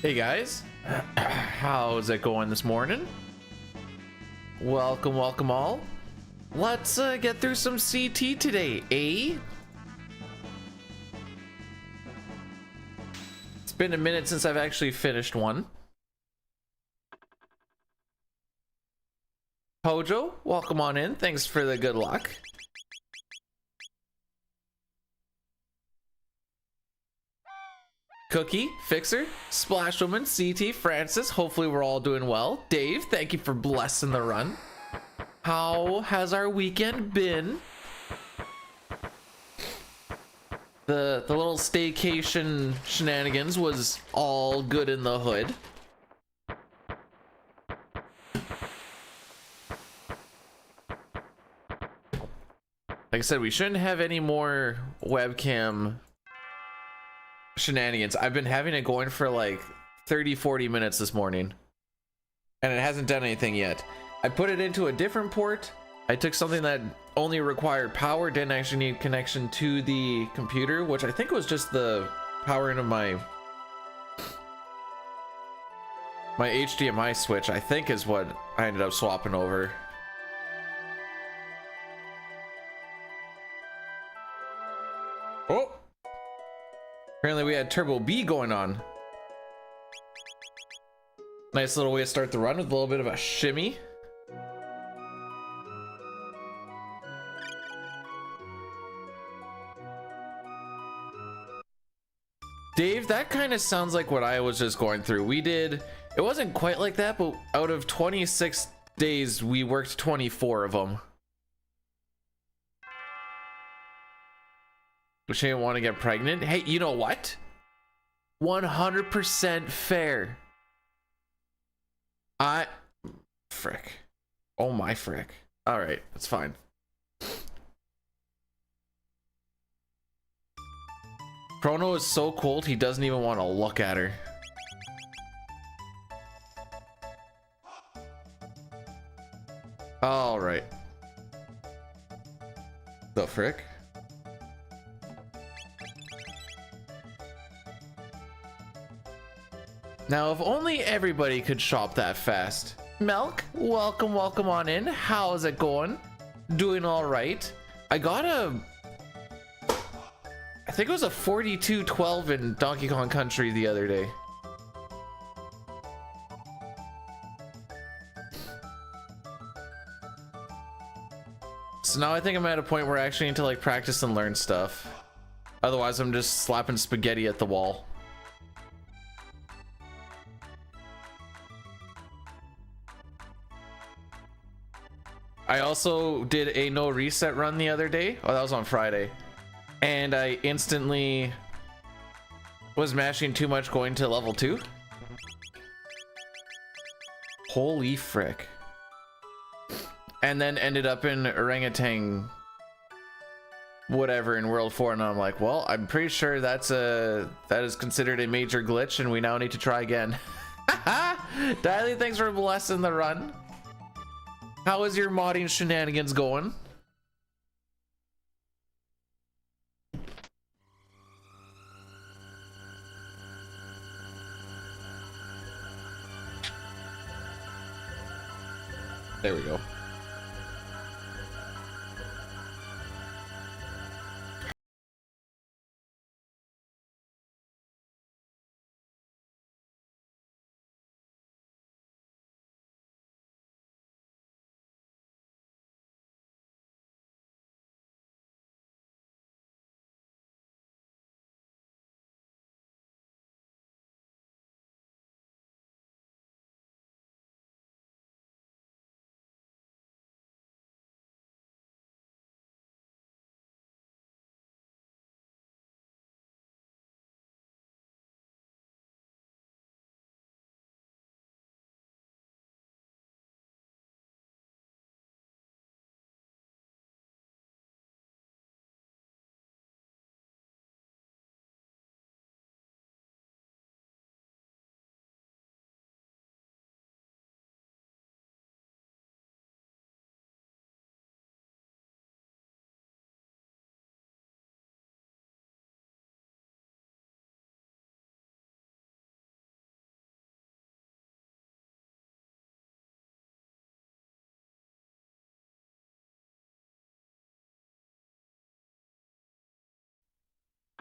Hey guys, how's it going this morning? Welcome, welcome all. Let's get through some CT today, eh? It's been a minute since I've actually finished one. Hojo, welcome on in. Thanks for the good luck. Cookie, Fixer, Splash Woman, CT, Francis, hopefully we're all doing well. Dave, thank you for blessing the run. How has our weekend been? The little staycation shenanigans was all good in the hood. Like I said, we shouldn't have any more webcam shenanigans. I've been having it going for like 30-40 minutes this morning and it hasn't done anything yet. I put it into a different port. I took something that only required power, didn't actually need connection to the computer, which I think was just the power into my HDMI switch, I think is what I ended up swapping over. Oh, apparently we had Turbo B going on. Nice little way to start the run with a little bit of a shimmy. Dave, that kind of sounds like what I was just going through. It wasn't quite like that, but out of 26 days, we worked 24 of them. But she didn't want to get pregnant. Hey, you know what? 100% fair. Frick. Oh my frick. All right, that's fine. Chrono is so cold, he doesn't even want to look at her. All right. The frick? Now, if only everybody could shop that fast. Milk, welcome, welcome on in. How's it going? Doing all right. I think it was a 42-12 in Donkey Kong Country the other day. So now I think I'm at a point where I actually need to like practice and learn stuff. Otherwise, I'm just slapping spaghetti at the wall. I also did a no reset run the other day. Oh, that was on Friday. And I instantly was mashing too much going to level 2. Holy frick. And then ended up in orangutan whatever in World 4, and I'm like, well, I'm pretty sure that is considered a major glitch and we now need to try again. Diley, thanks for blessing the run. How is your modding shenanigans going? There we go.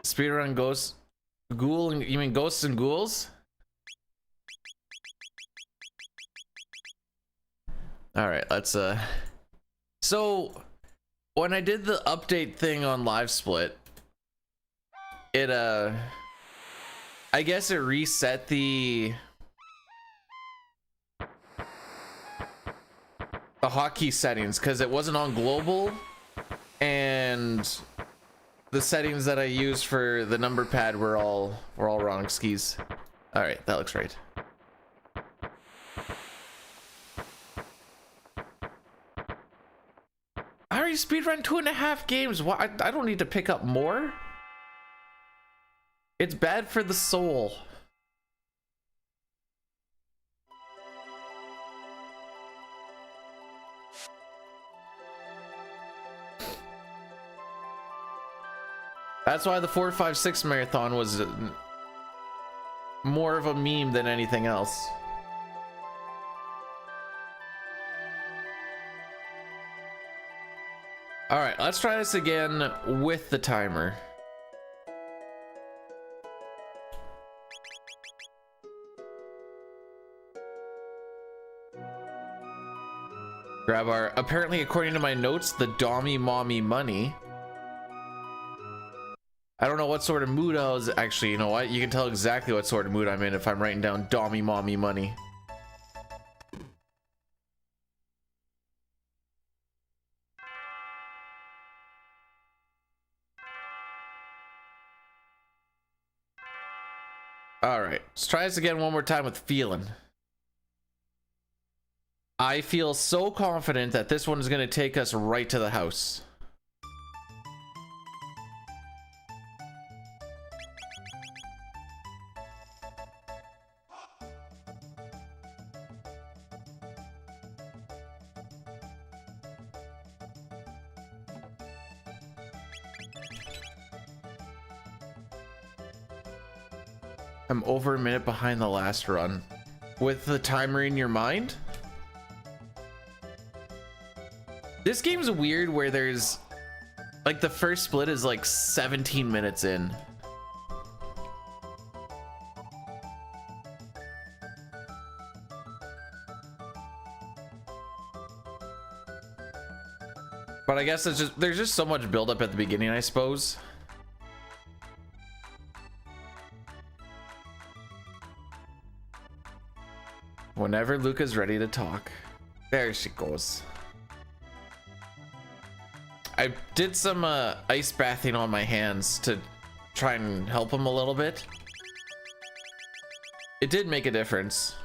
Speedrun ghosts, ghoul, you mean ghosts and ghouls? All right, let's so when I did the update thing on live split, it I guess it reset the hotkey settings because it wasn't on global, and the settings that I used for the number pad were all wrong. Skis. All right, that looks right. I already speedrun 2.5 games. Why? I don't need to pick up more. It's bad for the soul. That's why the 456 marathon was more of a meme than anything else. All right, let's try this again with the timer. Grab our, apparently according to my notes, the Dommy Mommy money. I don't know what sort of mood I was. Actually, you know what? You can tell exactly what sort of mood I'm in if I'm writing down Dommy Mommy money. All right, let's try this again one more time with feeling. I feel so confident that this one is going to take us right to the house. I'm over a minute behind the last run. With the timer in your mind? This game's weird where there's like the first split is like 17 minutes in. But I guess it's just, there's just so much buildup at the beginning, I suppose. Whenever Luca's ready to talk. There she goes. I did some ice bathing on my hands to try and help him a little bit. It did make a difference.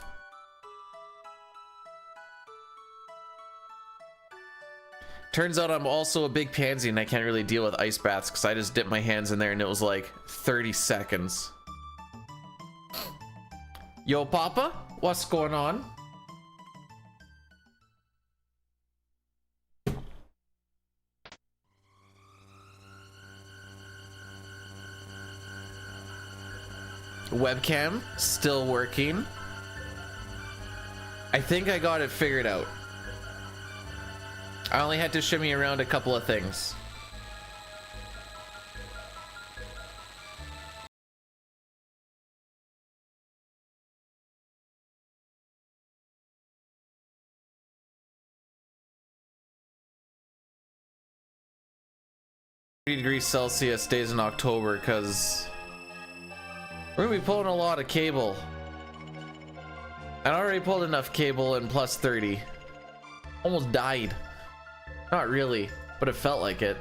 Turns out I'm also a big pansy and I can't really deal with ice baths because I just dipped my hands in there and it was like 30 seconds. Yo, Papa, what's going on? Webcam still working. I think I got it figured out. I only had to shimmy around a couple of things. Degrees Celsius days in October because we're gonna be pulling a lot of cable. I already pulled enough cable in plus 30. Almost died. Not really, but it felt like it.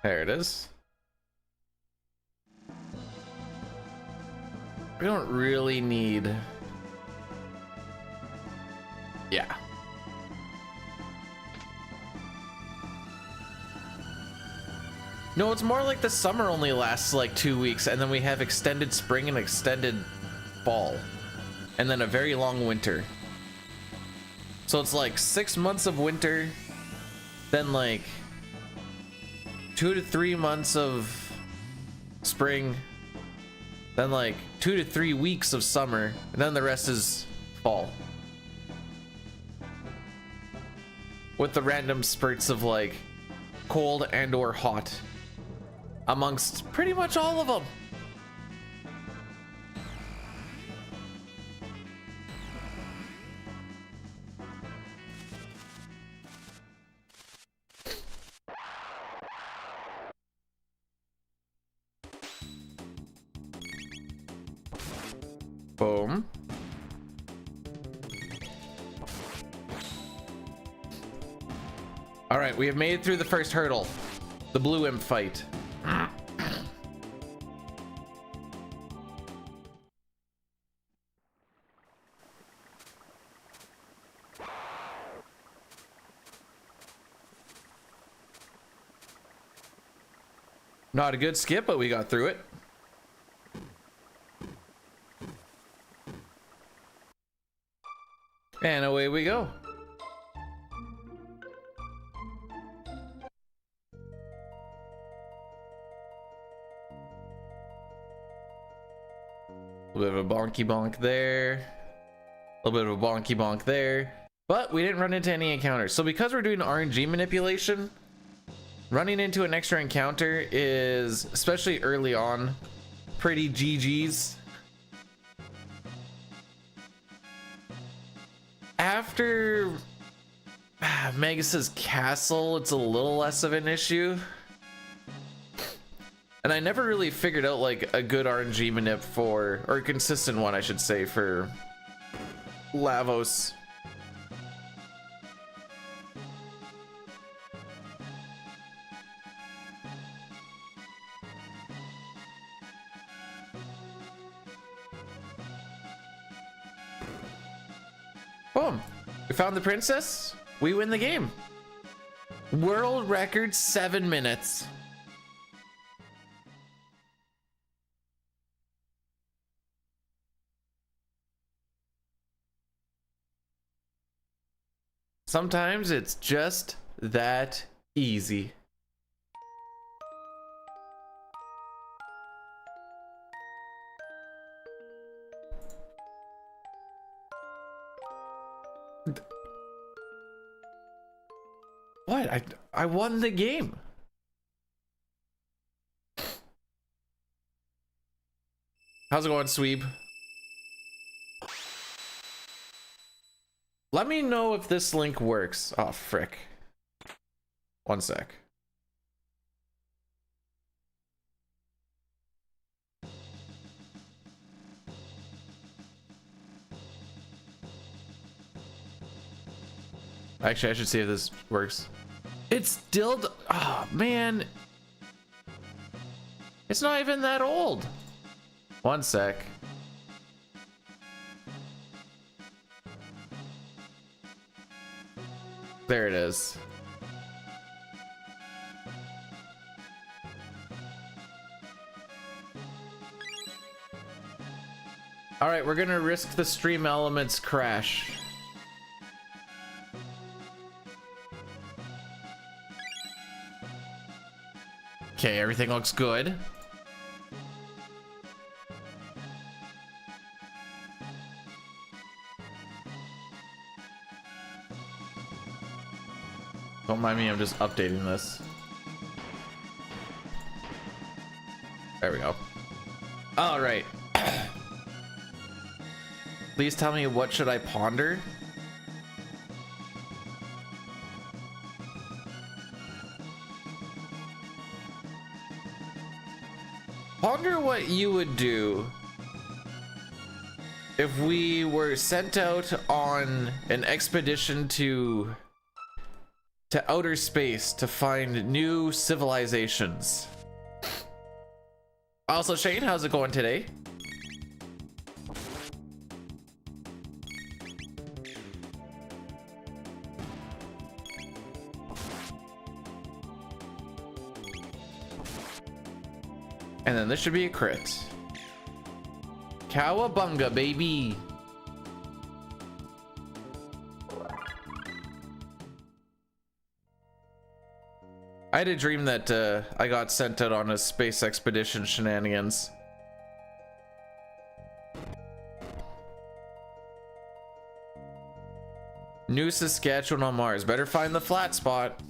There it is. We don't really need... Yeah. No, it's more like the summer only lasts like 2 weeks, and then we have extended spring and extended fall, and then a very long winter. So it's like 6 months of winter, then like 2 to 3 months of spring, then like 2 to 3 weeks of summer, and then the rest is fall. With the random spurts of like cold and or hot amongst pretty much all of them. Boom. All right, we have made it through the first hurdle, the blue imp fight. Not a good skip, but we got through it. And away we go. A little bit of a bonky bonk there. A little bit of a bonky bonk there. But we didn't run into any encounters. So because we're doing RNG manipulation, running into an extra encounter is, especially early on, pretty GG's. After Magus's castle, it's a little less of an issue. And I never really figured out like a good RNG manip for, or a consistent one I should say, for Lavos. Boom. We found the princess. We win the game. World record 7 minutes. Sometimes it's just that easy. What? I won the game. How's it going, Sweeb? Let me know if this link works. Oh, frick. One sec. Actually, I should see if this works. It's still... Oh, man. It's not even that old. One sec. There it is. All right, we're gonna risk the stream elements crash. Okay, everything looks good. Don't mind me, I'm just updating this. There we go. All right. Please tell me, what should I ponder? Ponder what you would do if we were sent out on an expedition to outer space to find new civilizations. Also, Shane, how's it going today? And then this should be a crit. Cowabunga, baby. I had a dream that I got sent out on a space expedition shenanigans. New Saskatchewan on Mars. Better find the flat spot.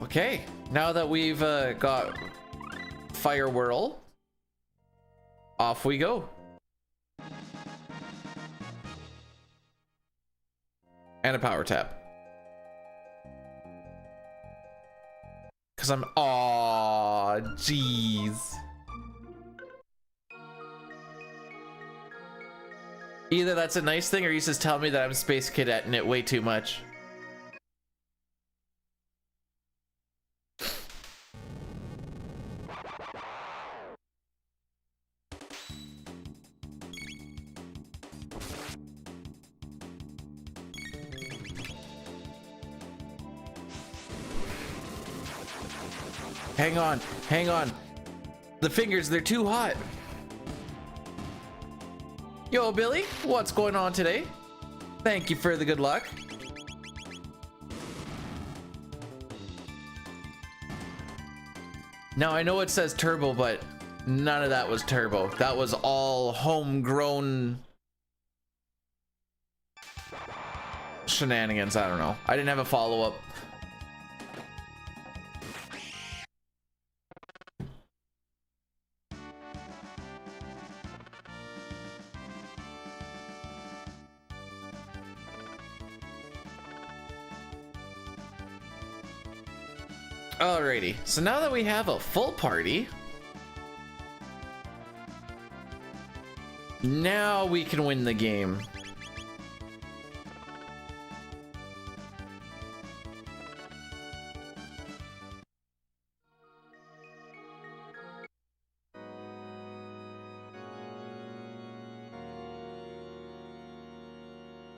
Okay, now that we've got Fire Whirl, off we go. And a power tap. Cause I'm, aw, jeez. Either that's a nice thing or he's just telling me that I'm Space Cadetting it way too much. Hang on, hang on. The fingers, they're too hot. Yo, Billy, what's going on today? Thank you for the good luck. Now, I know it says turbo, but none of that was turbo. That was all homegrown shenanigans. I don't know. I didn't have a follow-up. Alrighty, so now that we have a full party, now we can win the game.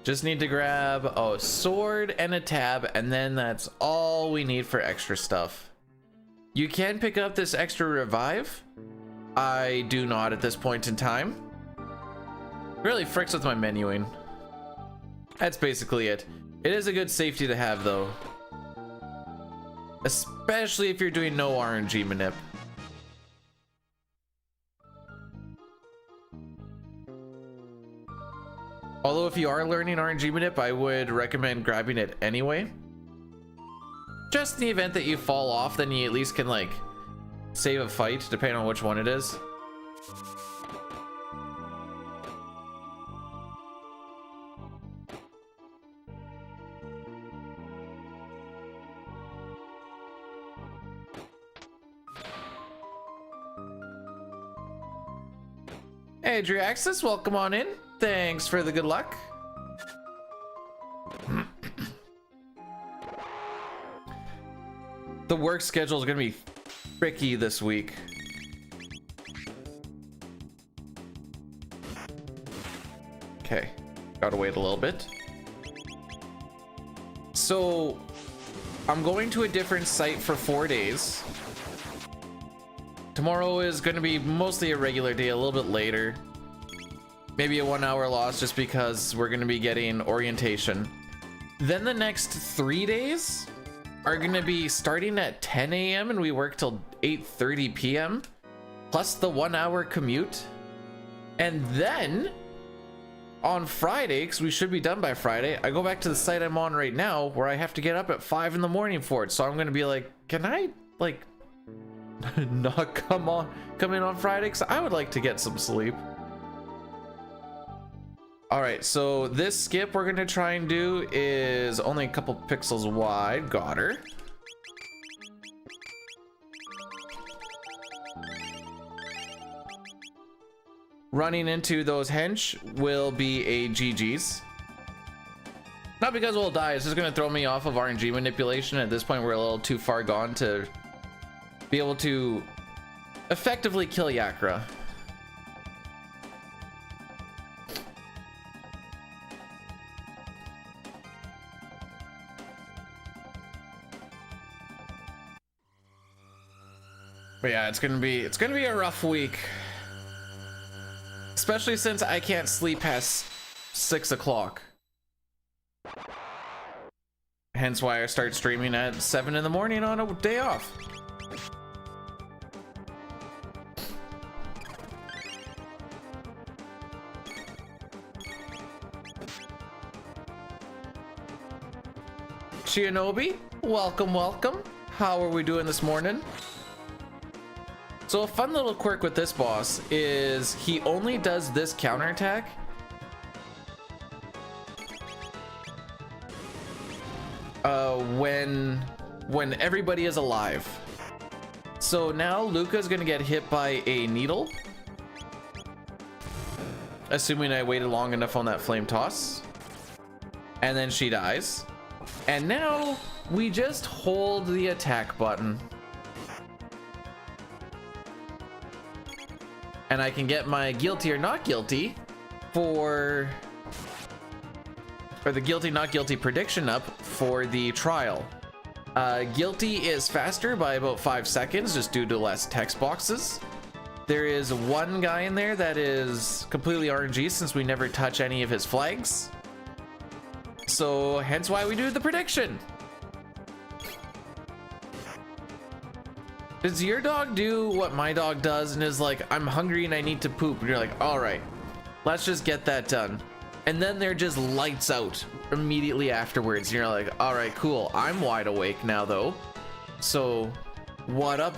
Just need to grab a sword and a tab, and then that's all we need for extra stuff. You can pick up this extra revive. I do not at this point in time. Really fricks with my menuing. That's basically it. It is a good safety to have though. Especially if you're doing no RNG manip. Although if you are learning RNG manip, I would recommend grabbing it anyway. Just in the event that you fall off, then you at least can like save a fight, depending on which one it is. Hey, Driaxis, welcome on in. Thanks for the good luck. The work schedule is gonna be tricky this week. Okay, gotta wait a little bit. So, I'm going to a different site for 4 days. Tomorrow is gonna be mostly a regular day, a little bit later. Maybe a 1 hour loss just because we're gonna be getting orientation. Then the next 3 days are gonna be starting at 10 a.m. and we work till 8:30 p.m. plus the 1 hour commute. And then on Friday, because we should be done by Friday, I go back to the site I'm on right now where I have to get up at 5 in the morning for it. So I'm gonna be like, can I like not come in on Friday? Because I would like to get some sleep. All right, so this skip we're gonna try and do is only a couple pixels wide. Got her. Running into those hench will be a GG's. Not because we'll die, it's just gonna throw me off of RNG manipulation. At this point, we're a little too far gone to be able to effectively kill Yakra. But yeah, it's gonna be a rough week, especially since I can't sleep past 6 o'clock. Hence why I start streaming at 7 in the morning on a day off. Shinobi, welcome, welcome. How are we doing this morning? So a fun little quirk with this boss is he only does this counterattack when everybody is alive. So now Luca's gonna get hit by a needle, assuming I waited long enough on that flame toss, and then she dies. And now we just hold the attack button, and I can get my guilty or not guilty or the guilty not guilty prediction up for the trial. Guilty is faster by about 5 seconds just due to less text boxes. There is one guy in there that is completely RNG since we never touch any of his flags. So hence why we do the prediction. Does your dog do what my dog does and is like, I'm hungry and I need to poop? And you're like, all right, let's just get that done. And then they're just lights out immediately afterwards. And you're like, all right, cool. I'm wide awake now though. So what up?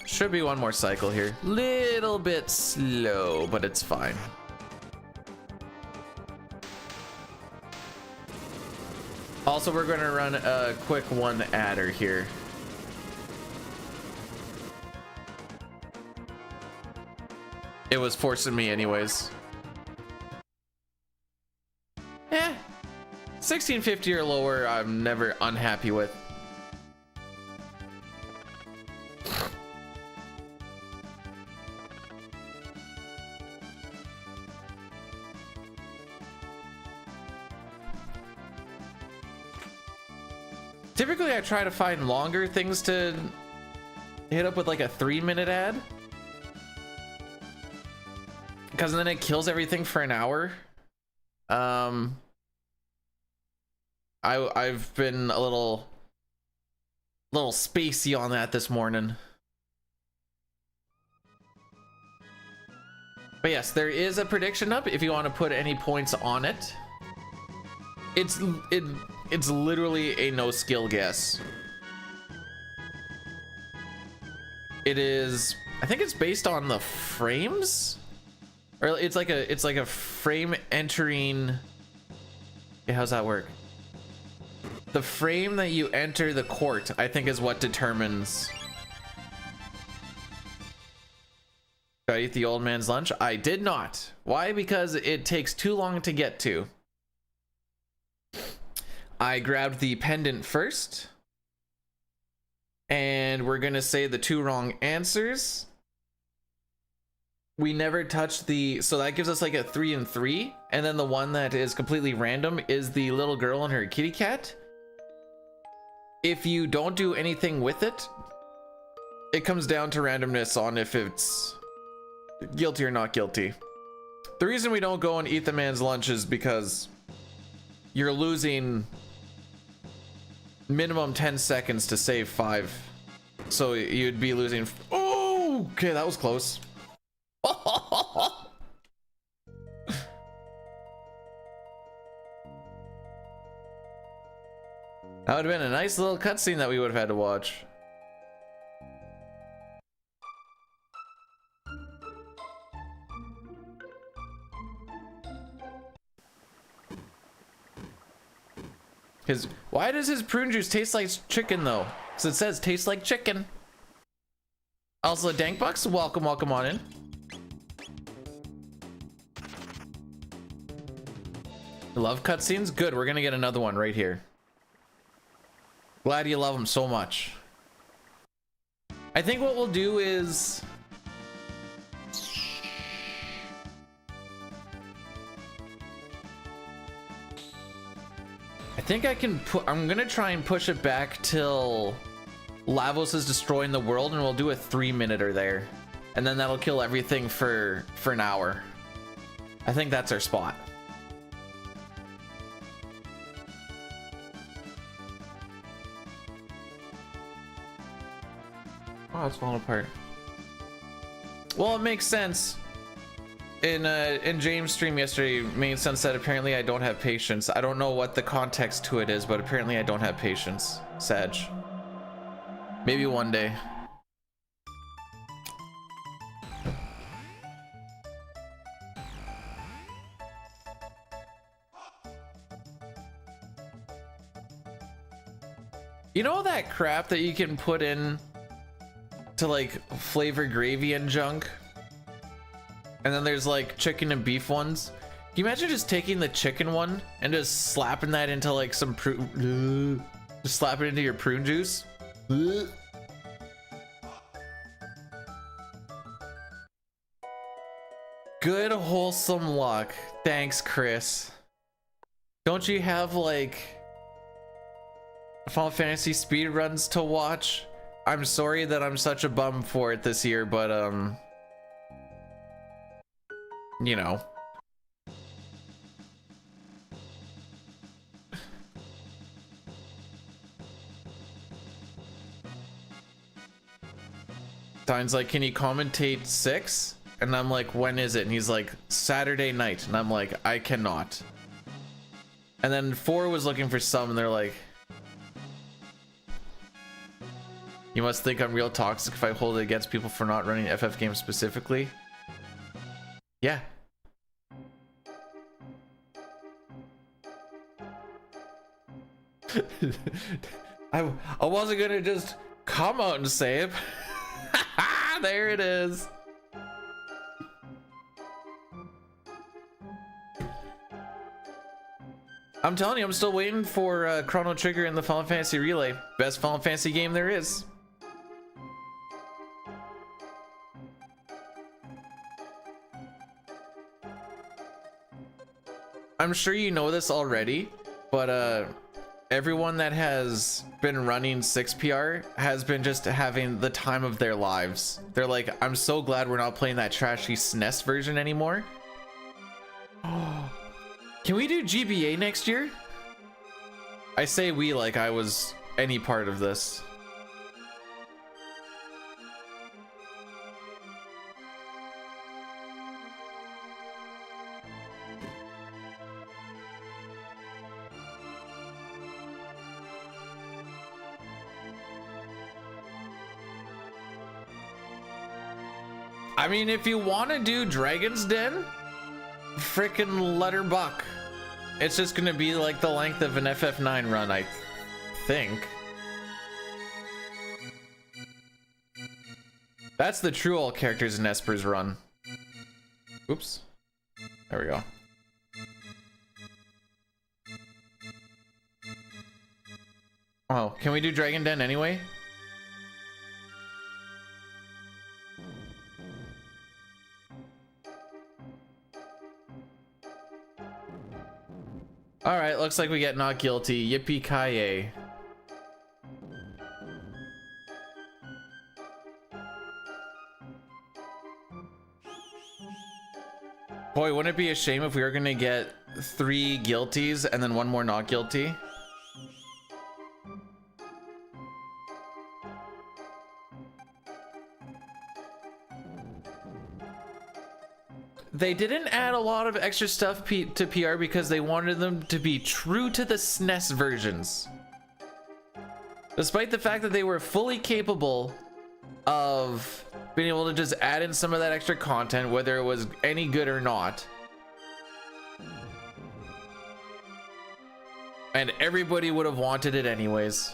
Should be one more cycle here. Little bit slow, but it's fine. Also, we're going to run a quick one adder here. It was forcing me anyways. 1650 or lower, I'm never unhappy with. Typically, I try to find longer things to hit up with, like a 3-minute ad, because then it kills everything for an hour. I've been a little spacey on that this morning. But yes, there is a prediction up if you want to put any points on it. It's literally a no skill guess. It is, I think it's based on the frames, or it's like a frame entering. Yeah, how's that work? The frame that you enter the court, I think, is what determines. Did I eat the old man's lunch? I did not. Why? Because it takes too long to get to. I grabbed the pendant first, and we're gonna say the 2 wrong answers. We never touched the, so that gives us like a 3 and 3, and then the one that is completely random is the little girl and her kitty cat. If you don't do anything with it, it comes down to randomness on if it's guilty or not guilty. The reason we don't go and eat the man's lunch is because you're losing minimum 10 seconds to save 5. So you'd be losing. Oh, okay, that was close. That would have been a nice little cutscene that we would have had to watch. Why does his prune juice taste like chicken though? Because it says tastes like chicken. Also, Dankbucks, welcome on in. Love cutscenes? Good, we're gonna get another one right here. Glad you love them so much. I think what we'll do is I think I can put, I'm gonna try and push it back till Lavos is destroying the world, and we'll do a 3-minute there. and then that'll kill everything for an hour. I think that's our spot. Oh, it's falling apart. Well, it makes sense. In James' stream yesterday, it made sense that apparently I don't have patience. I don't know what the context to it is, but apparently I don't have patience. Sag. Maybe one day. You know that crap that you can put in to like flavor gravy and junk? And then there's like chicken and beef ones. Can you imagine just taking the chicken one and just slapping that into like some prune, just slap it into your prune juice? Good wholesome luck. Thanks, Chris. Don't you have like Final Fantasy speedruns to watch? I'm sorry that I'm such a bum for it this year, but you know. Dine's like, can you commentate 6? And I'm like, when is it? And he's like, Saturday night. And I'm like, I cannot. And then 4 was looking for some, and they're like, you must think I'm real toxic if I hold it against people for not running FF games specifically. Yeah. I wasn't gonna just come out and say it. There it is. I'm telling you, I'm still waiting for Chrono Trigger in the Final Fantasy Relay. Best Final Fantasy game there is. I'm sure you know this already, but everyone that has been running 6PR has been just having the time of their lives. They're like, I'm so glad we're not playing that trashy SNES version anymore. Can we do GBA next year? I say we like I was any part of this. I mean, if you want to do Dragon's Den, frickin' let her buck. It's just gonna be like the length of an FF9 run, I think. That's the true all characters in Esper's run. Oops. There we go. Oh, can we do Dragon Den anyway? All right, looks like we get not guilty. Yippee-ki-yay. Boy, wouldn't it be a shame if we were gonna get 3 guilties and then 1 more not guilty? They didn't add a lot of extra stuff to PR because they wanted them to be true to the SNES versions. Despite the fact that they were fully capable of being able to just add in some of that extra content, whether it was any good or not. And everybody would have wanted it anyways.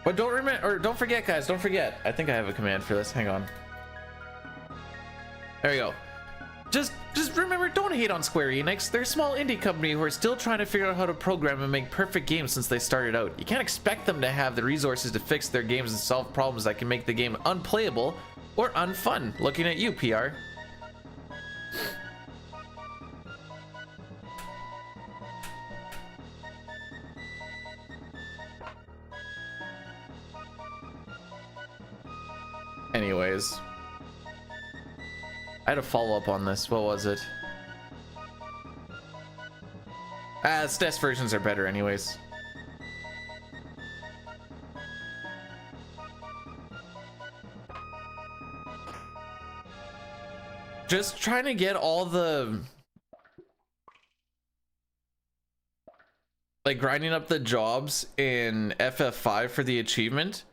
But don't remember, or don't forget, guys, don't forget. I think I have a command for this. Hang on. There we go. Just remember, don't hate on Square Enix. They're a small indie company who are still trying to figure out how to program and make perfect games since they started out. You can't expect them to have the resources to fix their games and solve problems that can make the game unplayable or unfun. Looking at you, PR. Anyways, I had a follow-up on this. What was it? SNES versions are better anyways. Just trying to get all the, like, grinding up the jobs in FF5 for the achievement.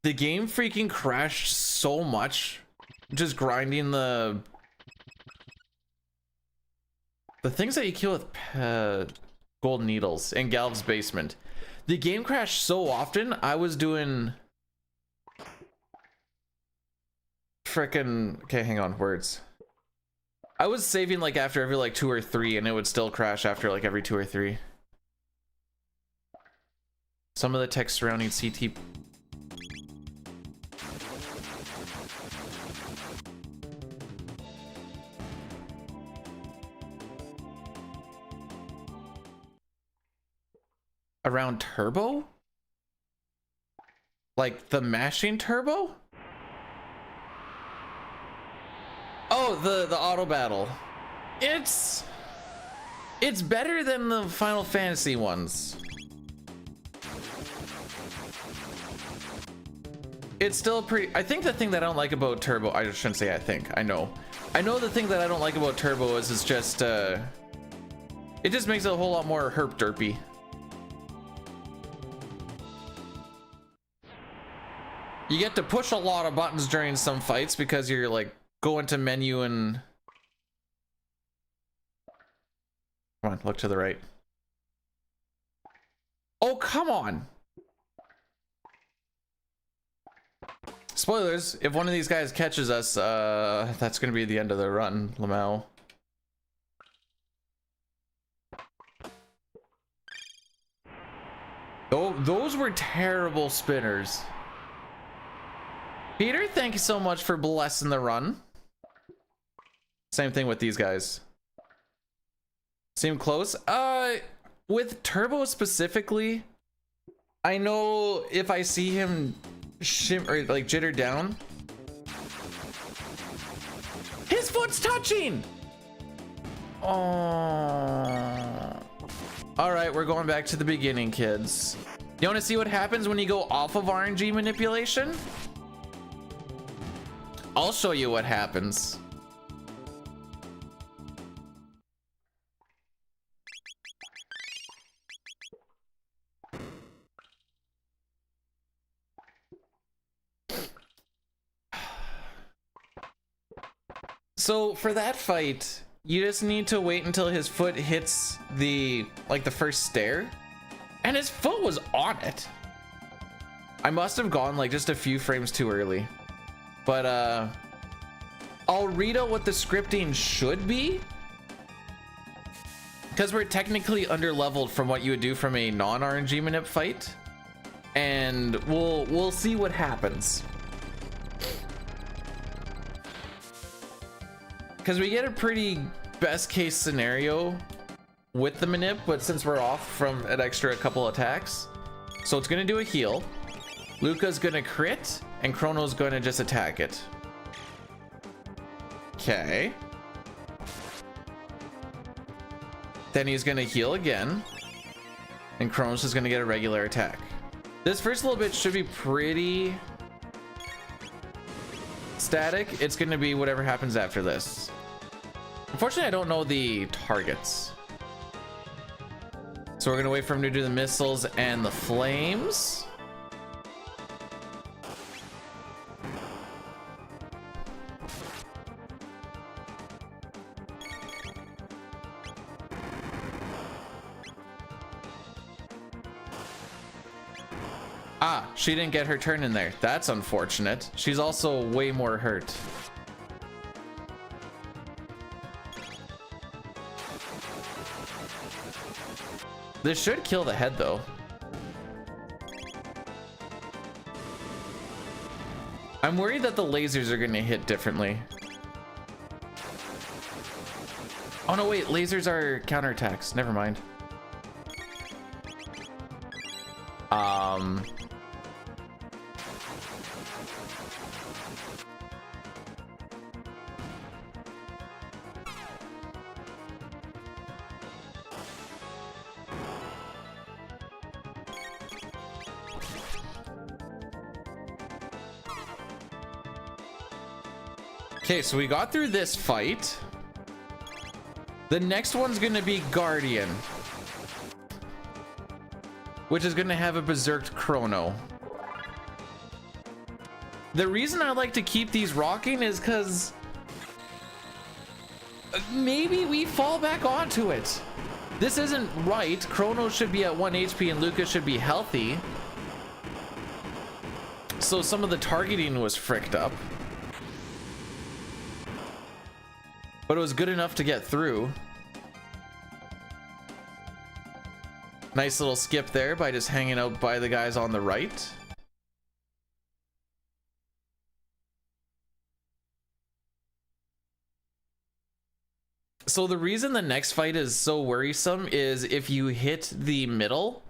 The game freaking crashed so much just grinding the things that you kill with gold needles in Galv's basement. The game crashed so often. I was doing frickin', okay, hang on, words. I was saving like after every like 2 or 3, and it would still crash after like every 2 or 3. Some of the text surrounding CT. Around turbo? Like the mashing turbo? Oh, the auto battle. It's better than the Final Fantasy ones. It's still pretty. I think the thing that I don't like about turbo, I shouldn't say I think, I know the thing that I don't like about turbo is it's just it just makes it a whole lot more herp derpy. You get to push a lot of buttons during some fights because you're like going to menu and come on, look to the right. Oh, come on. Spoilers, if one of these guys catches us, that's gonna be the end of the run, Lamau. Oh, those were terrible spinners. Peter, thank you so much for blessing the run. Same thing with these guys. Seem close? With Turbo specifically, I know if I see him or like jitter down, his foot's touching. Oh. All right, we're going back to the beginning, kids. You want to see what happens when you go off of RNG manipulation? I'll show you what happens. So for that fight, you just need to wait until his foot hits the first stair, and his foot was on it. I must have gone like just a few frames too early. But I'll read out what the scripting should be, because we're technically underleveled from what you would do from a non-RNG manip fight, and we'll see what happens. Because we get a pretty best case scenario with the manip, but since we're off from an extra couple attacks, so it's gonna do a heal. Luca's gonna crit, and Chrono's gonna just attack it. Okay. Then he's gonna heal again, and Chrono's just gonna get a regular attack. This first little bit should be pretty static. It's gonna be whatever happens after this. Unfortunately, I don't know the targets. So we're gonna wait for him to do the missiles and the flames. Ah, she didn't get her turn in there. That's unfortunate. She's also way more hurt. This should kill the head though. I'm worried that the lasers are gonna hit differently. Oh no, wait, lasers are counterattacks. Never mind. Okay, so we got through this fight. The next one's gonna be Guardian, which is gonna have a berserked Chrono. The reason I like to keep these rocking is because maybe we fall back onto it. This isn't right. Chrono should be at 1 HP and Lucas should be healthy. So some of the targeting was fricked up. But it was good enough to get through. Nice little skip there by just hanging out by the guys on the right. So the reason the next fight is so worrisome is if you hit the middle,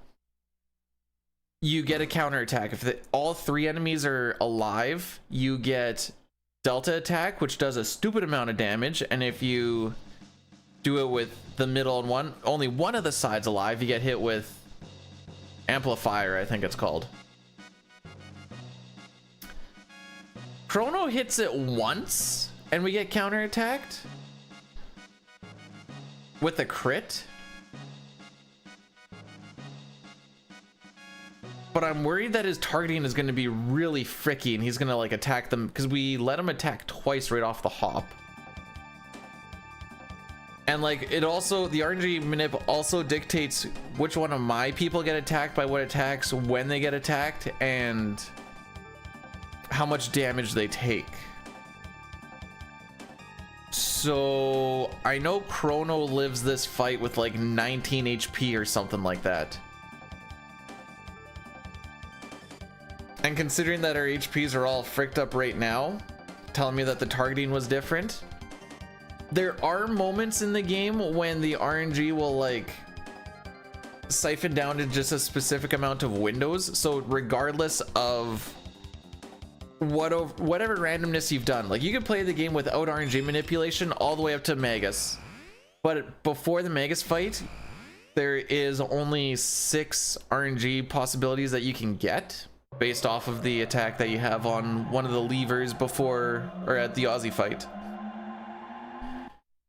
you get a counterattack. If all 3 enemies are alive, you get Delta attack, which does a stupid amount of damage, and if you do it with the middle and only one of the sides alive, you get hit with Amplifier, I think it's called. Chrono hits it once and we get counterattacked with a crit, but I'm worried that his targeting is going to be really fricky and he's going to like attack them because we let him attack twice right off the hop. And like it also, the RNG manip also dictates which one of my people get attacked by what attacks, when they get attacked, and how much damage they take. So I know Chrono lives this fight with like 19 HP or something like that. And considering that our HPs are all fricked up right now, telling me that the targeting was different. There are moments in the game when the RNG will like siphon down to just a specific amount of windows. So regardless of whatever randomness you've done, like you can play the game without RNG manipulation all the way up to Magus. But before the Magus fight, there is only 6 RNG possibilities that you can get based off of the attack that you have on one of the levers before or at the Aussie fight.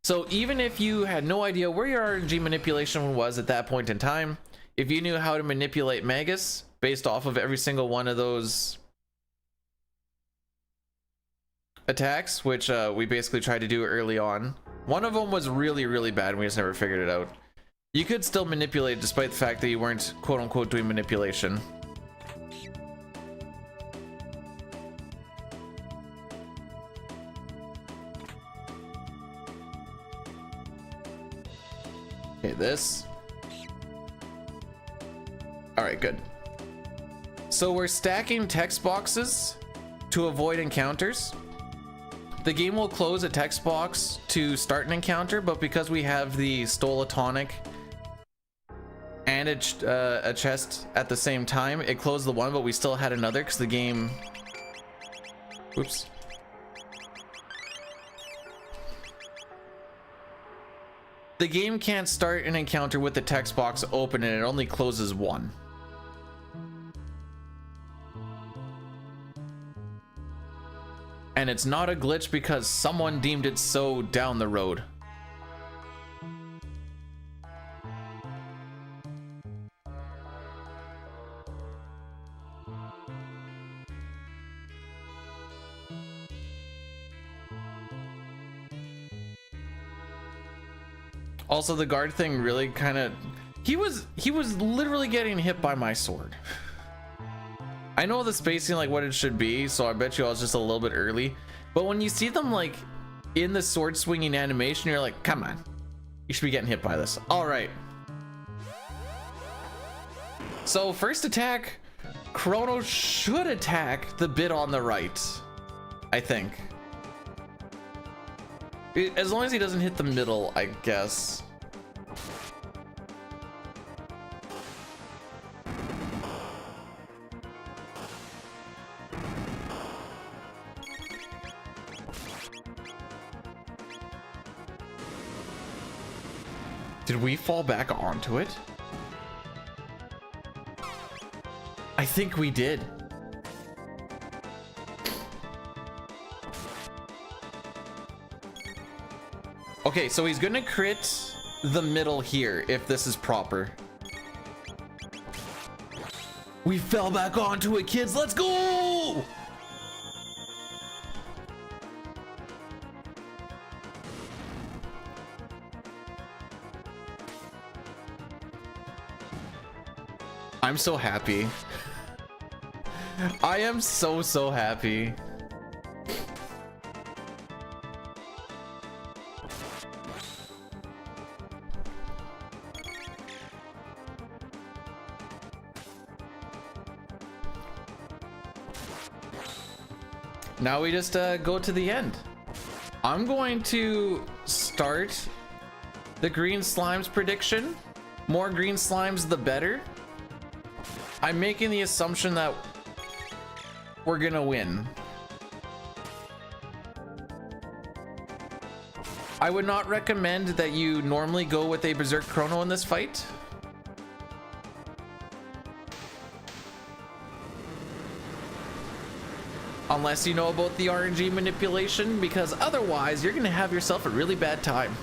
So even if you had no idea where your RNG manipulation was at that point in time, if you knew how to manipulate Magus based off of every single one of those attacks, which we basically tried to do early on, one of them was really, really bad and we just never figured it out. You could still manipulate despite the fact that you weren't quote unquote doing manipulation. Okay, this. All right, good. So we're stacking text boxes to avoid encounters. The game will close a text box to start an encounter, but because we have the Stolatonic and a chest at the same time, it closed the one, but we still had another because the game... Oops. The game can't start an encounter with the text box open and it only closes one. And it's not a glitch because someone deemed it so down the road. Also, the guard thing really kind of... He was literally getting hit by my sword. I know the spacing like what it should be, so I bet you I was just a little bit early. But when you see them like in the sword swinging animation, you're like, come on. You should be getting hit by this. All right. So first attack, Chrono should attack the bit on the right, I think. As long as he doesn't hit the middle, I guess. Did we fall back onto it? I think we did. Okay, so he's gonna crit the middle here if this is proper. We fell back onto it, kids. Let's go! I'm so happy. I am so happy. Now we just go to the end. I'm going to start the green slimes prediction. More green slimes, the better. I'm making the assumption that we're gonna win. I would not recommend that you normally go with a Berserk Chrono in this fight. Unless you know about the RNG manipulation, because otherwise you're gonna have yourself a really bad time.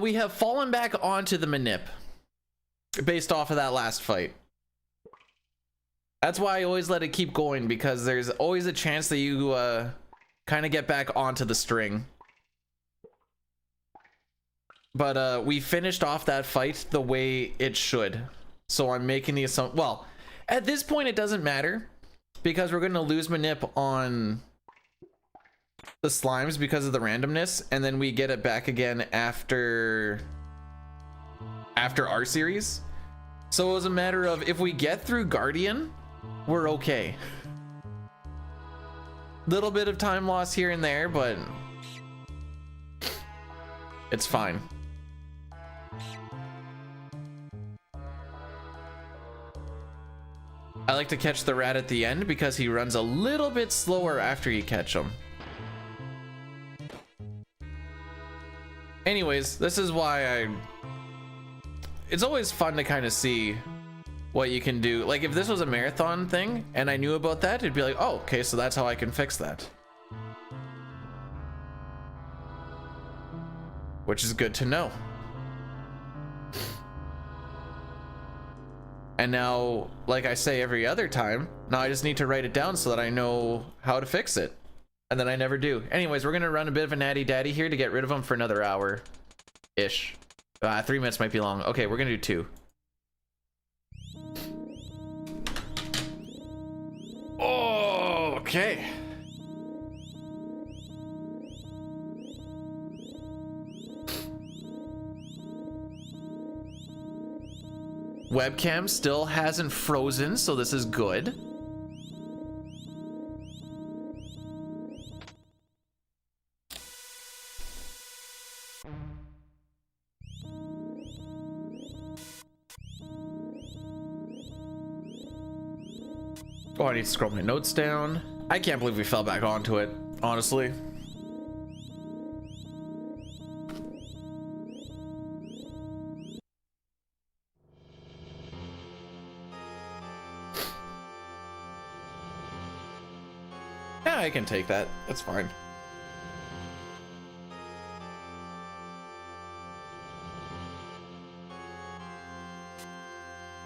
We have fallen back onto the manip based off of that last fight. That's why I always let it keep going, because there's always a chance that you kind of get back onto the string. But we finished off that fight the way it should. So I'm making the assumption, well, at this point it doesn't matter, because we're going to lose manip on the slimes because of the randomness, and then we get it back again after our series. So it was a matter of, if we get through Guardian, we're okay. Little bit of time loss here and there, but it's fine. I like to catch the rat at the end because he runs a little bit slower after you catch him. Anyways, this is why it's always fun to kind of see what you can do. Like, if this was a marathon thing and I knew about that, it'd be like, oh, okay, so that's how I can fix that. Which is good to know. And now, like I say every other time, now I just need to write it down so that I know how to fix it. And then I never do. Anyways, we're gonna run a bit of a natty daddy here to get rid of him for another hour-ish. 3 minutes might be long. Okay, we're gonna do 2. Oh, okay. Webcam still hasn't frozen, so this is good. Oh, I need to scroll my notes down. I can't believe we fell back onto it, honestly. Yeah, I can take that. That's fine.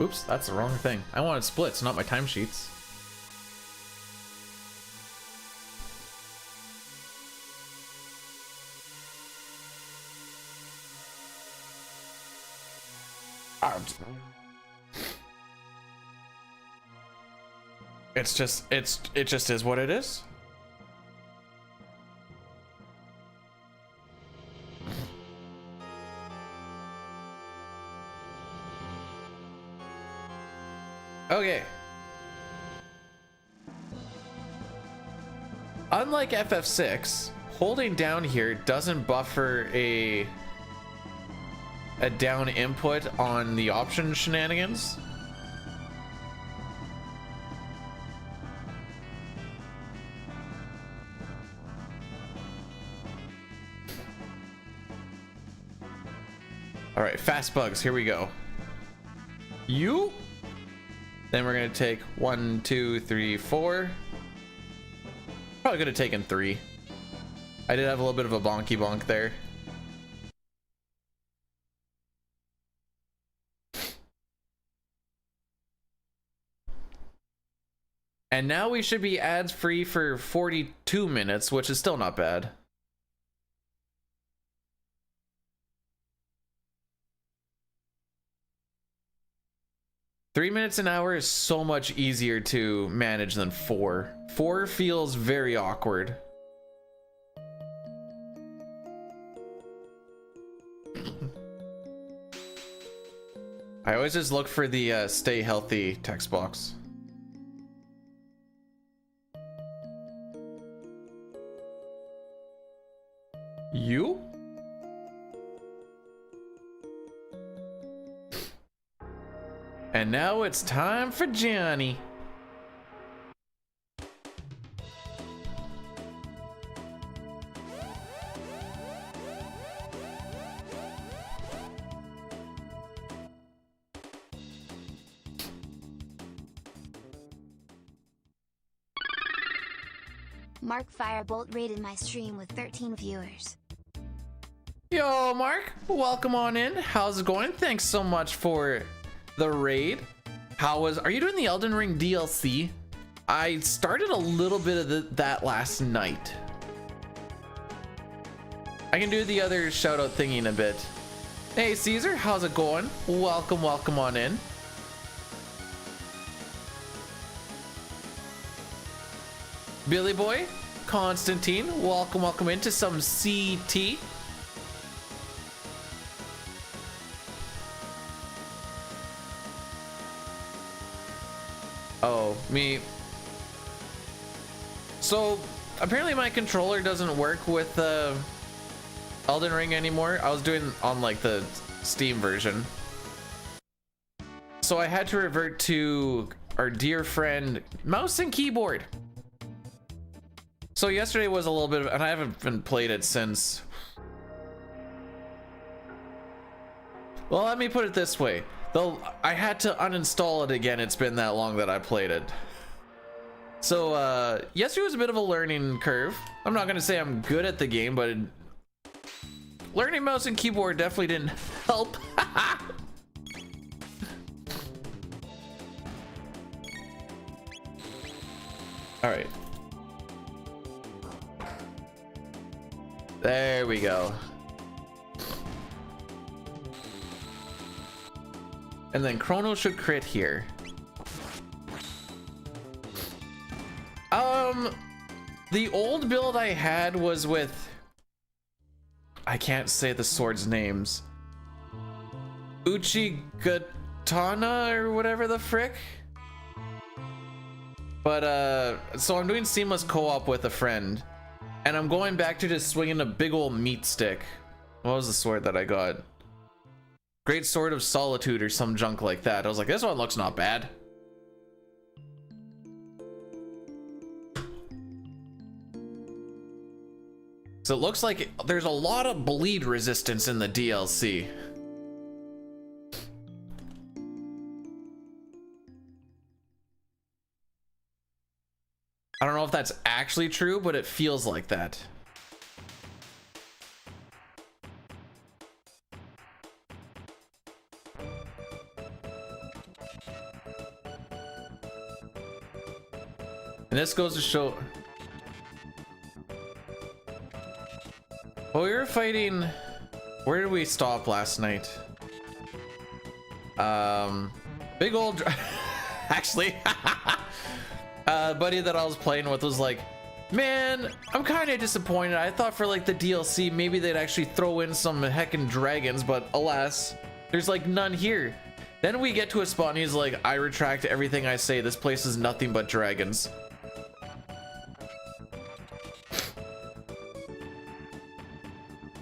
Oops, that's the wrong thing. I wanted splits, not my timesheets. It just is what it is. Okay. Unlike FF6, holding down here doesn't buffer a down input on the option shenanigans. All right, fast bugs. Here we go. You. Then we're gonna take 1, 2, 3, 4. Probably could have taken 3. I did have a little bit of a bonky bonk there. And now we should be ads free for 42 minutes, which is still not bad. $3 an hour is so much easier to manage than 4. 4 feels very awkward. I always just look for the stay healthy text box. You? And now it's time for Johnny. Mark Firebolt rated my stream with 13 viewers. Yo, Mark, welcome on in. How's it going? Thanks so much for the raid. Are you doing the Elden Ring DLC? I started a little bit of that last night. I can do the other shout out thingy in a bit. Hey Caesar, how's it going? Welcome on in. Billy Boy, Constantine, welcome into some CT. Oh, me. So apparently my controller doesn't work with Elden Ring anymore. I was doing on like the Steam version, so I had to revert to our dear friend mouse and keyboard. So yesterday was a little bit of, and I haven't been played it since. Well, let me put it this way. Though I had to uninstall it again. It's been that long that I played it. So yesterday was a bit of a learning curve. I'm not gonna say I'm good at the game, but learning mouse and keyboard definitely didn't help. All right. There we go. And then Chrono should crit here. The old build I had was with, I can't say the sword's names. Uchigatana or whatever the frick. But so I'm doing seamless co-op with a friend, and I'm going back to just swinging a big old meat stick. What was the sword that I got? Great Sword of Solitude or some junk like that. I was like, this one looks not bad. So it looks like there's a lot of bleed resistance in the DLC. I don't know if that's actually true, but it feels like that. And this goes to show. Well, we were fighting. Where did we stop last night? Big old. Actually, buddy that I was playing with was like, man, I'm kind of disappointed. I thought for like the DLC, maybe they'd actually throw in some heckin' dragons, but alas, there's like none here. Then we get to a spot and he's like, I retract everything I say. This place is nothing but dragons.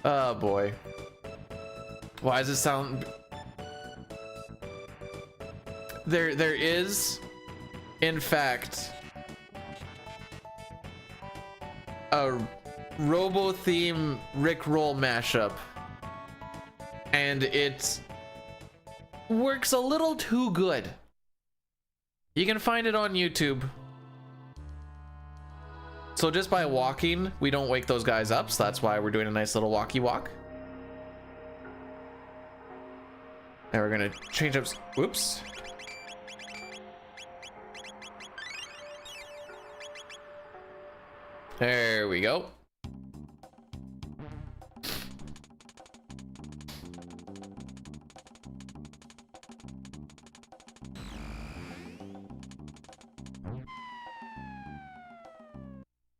Oh boy. Why does it sound... There is, in fact, a Robo-theme Rickroll mashup. and it works a little too good. You can find it on YouTube. So just by walking, we don't wake those guys up, so that's why we're doing a nice little walkie walk. Now we're gonna change up. Whoops. There we go.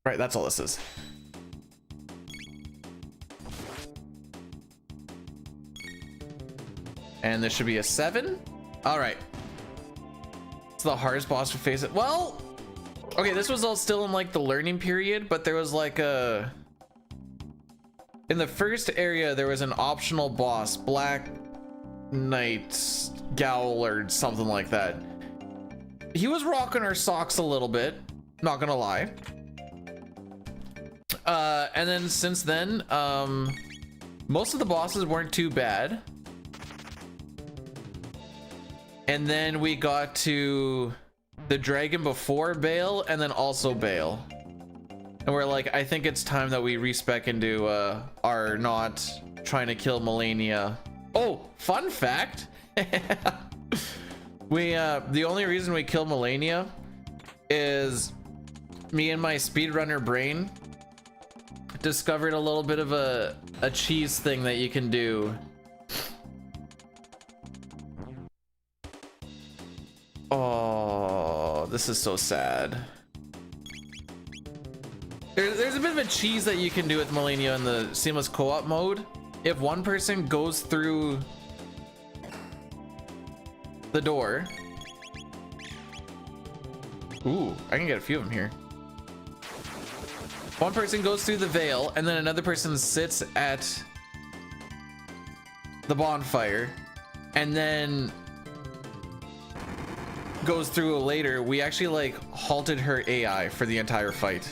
Right, that's all this is. And this should be a 7. All right. It's the hardest boss to face it. Well, okay, this was all still in like the learning period, but there was like a... In the first area, there was an optional boss, Black Knight Gowl or something like that. He was rocking our socks a little bit, not gonna lie. And then since then, most of the bosses weren't too bad. And then we got to the dragon before Bale, and then also Bale. And we're like, I think it's time that we respec into our not trying to kill Melania. Oh, fun fact. The only reason we killed Melania is me and my speedrunner brain discovered a little bit of a cheese thing that you can do. Oh, this is so sad. There's a bit of a cheese that you can do with Melania in the seamless co-op mode. If one person goes through the door. Ooh, I can get a few of them here. One person goes through the veil, and then another person sits at the bonfire, and then goes through later. We actually like halted her AI for the entire fight.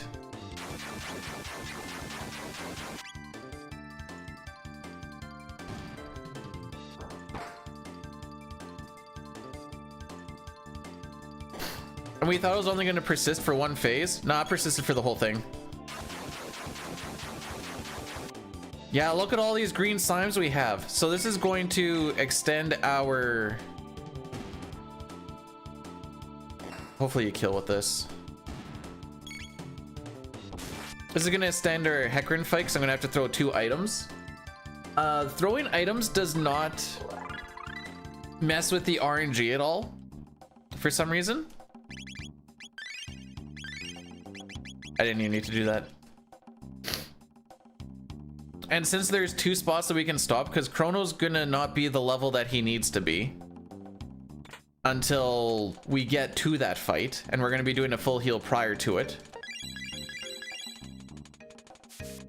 And we thought it was only going to persist for one phase. Nah, it persisted for the whole thing. Yeah, look at all these green slimes we have. So this is going to extend our... Hopefully you kill with this. This is going to extend our Hecran fight, because I'm going to have to throw 2 items. Throwing items does not mess with the RNG at all, for some reason. I didn't even need to do that. And since there's 2 spots that we can stop, because Chrono's gonna not be the level that he needs to be until we get to that fight, and we're gonna be doing a full heal prior to it.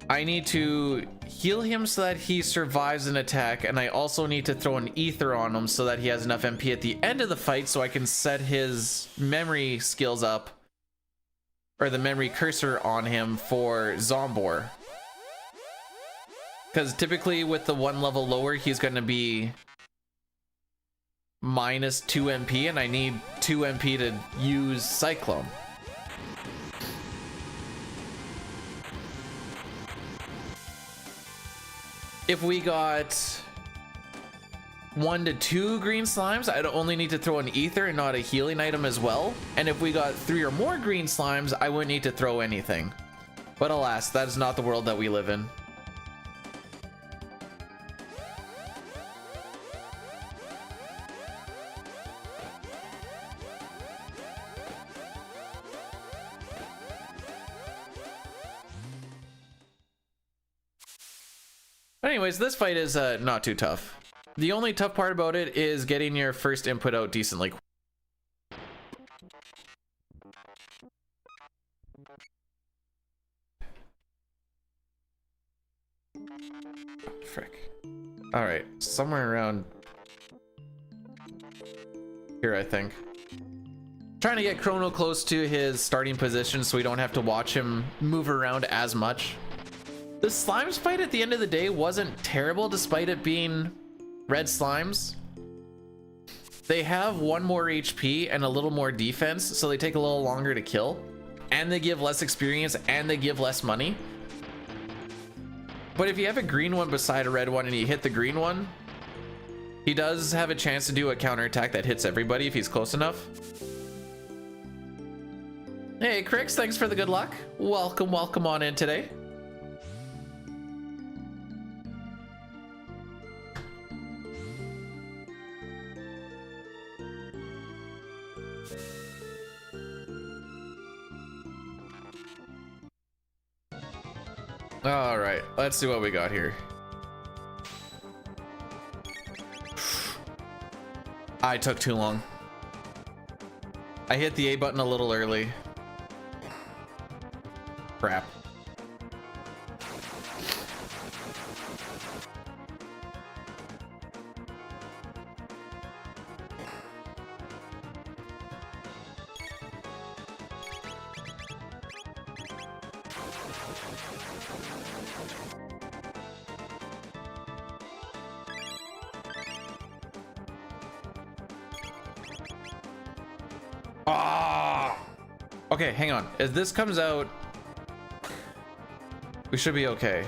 I need to heal him so that he survives an attack, and I also need to throw an ether on him so that he has enough MP at the end of the fight so I can set his memory skills up, or the memory cursor on him for Zombor. Because typically with the 1 level lower, he's going to be minus 2 MP, and I need 2 MP to use Cyclone. If we got 1 to 2 green slimes, I'd only need to throw an ether and not a healing item as well. And if we got 3 or more green slimes, I wouldn't need to throw anything. But alas, that is not the world that we live in. Anyways, this fight is not too tough. The only tough part about it is getting your first input out decently. Frick. Alright, somewhere around here, I think. Trying to get Chrono close to his starting position so we don't have to watch him move around as much. The slimes fight at the end of the day wasn't terrible despite it being red slimes, they have 1 more HP and a little more defense, so they take a little longer to kill, and they give less experience, and they give less money. But if you have a green one beside a red one and you hit the green one, he does have a chance to do a counterattack that hits everybody if he's close enough. Hey Crix, thanks for the good luck. Welcome on in today. All right, let's see what we got here. I took too long. I hit the A button a little early. Crap. Okay, hang on. As this comes out, we should be okay.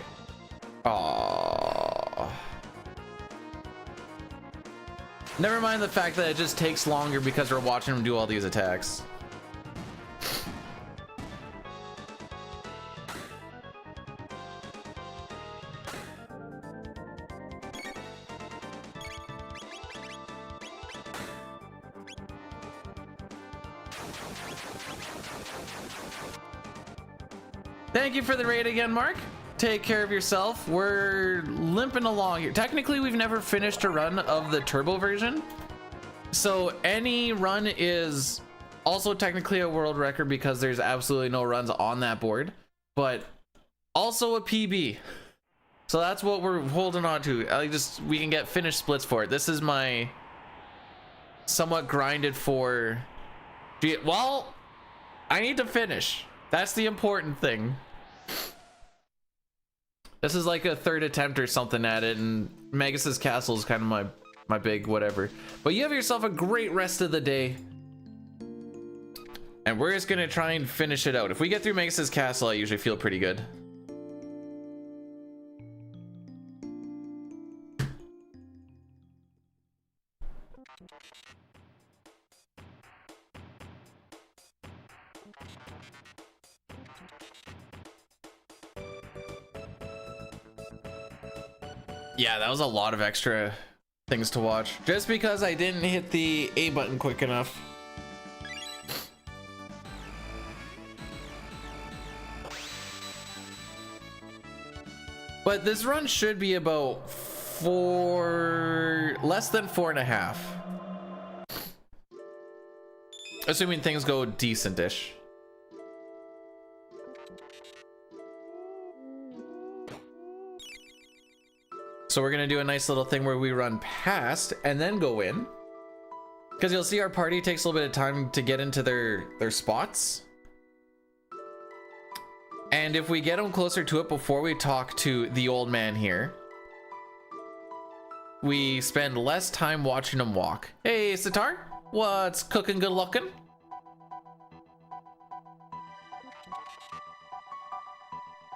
Never mind the fact that it just takes longer because we're watching him do all these attacks. Thank you for the raid again, Mark. Take care of yourself. We're limping along here. Technically, we've never finished a run of the turbo version. So any run is also technically a world record because there's absolutely no runs on that board, but also a PB. So that's what we're holding on to. We can get finished splits for it. This is my somewhat grinded for. Well, I need to finish. That's the important thing. This is like a 3rd attempt or something at it, and Magus's Castle is kind of my big whatever. But you have yourself a great rest of the day. And we're just gonna try and finish it out. If we get through Magus's Castle, I usually feel pretty good. Yeah, that was a lot of extra things to watch just because I didn't hit the A button quick enough. But this run should be about less than 4.5. Assuming things go decent-ish. So we're gonna do a nice little thing where we run past and then go in, because you'll see our party takes a little bit of time to get into their spots. And if we get them closer to it before we talk to the old man here, we spend less time watching him walk. Hey Sitar, what's cooking, good looking?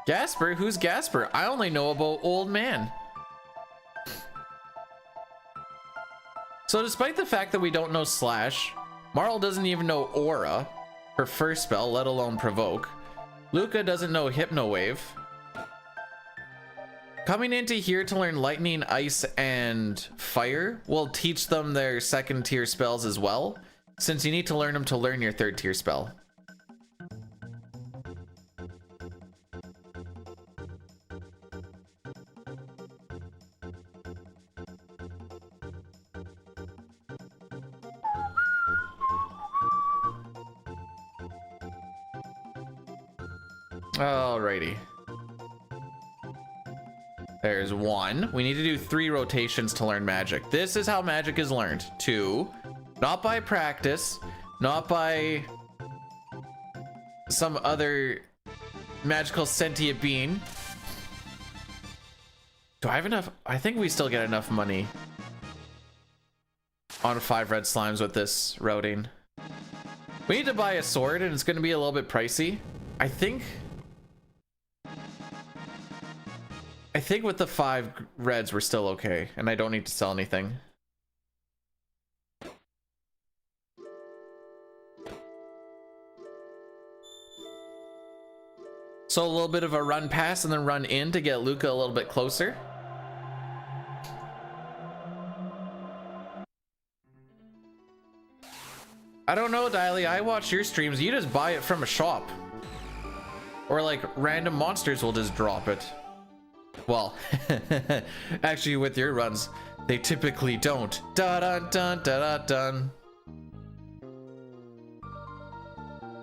Gasper? Who's Gasper? I only know about old man. So despite the fact that we don't know Slash, Marl doesn't even know Aura, her first spell, let alone Provoke. Luca doesn't know Hypno Wave. Coming into here to learn Lightning, Ice, and Fire will teach them their 2nd tier spells as well, since you need to learn them to learn your 3rd tier spell. Alrighty. There's 1. We need to do 3 rotations to learn magic. This is how magic is learned. 2. Not by practice, not by some other magical sentient being. Do I have enough? I think we still get enough money on 5 red slimes with this routing. We need to buy a sword, and it's going to be a little bit pricey. I think with the 5 reds we're still okay, and I don't need to sell anything. So a little bit of a run pass and then run in to get Luca a little bit closer. I don't know, Diley. I watch your streams. You just buy it from a shop. Or like random monsters will just drop it. Well, actually with your runs, they typically don't. Da-dun-dun-da-da-dun.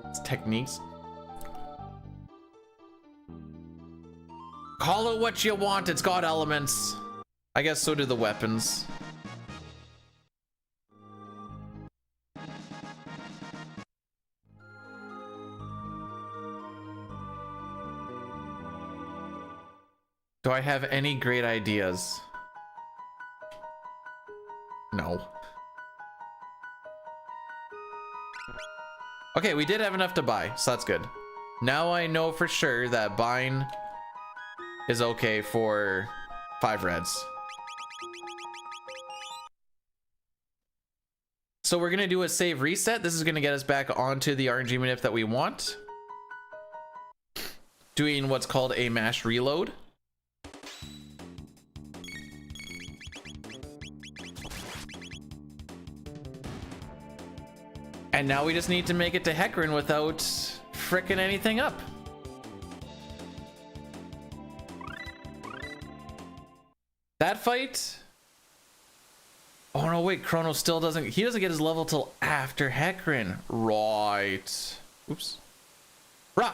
It's techniques. Call it what you want, it's got elements. I guess so do the weapons. Do I have any great ideas? No. Okay, we did have enough to buy, so that's good. Now I know for sure that buying is okay for 5 reds. So we're gonna do a save reset. This is gonna get us back onto the RNG manip that we want. Doing what's called a mash reload. And now we just need to make it to Hecran without fricking anything up. That fight? Oh no, wait, Chrono still doesn't, he doesn't get his level till after Hecran. Right. Oops. Rah!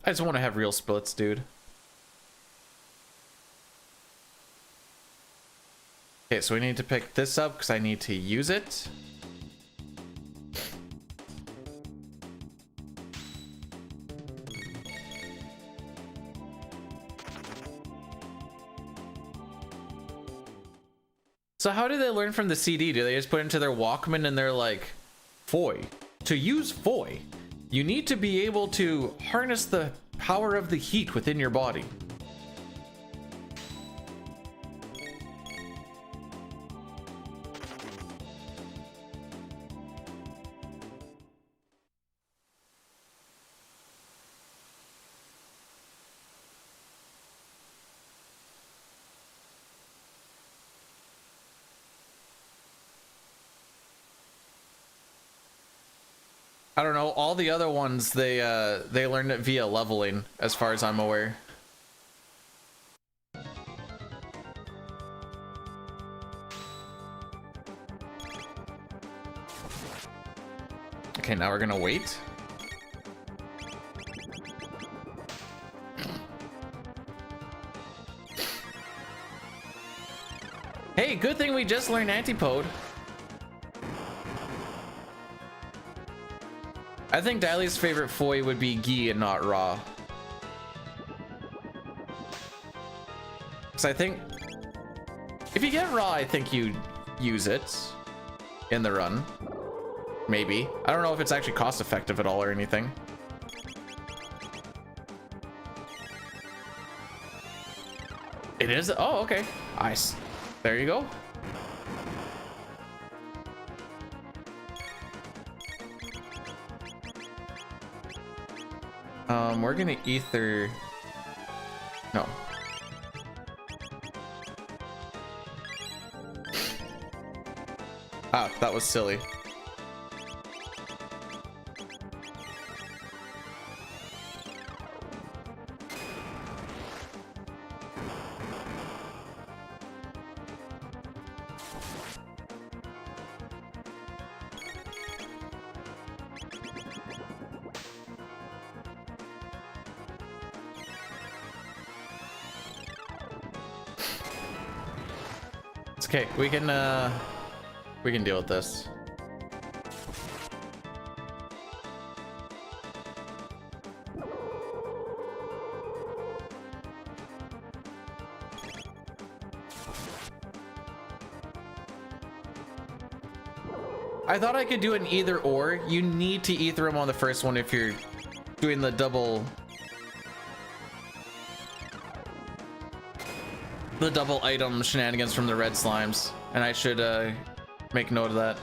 I just want to have real splits, dude. Okay, so we need to pick this up because I need to use it. So how do they learn from the CD? Do they just put it into their Walkman and they're like, Foy, to use Foy, you need to be able to harness the power of the heat within your body. I don't know, all the other ones they learned it via leveling as far as I'm aware. Okay, now we're gonna wait. Hey, good thing we just learned Antipode. I think Diley's favorite Foy would be Ghee and not Raw. Because I think if you get Raw, I think you use it in the run. Maybe. I don't know if it's actually cost effective at all or anything. It is? Oh, okay. Nice. There you go. We're gonna ether. No. Ah, that was silly. Okay, we can deal with this. I thought I could do an either or. You need to ether him on the first one if you're doing the double item shenanigans from the red slimes, and I should make note of that.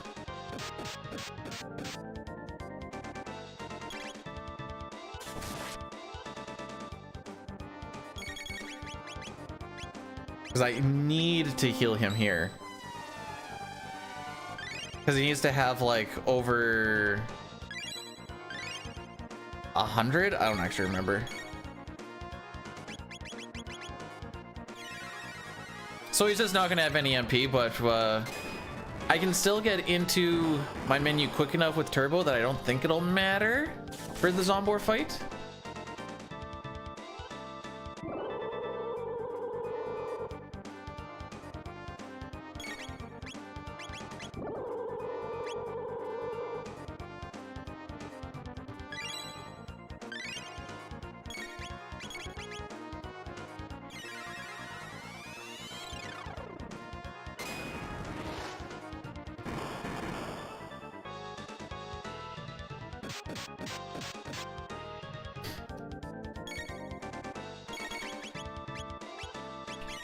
Because I need to heal him here. Because he needs to have like over 100? I don't actually remember. So he's just not gonna have any MP, but I can still get into my menu quick enough with turbo that I don't think it'll matter for the Zombor fight.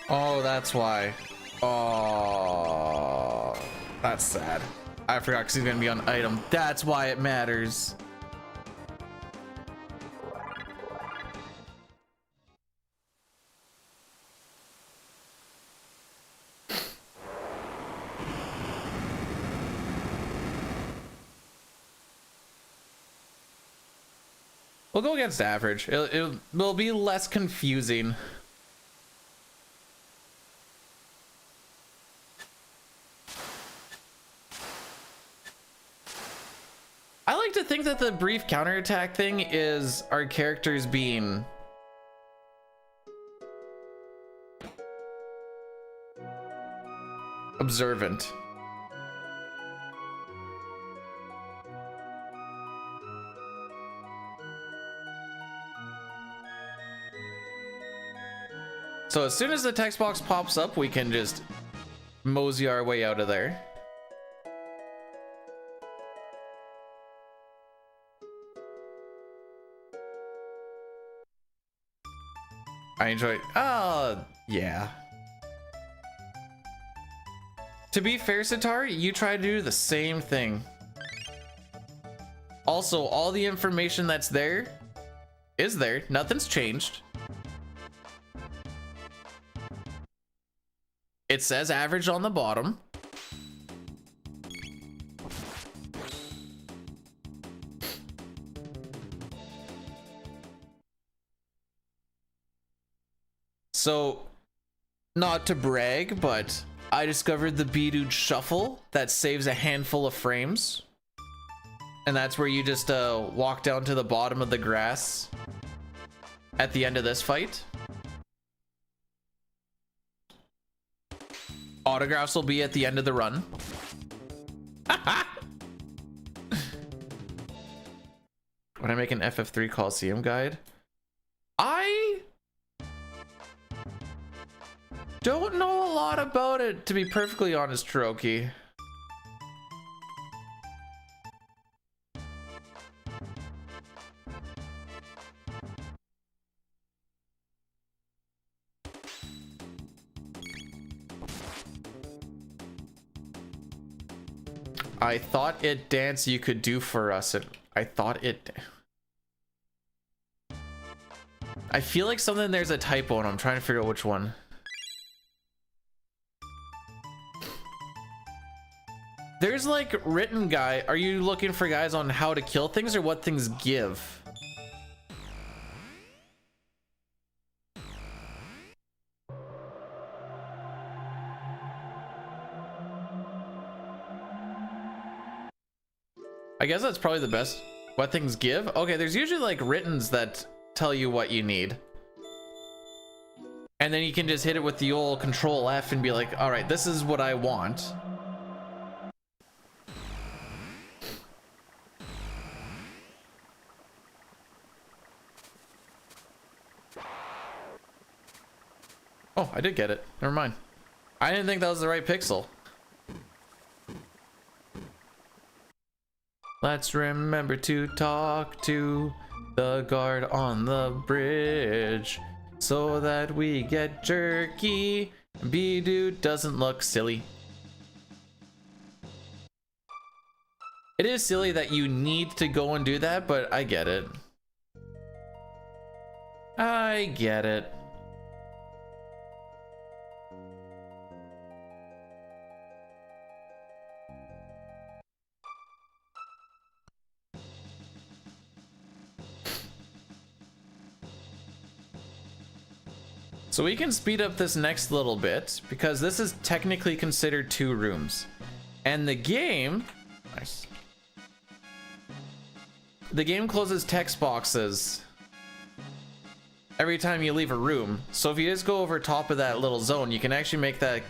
Oh, that's why. Oh, that's sad. I forgot because he's gonna be on item. That's why it matters. We'll go against average. It'll be less confusing. I like to think that the brief counterattack thing is our characters being observant. So as soon as the text box pops up, we can just mosey our way out of there. I enjoy. Yeah. To be fair, Sitar, you try to do the same thing. Also, all the information that's there is there. Nothing's changed. It says average on the bottom. So, not to brag, but I discovered the B-Dude Shuffle that saves a handful of frames. And that's where you just walk down to the bottom of the grass at the end of this fight. Autographs will be at the end of the run. When I make an FF3 Coliseum guide, I don't know a lot about it, to be perfectly honest, Hiroki. I thought it dance you could do for us. I thought it. I feel like something there's a typo and I'm trying to figure out which one. There's like written guy. Are you looking for guys on how to kill things or what things give? I guess that's probably the best. What things give? Okay, there's usually like writtens that tell you what you need. And then you can just hit it with the old Control F and be like, all right, this is what I want. Oh, I did get it. Never mind. I didn't think that was the right pixel. Let's remember to talk to the guard on the bridge so that we get jerky. B-dude doesn't look silly. It is silly that you need to go and do that, but I get it. I get it. So we can speed up this next little bit because this is technically considered 2 rooms. And the game, nice. The game closes text boxes every time you leave a room. So if you just go over top of that little zone, you can actually make that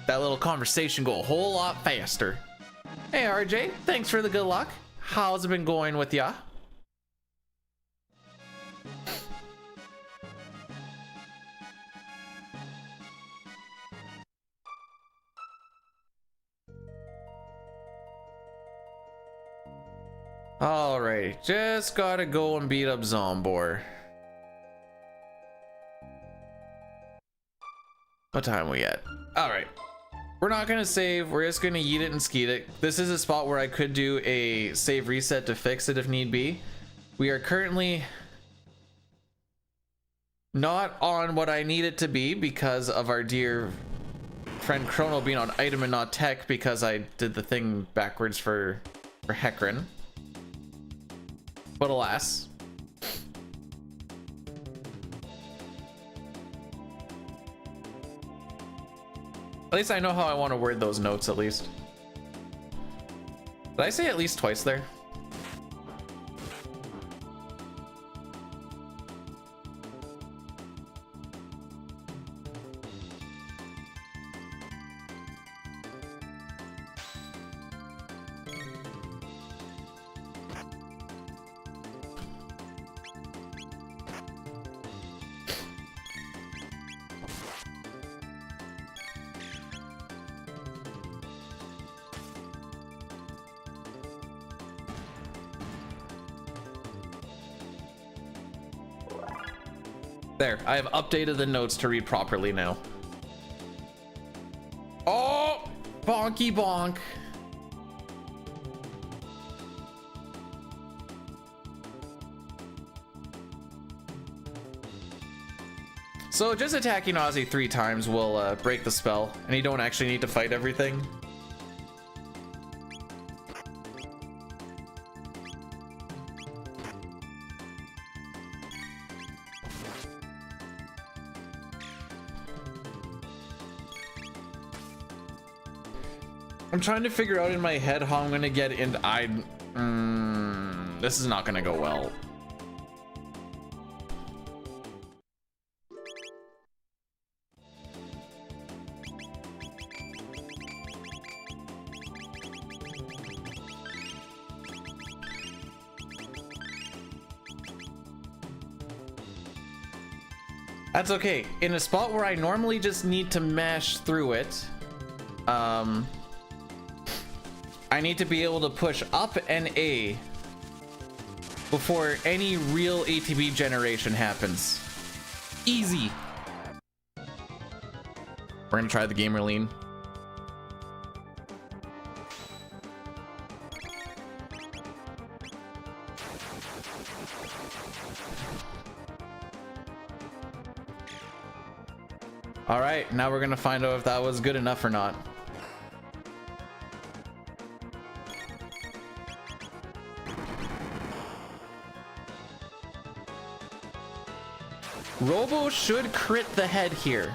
little conversation go a whole lot faster. Hey RJ, thanks for the good luck. How's it been going with ya? Alright, just gotta go and beat up Zombor. What time are we at? Alright. We're not gonna save, we're just gonna yeet it and skeet it. This is a spot where I could do a save reset to fix it if need be. We are currently not on what I need it to be because of our dear friend Chrono being on item and not tech because I did the thing backwards for Hecran. But alas. At least I know how I want to word those notes at least. Did I say at least twice there? There, I have updated the notes to read properly now. Oh, bonky bonk. So just attacking Ozzy 3 times will break the spell, and you don't actually need to fight everything. I'm trying to figure out in my head how I'm gonna get into this is not gonna go well. That's okay. In a spot where I normally just need to mash through it, I need to be able to push up and A before any real ATB generation happens. Easy. We're gonna try the gamer lean. All right, now we're gonna find out if that was good enough or not. Robo should crit the head here.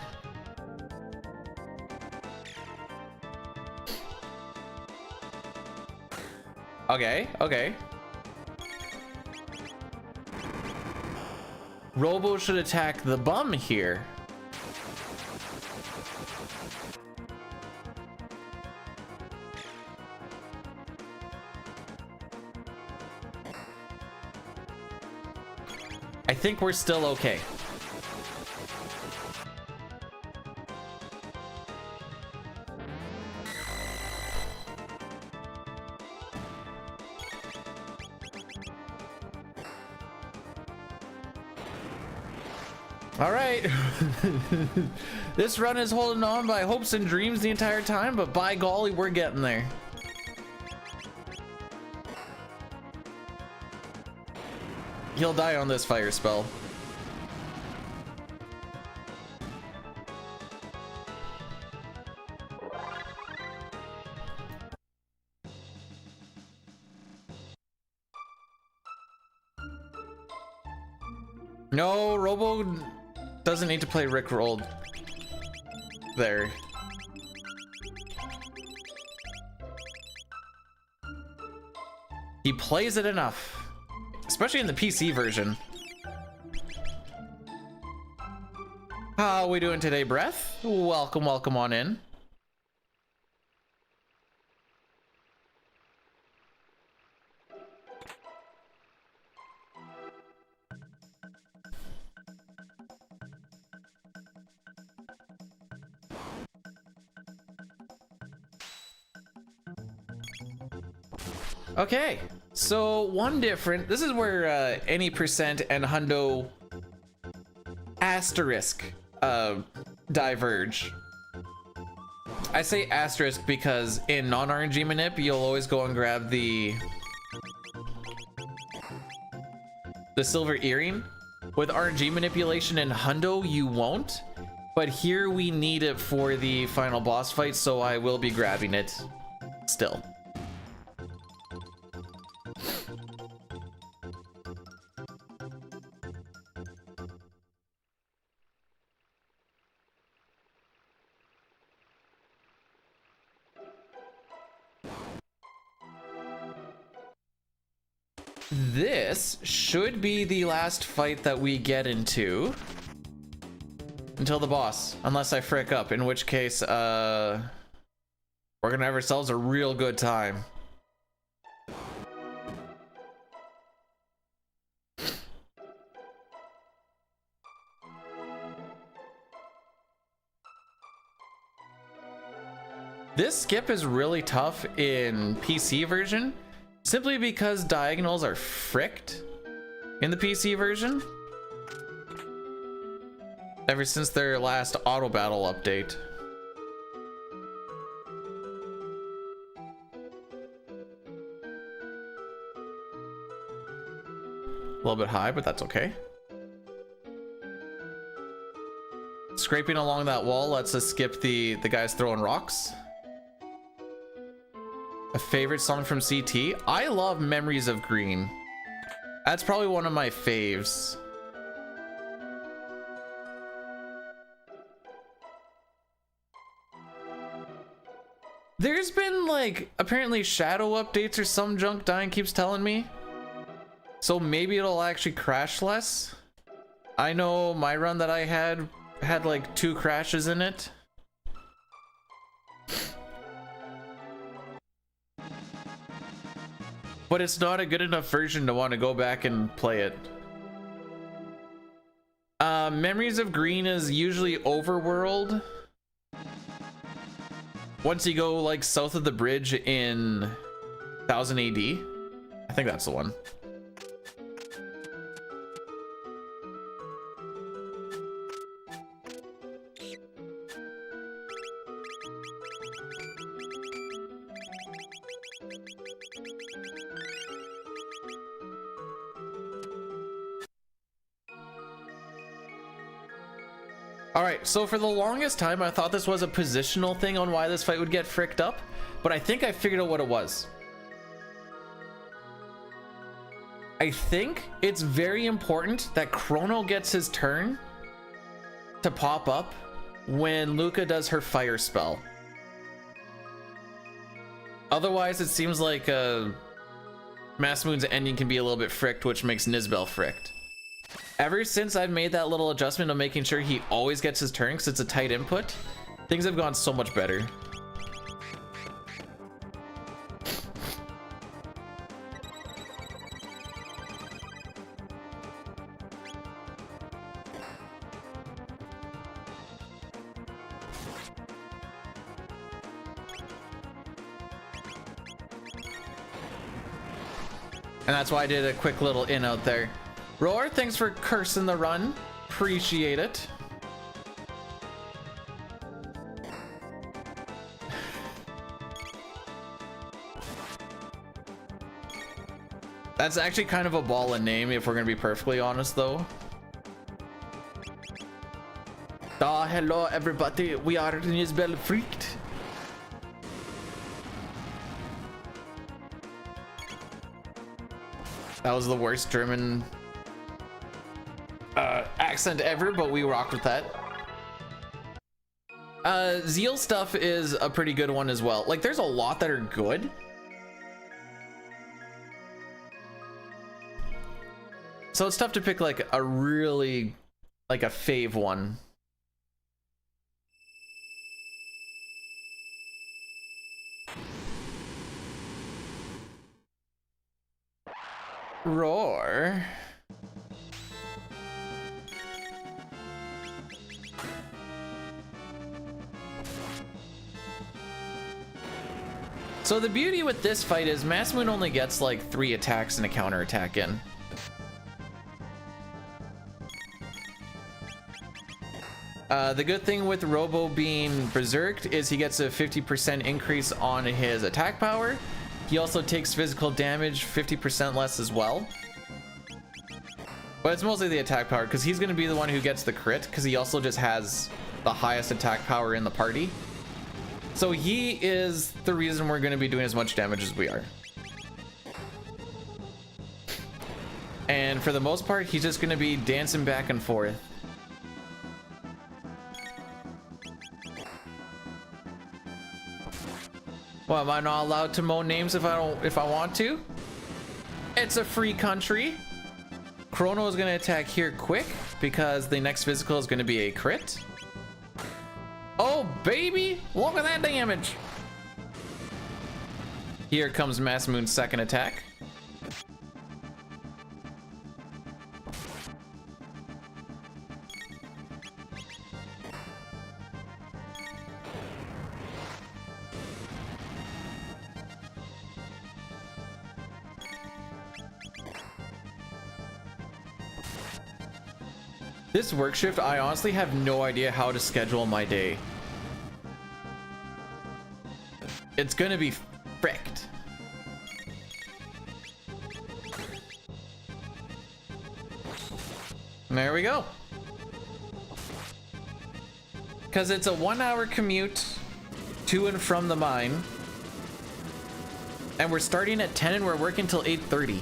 Okay, okay. Robo should attack the bum here. I think we're still okay. All right. This run is holding on by hopes and dreams the entire time, but by golly, we're getting there. He'll die on this fire spell. No, Robo doesn't need to play Rickrolled there. He plays it enough, especially in the PC version. How we doing today, Breath? Welcome, welcome on in. Okay, so one different, this is where any percent and hundo asterisk diverge. I say asterisk because in non-RNG manip, you'll always go and grab the silver earring. With RNG manipulation and hundo, you won't. But here we need it for the final boss fight, so I will be grabbing it still. This should be the last fight that we get into until the boss, unless I frick up, in which case we're gonna have ourselves a real good time. This skip is really tough in PC version, simply because diagonals are fricked in the PC version ever since their last auto battle update. A little bit high, but that's okay. Scraping along that wall lets us skip the guys throwing rocks. A favorite song from CT? I love Memories of Green. That's probably one of my faves. There's been like apparently shadow updates or some junk Dying keeps telling me. So maybe it'll actually crash less. I know my run that I had like 2 crashes in it. But it's not a good enough version to want to go back and play it. Memories of Green is usually overworld. Once you go like south of the bridge in 1000 AD. I think that's the one. All right, so for the longest time, I thought this was a positional thing on why this fight would get fricked up, but I think I figured out what it was. I think it's very important that Chrono gets his turn to pop up when Luca does her fire spell. Otherwise, it seems like Mass Moon's ending can be a little bit fricked, which makes Nizbel fricked. Ever since I've made that little adjustment of making sure he always gets his turn because it's a tight input, things have gone so much better. And that's why I did a quick little in out there. Roar, thanks for cursing the run. Appreciate it. That's actually kind of a ballin' name if we're gonna be perfectly honest though. Hello everybody, we are Nisbel Freaked. That was the worst German accent ever, but we rocked with that. Zeal stuff is a pretty good one as well. Like, there's a lot that are good. So it's tough to pick like a really, like a fave one. Roar. So the beauty with this fight is Mass Moon only gets like 3 attacks and a counter attack in. The good thing with Robo being berserked is he gets a 50% increase on his attack power. He also takes physical damage 50% less as well. But it's mostly the attack power because he's going to be the one who gets the crit because he also just has the highest attack power in the party. So he is the reason we're going to be doing as much damage as we are. And for the most part, he's just going to be dancing back and forth. Well, am I not allowed to moan names if I want to? It's a free country. Chrono is going to attack here quick because the next physical is going to be a crit. Oh baby, look at that damage. Here comes Mass Moon's second attack. This work shift, I honestly have no idea how to schedule my day. It's gonna be fricked. There we go. Because it's a 1-hour commute to and from the mine. And we're starting at 10 and we're working till 8:30.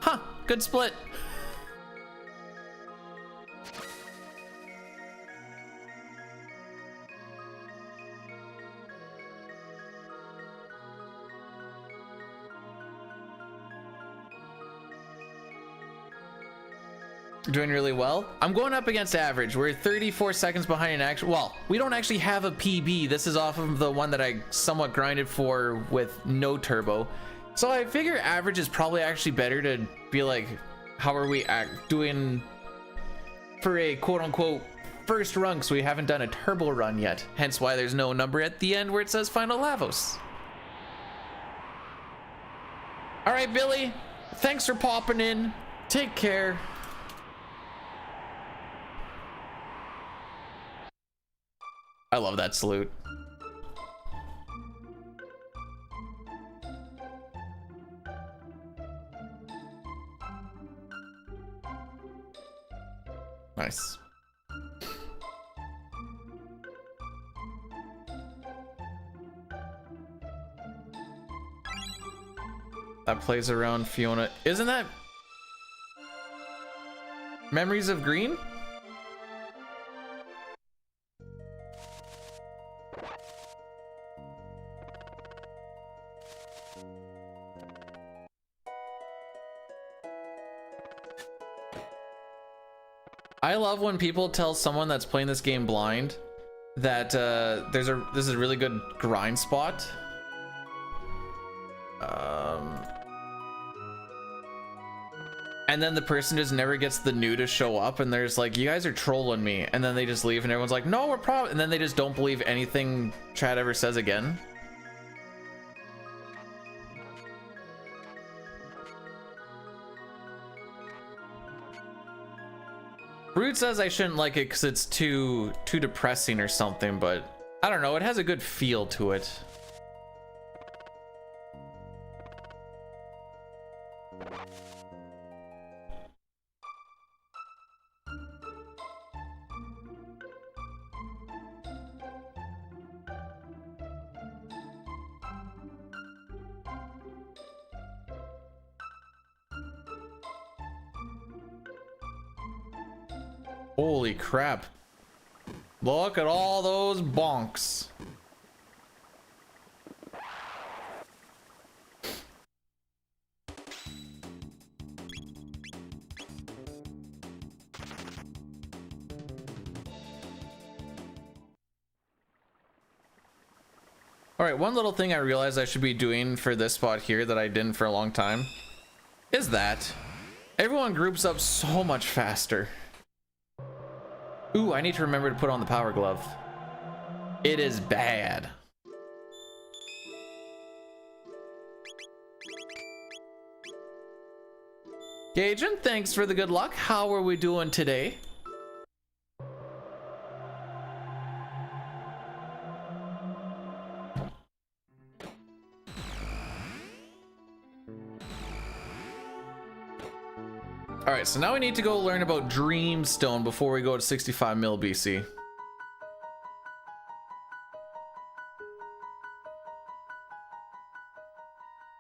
Huh, good split. Doing really well. I'm going up against average. We're 34 seconds behind an actual. Well, we don't actually have a PB. This is off of the one that I somewhat grinded for with no turbo. So I figure average is probably actually better to be like, how are we doing for a quote unquote first run? So we haven't done a turbo run yet. Hence why there's no number at the end where it says final Lavos. All right, Billy. Thanks for popping in. Take care. I love that salute. Nice. That plays around Fiona. Isn't that Memories of Green? I love when people tell someone that's playing this game blind that this is a really good grind spot. And then the person just never gets the new to show up, and there's like, you guys are trolling me, and then they just leave, and everyone's like, no, we're probably, and then they just don't believe anything Chad ever says again. Brood says I shouldn't like it because it's too depressing or something, but I don't know, it has a good feel to it. Holy crap. Look at all those bonks. All right, one little thing I realized I should be doing for this spot here that I didn't for a long time is that everyone groups up so much faster. Ooh, I need to remember to put on the power glove. It is bad. Gaijin, thanks for the good luck. How are we doing today? Alright, so now we need to go learn about Dreamstone before we go to 65 mil BC.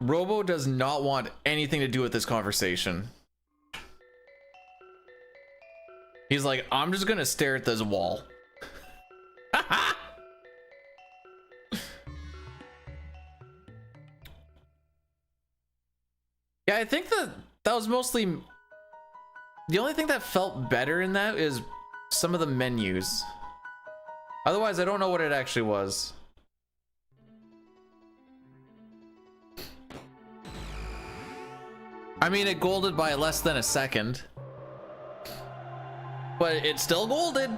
Robo does not want anything to do with this conversation. He's like, I'm just gonna stare at this wall. Yeah, I think that was mostly... The only thing that felt better in that is some of the menus. Otherwise, I don't know what it actually was. I mean, it golded by less than a second. But it still golded.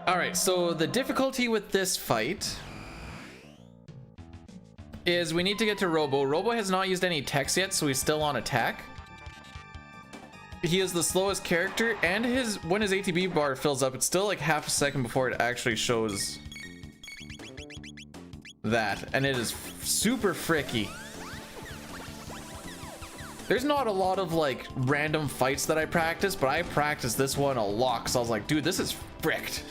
Alright, so the difficulty with this fight is we need to get to Robo. Robo has not used any techs yet, so he's still on attack. He is the slowest character, and when his ATB bar fills up, it's still like half a second before it actually shows that, and it is super fricky. There's not a lot of like random fights that I practice, but I practiced this one a lot because I was like, dude, this is fricked.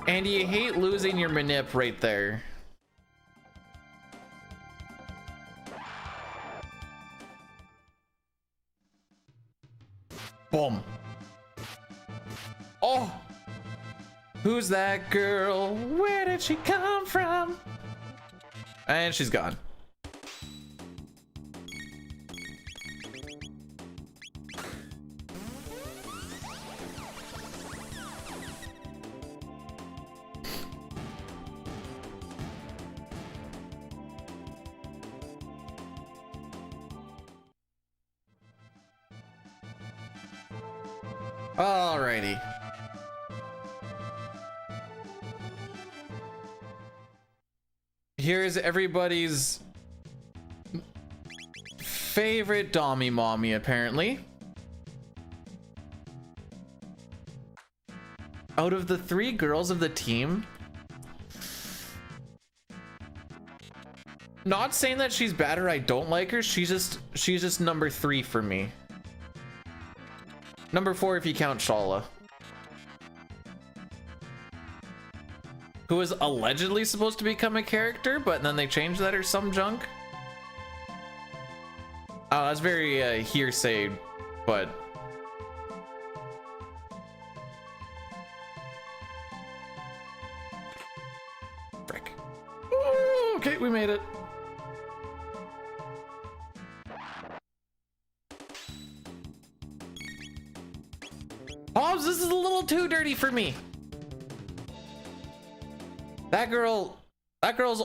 And you hate losing your manip right there. Boom. Oh! Who's that girl? Where did she come from? And she's gone. Alrighty. Here's everybody's favorite Dommy Mommy, apparently. Out of the 3 girls of the team, not saying that she's bad or I don't like her, she's just number 3 for me. Number 4 if you count Shala, who was allegedly supposed to become a character, but then they changed that or some junk. That's very hearsay, but frick. Ooh, okay, we made it. Oh, this is a little too dirty for me. That girl's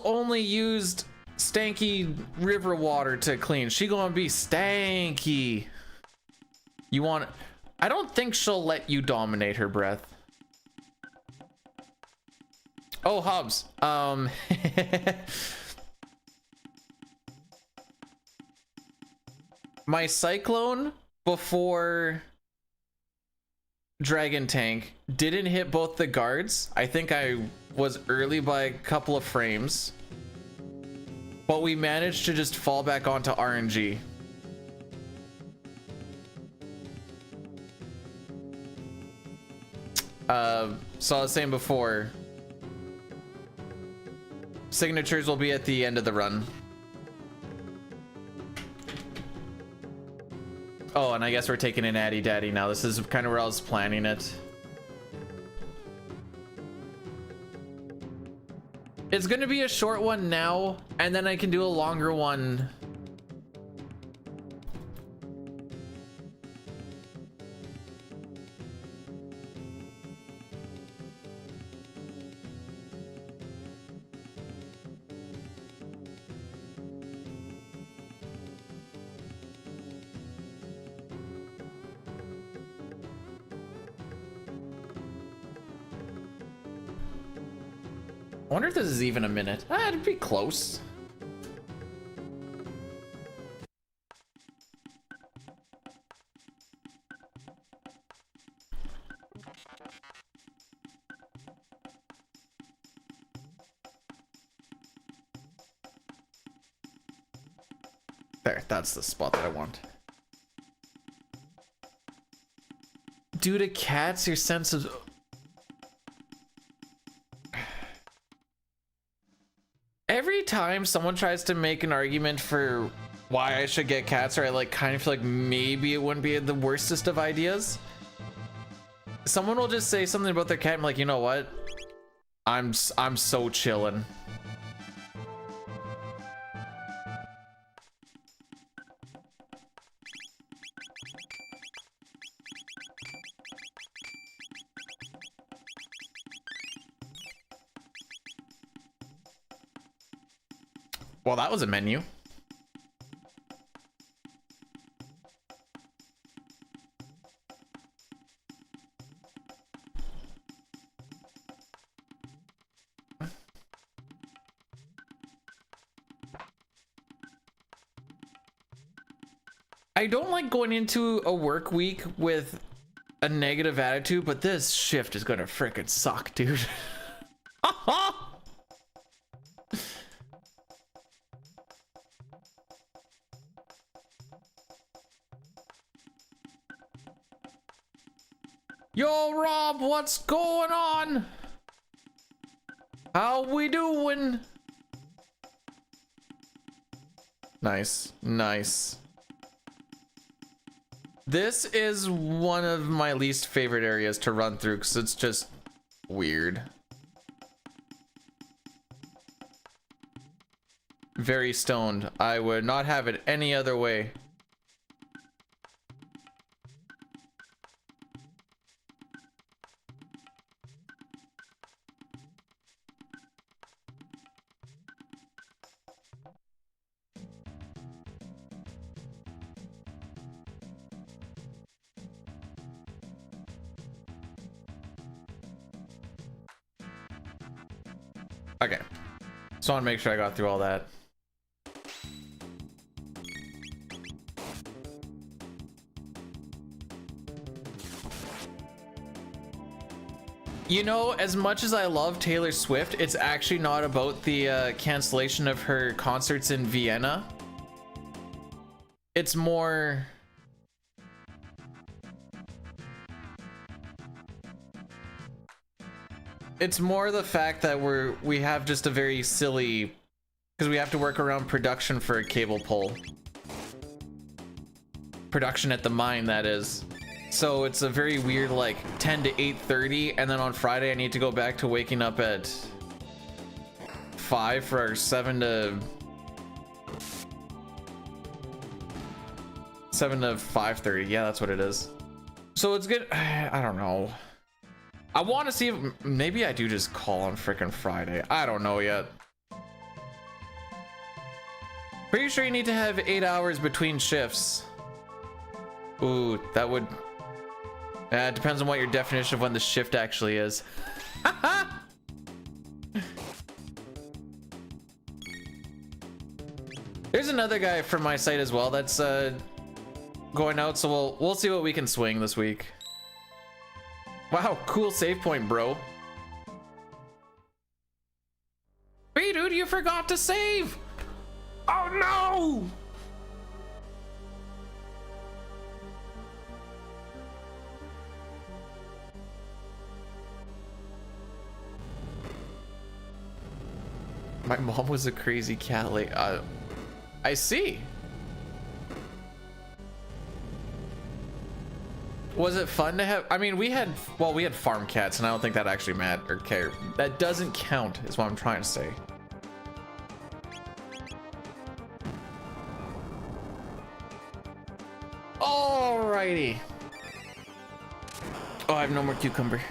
only used stanky river water to clean. She gonna be stanky. You want? I don't think she'll let you dominate her breath. Oh, Hobbs. My cyclone before Dragon Tank didn't hit both the guards. I think I was early by a couple of frames, but we managed to just fall back onto RNG. So I was saying before, signatures will be at the end of the run. Oh, and I guess we're taking an Addy Daddy now. This is kind of where I was planning it. It's gonna be a short one now, and then I can do a longer one. I wonder if this is even a minute. It'd be close. There, that's the spot that I want. Due to cats, your sense of... Every time someone tries to make an argument for why I should get cats, or I like kind of feel like maybe it wouldn't be the worstest of ideas, someone will just say something about their cat. I'm like, you know what? I'm so chillin'. Well, that was a menu. I don't like going into a work week with a negative attitude, but this shift is gonna frickin' suck, dude. Yo, Rob, what's going on? How we doing? Nice, nice. This is one of my least favorite areas to run through because it's just weird. Very stoned. I would not have it any other way. Okay, so I want to make sure I got through all that. You know, as much as I love Taylor Swift, it's actually not about the cancellation of her concerts in Vienna. It's more... It's more the fact that we have just a very silly, because we have to work around production for a cable pull. production at the mine, that is. So it's a very weird like 10 to 8:30, and then on Friday I need to go back to waking up at 5 for our 7 to 5:30. Yeah, that's what it is. So it's good. I don't know. I want to see if maybe I do just call on frickin' Friday. I don't know yet. Pretty sure you need to have 8 hours between shifts. Ooh, that would... it depends on what your definition of when the shift actually is. There's another guy from my site as well that's going out, so we'll see what we can swing this week. Wow, cool save point, bro. Hey, dude, you forgot to save. Oh no! My mom was a crazy cat lady. I see. Was it fun to have? I mean, we had farm cats, and I don't think that actually mattered or cared. That doesn't count, is what I'm trying to say. Alrighty. Oh, I have no more cucumber.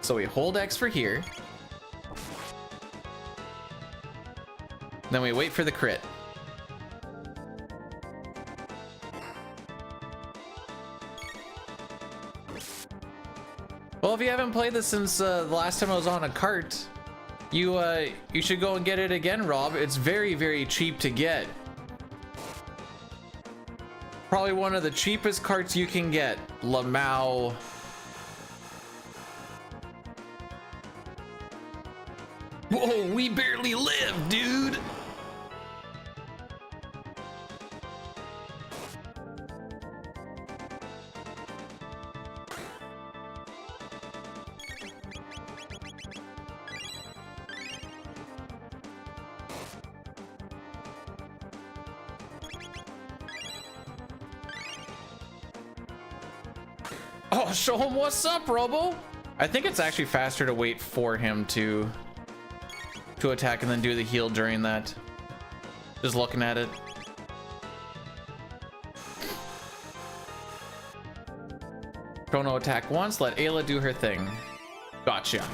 So we hold X for here. Then we wait for the crit. Well, if you haven't played this since the last time I was on a cart, you should go and get it again, Rob. It's very, very cheap to get. Probably one of the cheapest carts you can get. Lamau. Whoa, we barely live, dude. Oh, show him what's up, Robo. I think it's actually faster to wait for him to attack and then do the heal during that. Just looking at it. Chrono attack once, let Ayla do her thing. Gotcha.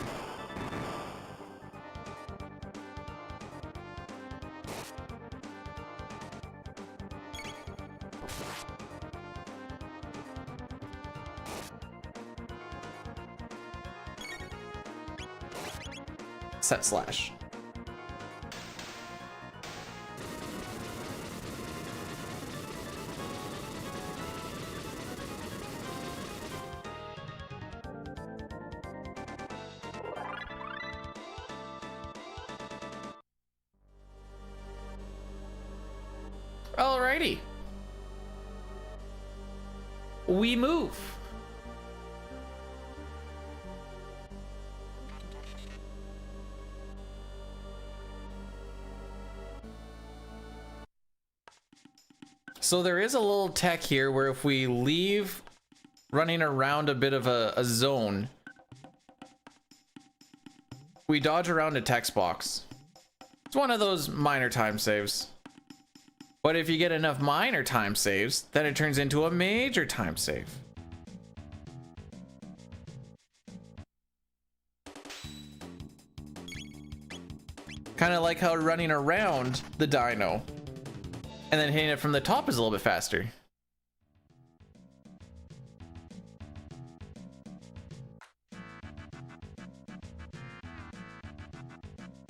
Set slash. Alrighty. We move. So there is a little tech here where if we leave running around a bit of a zone, we dodge around a text box. It's one of those minor time saves. But if you get enough minor time saves, then it turns into a major time save. Kind of like how running around the dino and then hitting it from the top is a little bit faster.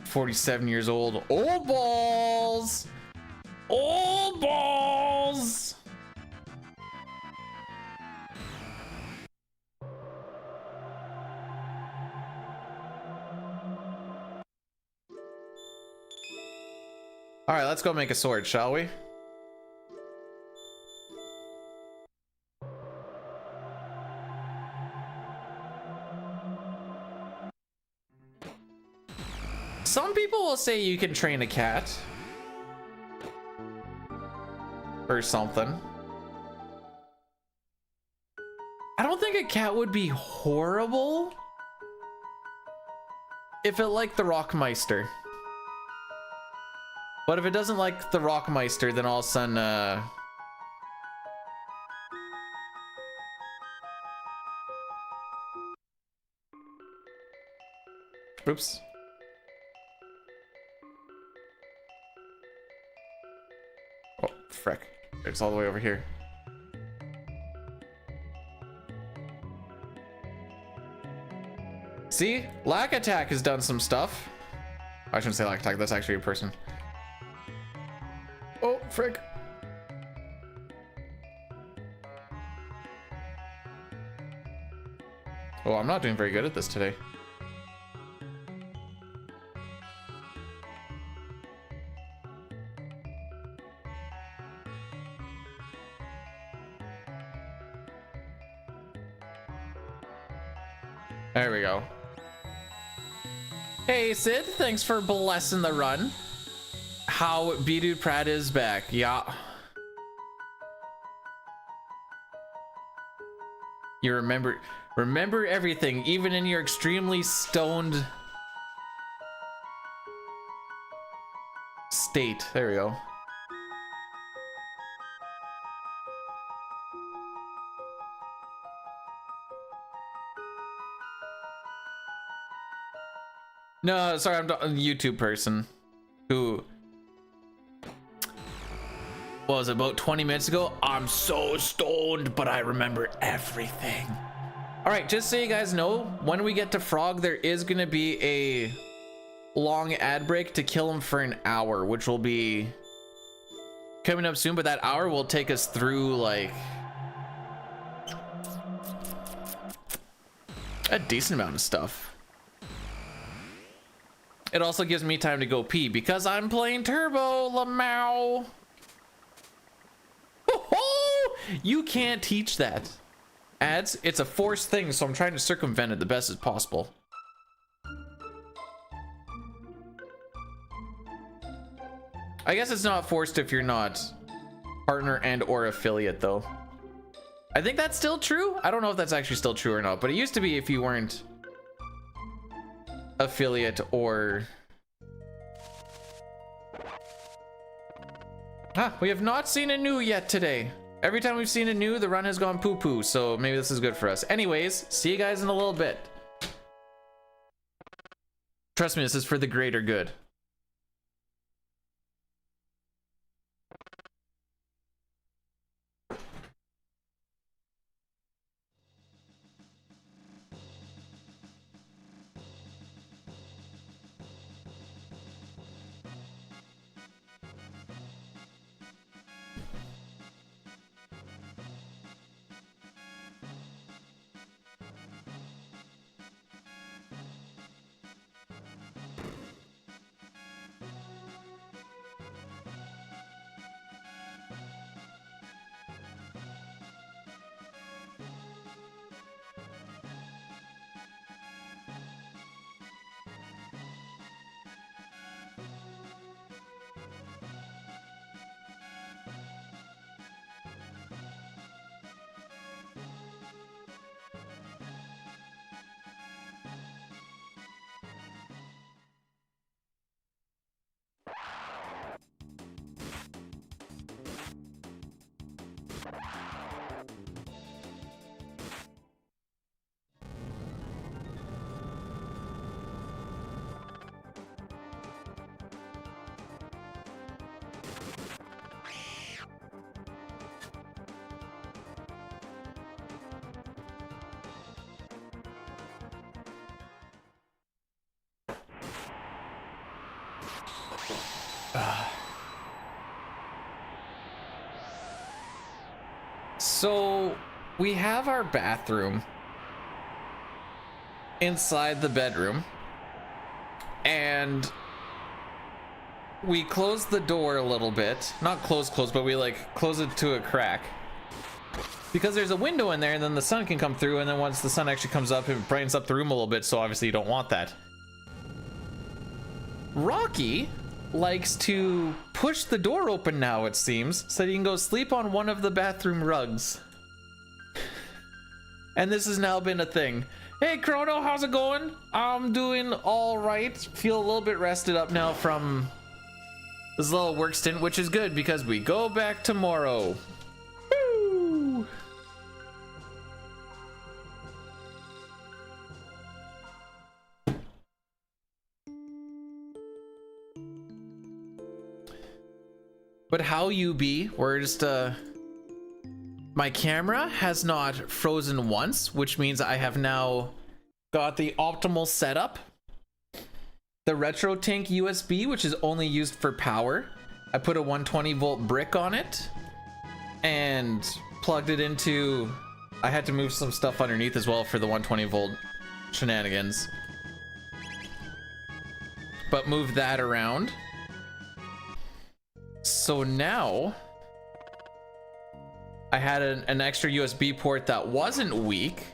"47 years old. Old balls! Old balls!" All right, let's go make a sword, shall we? Some people will say you can train a cat or something. I don't think a cat would be horrible if it liked the Rockmeister. But if it doesn't like the Rockmeister, then all of a sudden, oops. Oh, frick. It's all the way over here. See? Lack Attack has done some stuff. I shouldn't say Lack Attack, that's actually a person. Oh, frick. Oh, I'm not doing very good at this today. There we go. Hey Sid, thanks for blessing the run. How B-Dude Pratt is back. Yeah. You remember everything, even in your extremely stoned state. There we go. No, sorry, I'm a YouTube person who was about 20 minutes ago. I'm so stoned, but I remember everything. All right, just so you guys know, when we get to Frog, there is gonna be a long ad break to kill him for an hour, which will be coming up soon, but that hour will take us through like a decent amount of stuff. It also gives me time to go pee because I'm playing Turbo Lamau. You can't teach that. Ads, it's a forced thing, so I'm trying to circumvent it the best as possible. I guess it's not forced if you're not partner and or affiliate though. I think that's still true. I don't know if that's actually still true or not, but it used to be if you weren't affiliate or we have not seen a new yet today. Every time we've seen a new, the run has gone poo-poo, so maybe this is good for us. Anyways, see you guys in a little bit. Trust me, this is for the greater good. So we have our bathroom inside the bedroom, and we close the door a little bit. Not close, but we like close it to a crack because there's a window in there, and then the sun can come through, and then once the sun actually comes up, it brightens up the room a little bit, so obviously you don't want that. Rocky likes to push the door open now, it seems, so he can go sleep on one of the bathroom rugs. And this has now been a thing. Hey Chrono, how's it going? I'm doing all right. Feel a little bit rested up now from this little work stint, which is good because we go back tomorrow. Woo! But how you be? We're just my camera has not frozen once, which means I have now got the optimal setup. The retro tank USB, which is only used for power. I put a 120 volt brick on it and plugged it into, I had to move some stuff underneath as well for the 120 volt shenanigans, but move that around. So now I had an extra USB port that wasn't weak,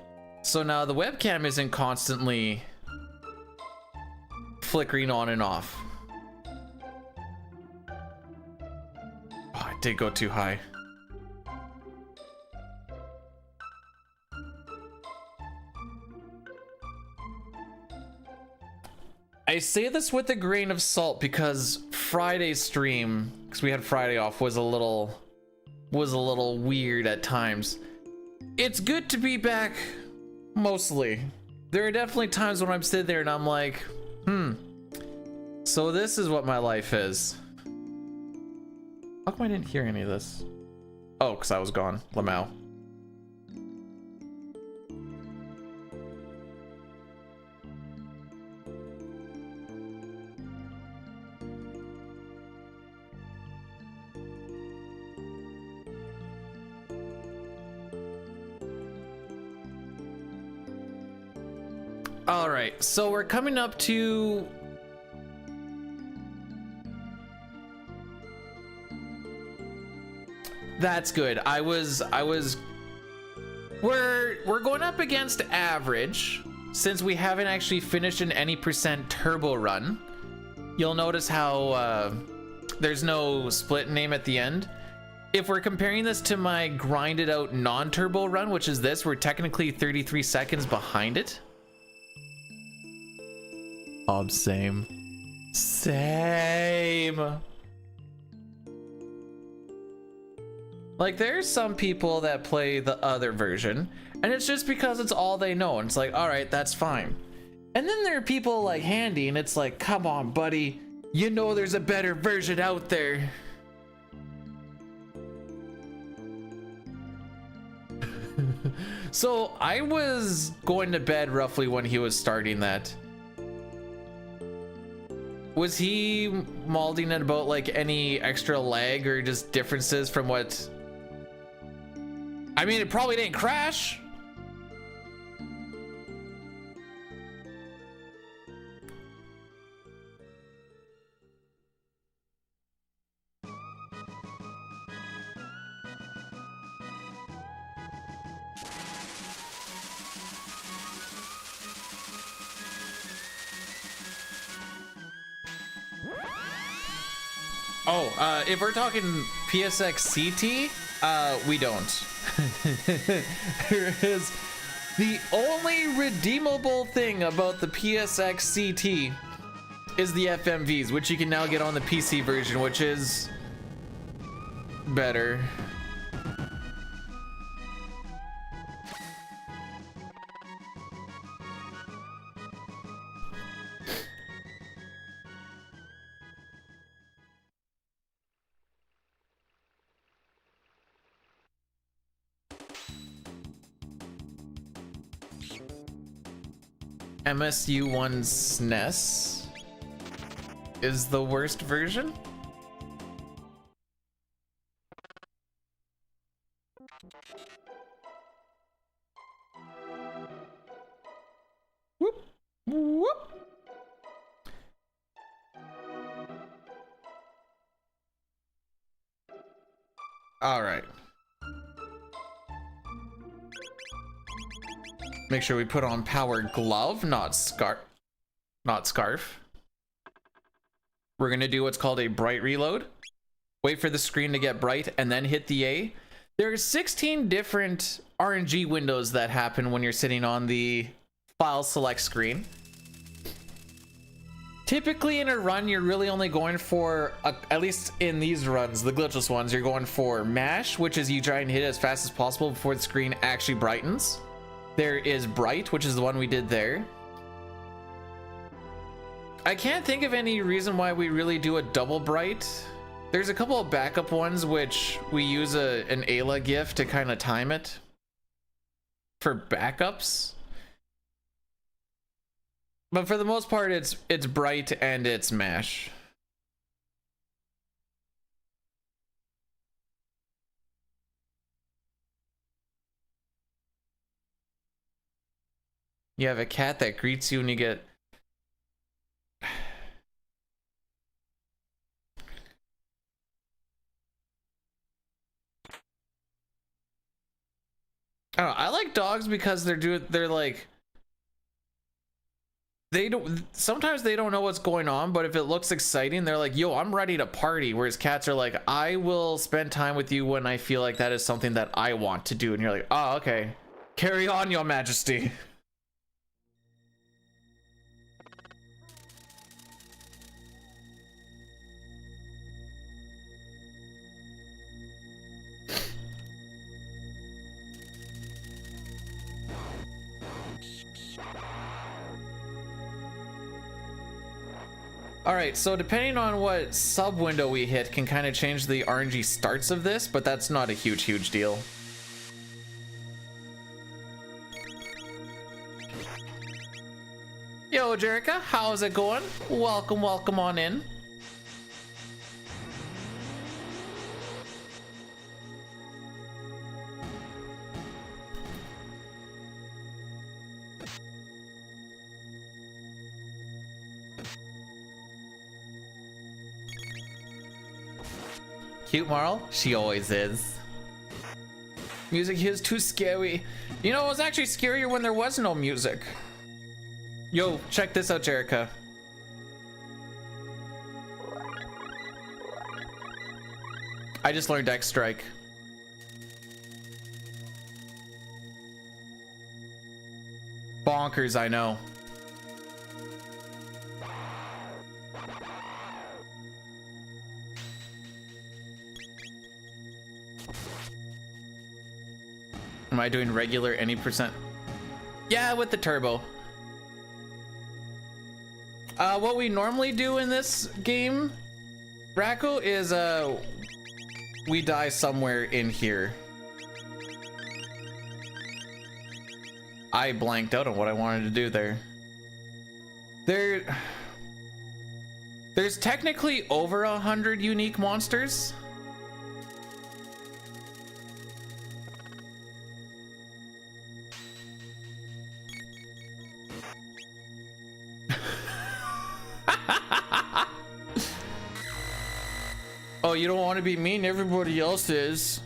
so now the webcam isn't constantly flickering on and off. Oh, I did go too high. I say this with a grain of salt because Friday's stream, because we had Friday off, was a little weird at times. It's good to be back, mostly. There are definitely times when I'm sitting there and I'm like, so this is what my life is. How come I didn't hear any of this? Oh, because I was gone. Lamau. All right, so we're coming up to that's good. We're going up against average since we haven't actually finished an any percent turbo run. You'll notice how there's no split name at the end. If we're comparing this to my grinded out non-turbo run, which is this, we're technically 33 seconds behind it. Same. Like, there's some people that play the other version, and it's just because it's all they know, and it's like, all right, that's fine. And then there are people like Handy, and it's like, come on, buddy, you know there's a better version out there. So I was going to bed roughly when he was starting that. Was he malding it about like any extra lag or just differences from what? I mean, it probably didn't crash. Oh, if we're talking PSX CT, we don't. There is the only redeemable thing about the PSX CT is the FMVs, which you can now get on the PC version, which is better. MSU1 SNES is the worst version? Whoop, whoop. All right. Make sure we put on power glove, not scarf. we're gonna do what's called a bright reload. Wait for the screen to get bright and then hit the A. There are 16 different RNG windows that happen when you're sitting on the file select screen. Typically in a run, you're really only going for, at least in these runs, the glitchless ones, you're going for mash, which is you try and hit it as fast as possible before the screen actually brightens. There is bright, which is the one we did there. I can't think of any reason why we really do a double bright. There's a couple of backup ones which we use an Ayla GIF to kind of time it for backups. But for the most part, it's bright and it's mash. You have a cat that greets you when you get... I don't know, I like dogs because they're like... sometimes they don't know what's going on, but if it looks exciting, they're like, yo, I'm ready to party. Whereas cats are like, I will spend time with you when I feel like that is something that I want to do. And you're like, oh, okay. Carry on, your majesty. All right, so depending on what sub window we hit can kind of change the RNG starts of this, but that's not a huge deal. Yo, Jerica, how's it going? Welcome on in. Cute Marl? She always is. Music is too scary. You know, it was actually scarier when there was no music. Yo, check this out, Jerica. I just learned X Strike. Bonkers, I know. Am I doing regular any percent? Yeah, with the turbo. What we normally do in this game, Racco, is we die somewhere in here. I blanked out on what I wanted to do there. There's technically over 100 unique monsters. Oh, you don't want to be mean, everybody else is.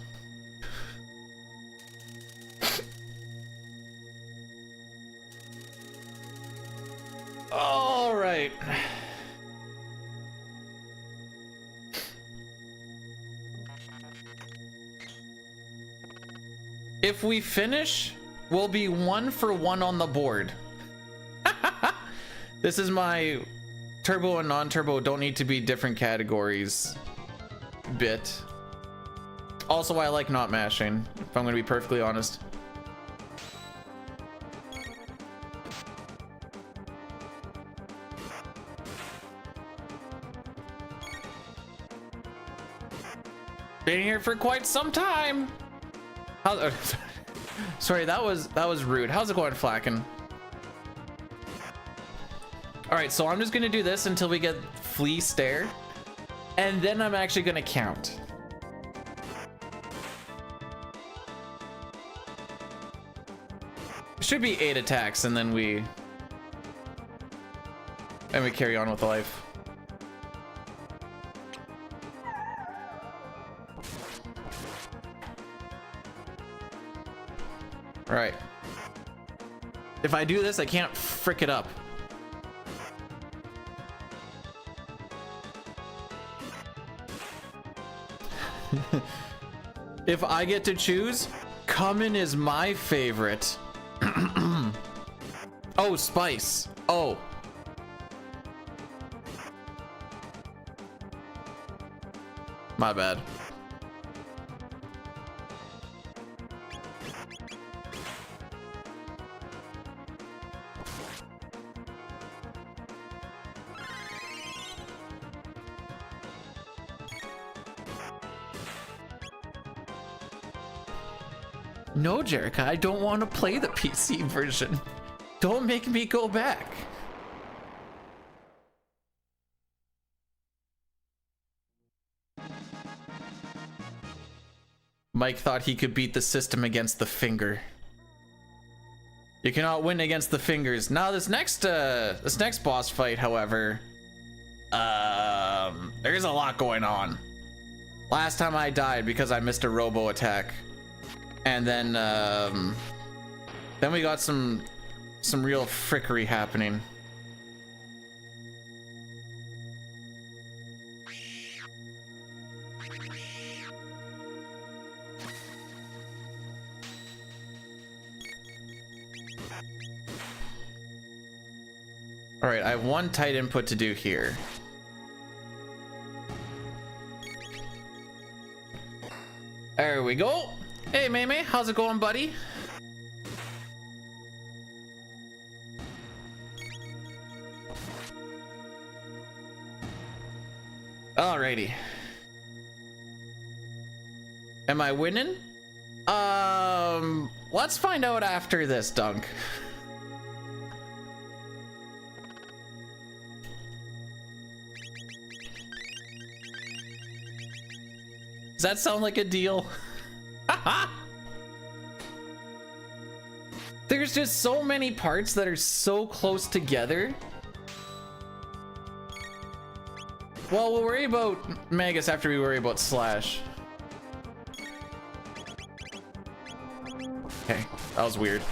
All right. If we finish, we'll be 1 for 1 on the board. This is my turbo and non-turbo don't need to be different categories bit. Also, I like not mashing, if I'm gonna be perfectly honest. Been here for quite some time. Sorry, that was rude. How's it going, Flacken? All right, so I'm just gonna do this until we get flea stare, and then I'm actually gonna count. It should be 8 attacks, and then we carry on with life. All right. If I do this, I can't frick it up. If I get to choose, cumin is my favorite. Oh, spice. Oh. My bad. No, Jerica, I don't want to play the PC version. Don't make me go back. Mike thought he could beat the system against the finger. You cannot win against the fingers. Now this next boss fight, however, there's a lot going on. Last time I died because I missed a robo attack. And then we got some real frickery happening. All right, I have one tight input to do here. There we go. Hey, Maymay, how's it going, buddy? Alrighty. Am I winning? Let's find out after this, Dunk. Does that sound like a deal? There's just so many parts that are so close together. Well, we'll worry about Magus after we worry about Slash. Okay, that was weird.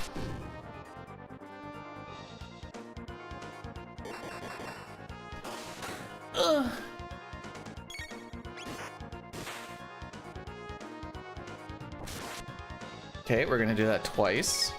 Ugh. Okay, we're gonna do that twice.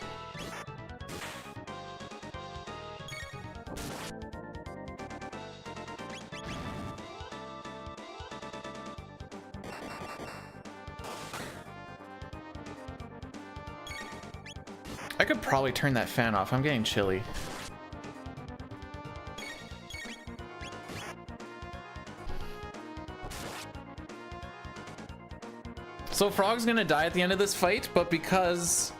I could probably turn that fan off. I'm getting chilly. So Frog's gonna die at the end of this fight, but because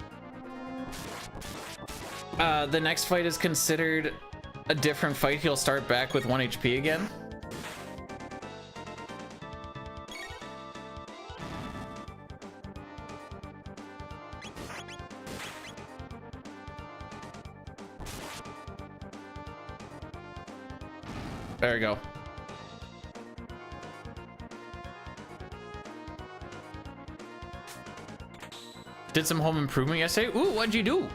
the next fight is considered a different fight, he'll start back with 1 HP again. There we go. Did some home improvement yesterday. Ooh, what'd you do?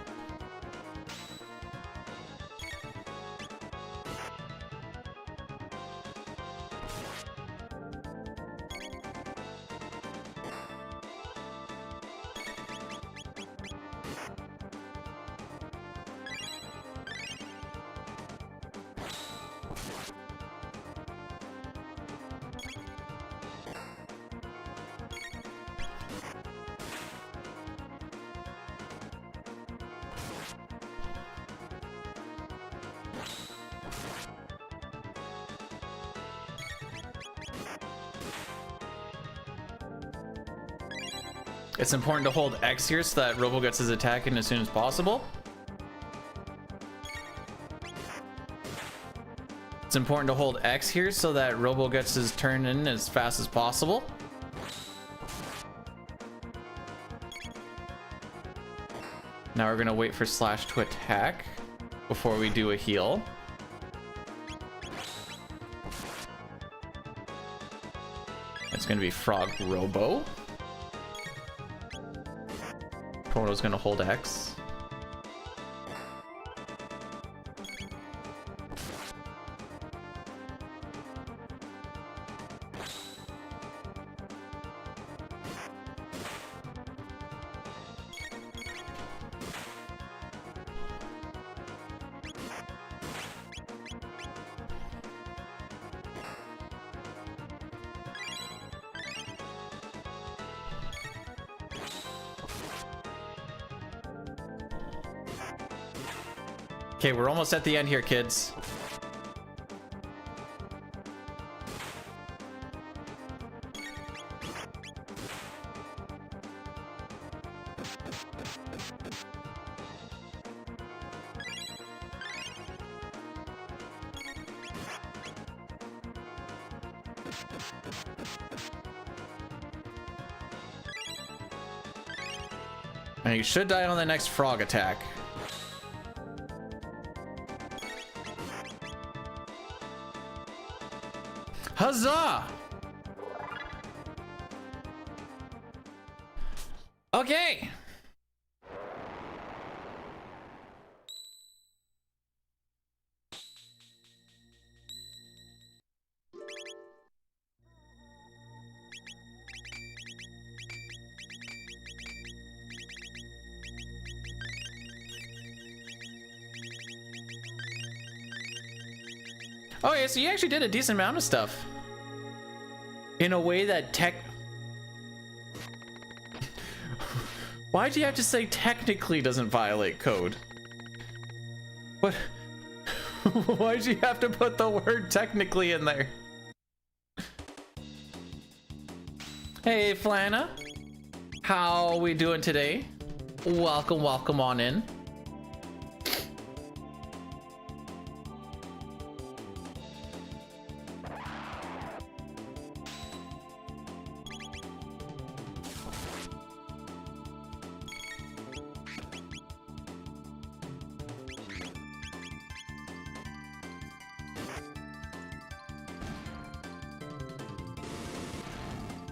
It's important to hold X here so that Robo gets his attack in as soon as possible. It's important to hold X here so that Robo gets his turn in as fast as possible. Now we're gonna wait for Slash to attack before we do a heal. It's gonna be Frog Robo. Chrono's gonna hold X. Okay, we're almost at the end here, kids. And you should die on the next frog attack. Huzzah! Okay. Oh yeah, so you actually did a decent amount of stuff. In a way that Why'd you have to say technically doesn't violate code? What? Why'd you have to put the word technically in there? Hey, Flana. How we doing today? Welcome, welcome on in.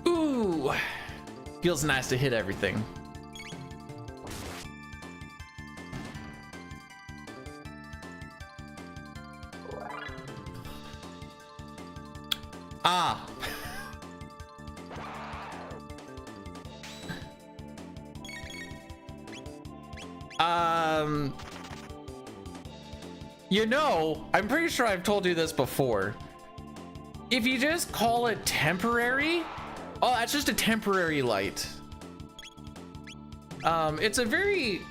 Ooh, feels nice to hit everything. Ah. You know, I'm pretty sure I've told you this before. If you just call it temporary, oh, that's just a temporary light. It's a very...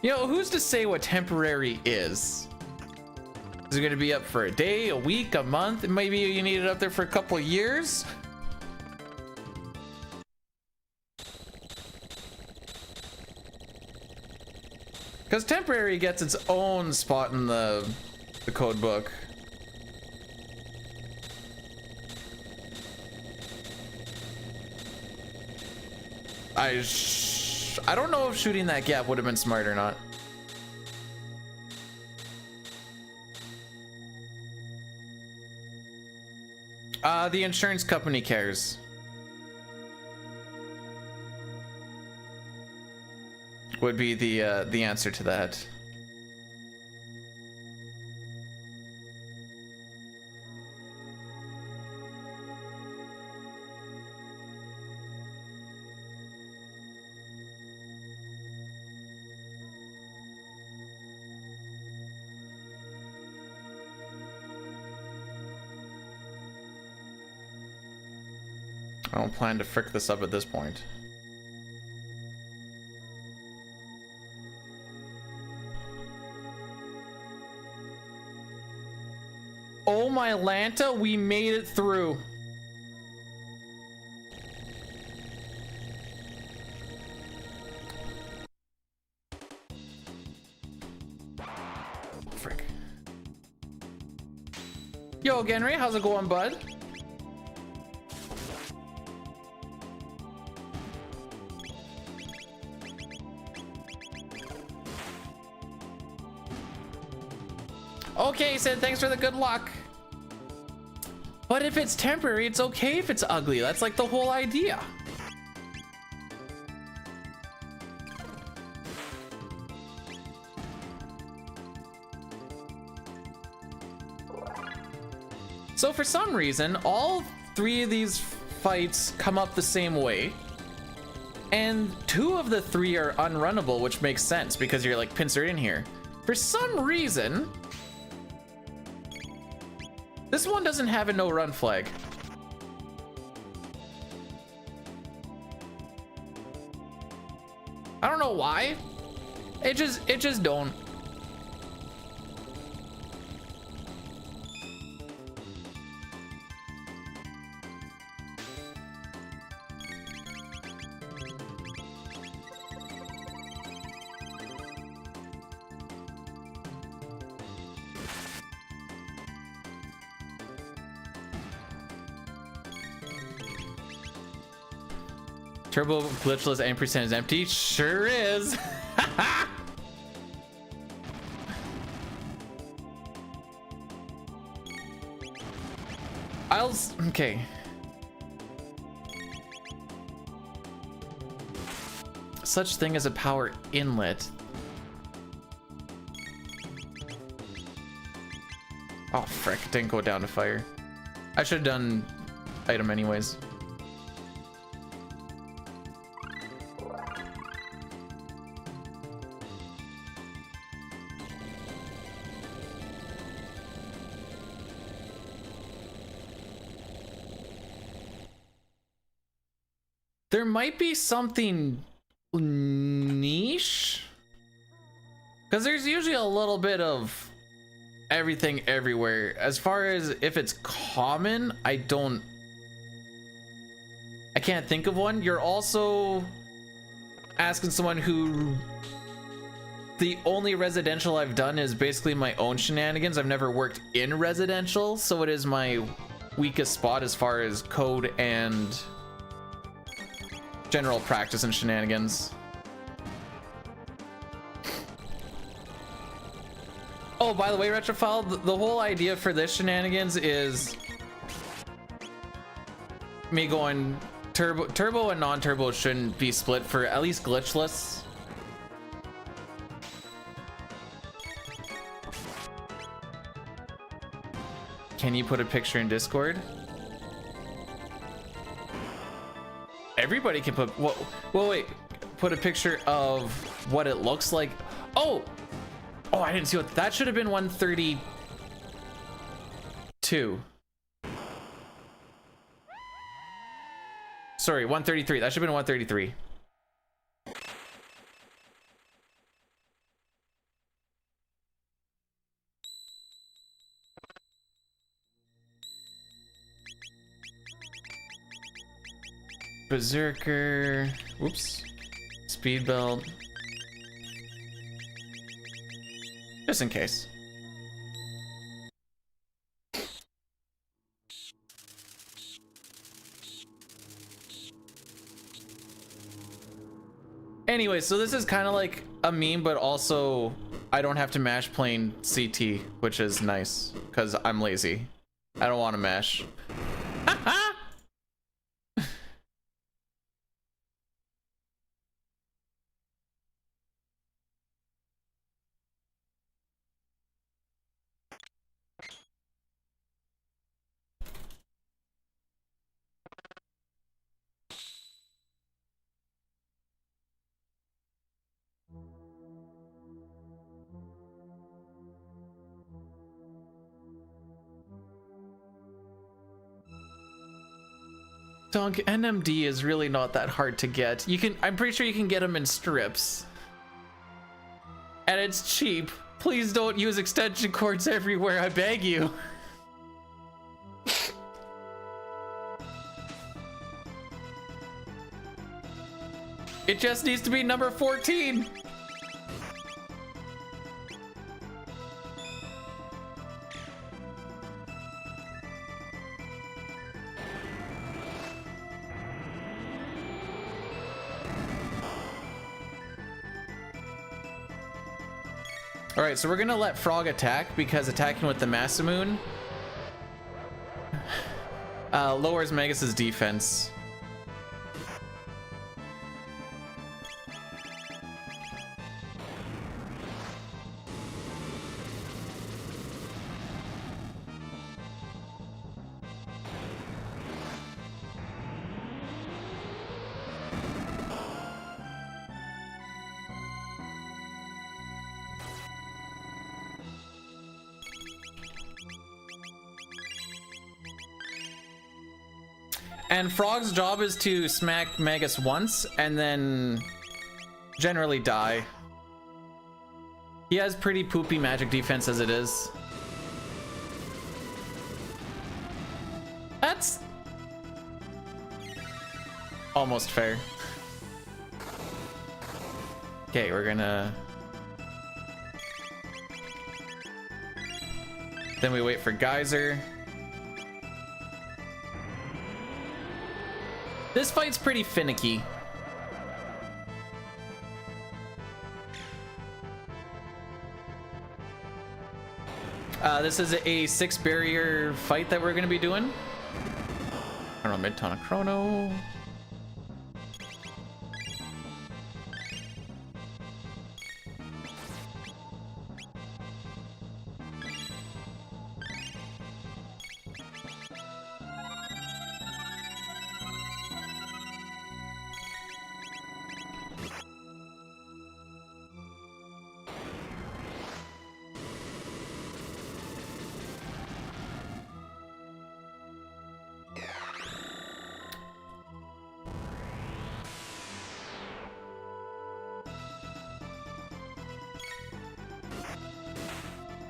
You know, who's to say what temporary is? Is it going to be up for a day, a week, a month? Maybe you need it up there for a couple of years? Because temporary gets its own spot in the code book. I don't know if shooting that gap would have been smart or not. The insurance company cares. Would be the answer to that. I don't plan to frick this up at this point. Oh my Lanta, we made it through. Frick. Yo, Genry, how's it going, bud? Okay, Sid, thanks for the good luck. But if it's temporary, it's okay if it's ugly. That's like the whole idea. So for some reason, all three of these fights come up the same way. And two of the three are unrunnable, which makes sense because you're like pincered in here. For some reason, this one doesn't have a no run flag. I don't know why. It just don't. Turbo glitchless ampersand is empty. Sure is. Okay. Such thing as a power inlet. Oh frick, didn't go down to fire. I should have done item anyways. There might be something niche, because there's usually a little bit of everything everywhere. As far as if it's common, I can't think of one. You're also asking someone who the only residential I've done is basically my own shenanigans. I've never worked in residential, so it is my weakest spot as far as code and general practice and shenanigans. Oh, by the way, Retrophile, the whole idea for this shenanigans is me going turbo and non-turbo shouldn't be split for at least glitchless. Can you put a picture in Discord? Everybody can put, well, wait, put a picture of what it looks like. Oh, I didn't see what that should have been. 132. Sorry, 133. That should have been 133. Berserker, whoops, speed belt, just in case. Anyway, so this is kind of like a meme, but also I don't have to mash playing CT, which is nice because I'm lazy. I don't want to mash. Dunk NMD is really not that hard to get. I'm pretty sure you can get them in strips. And it's cheap. Please don't use extension cords everywhere, I beg you. It just needs to be number 14. All right, so we're gonna let Frog attack because attacking with the Masamune lowers Magus's defense. And Frog's job is to smack Magus once and then generally die. He has pretty poopy magic defense as it is. That's almost fair. Okay, we're gonna... Then we wait for Geyser. This fight's pretty finicky. This is a 6 barrier fight that we're gonna be doing. I don't know, mid-ton of Chrono.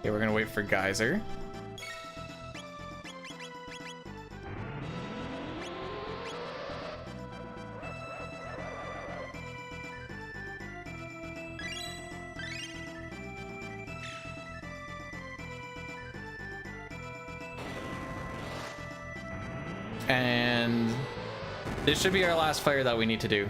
Okay, we're gonna wait for Geyser. And this should be our last fire that we need to do.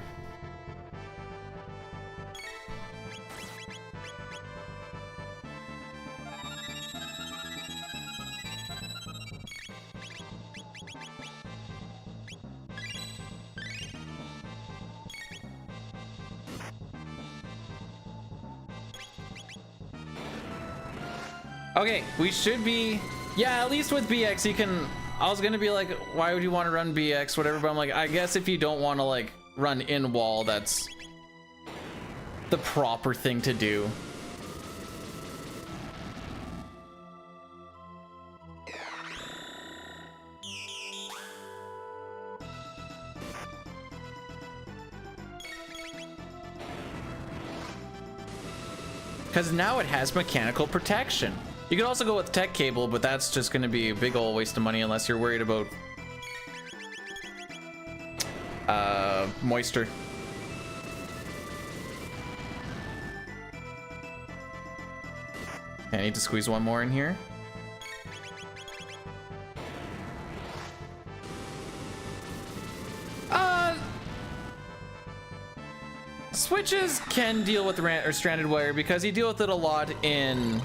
Okay, we should be... Yeah, at least with BX you can... I was gonna be like, why would you want to run BX, whatever, but I'm like, I guess if you don't want to like run in wall, that's the proper thing to do. Because now it has mechanical protection. You could also go with tech cable, but that's just going to be a big old waste of money unless you're worried about moisture. Okay, I need to squeeze one more in here. Switches can deal with stranded wire because you deal with it a lot in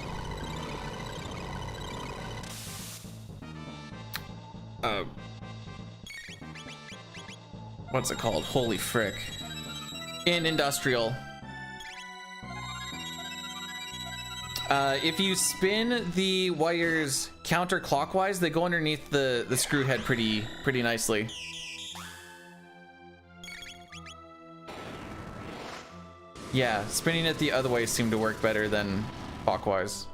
what's it called? Holy frick. In industrial. If you spin the wires counterclockwise, they go underneath the screw head pretty nicely. Yeah, spinning it the other way seemed to work better than clockwise.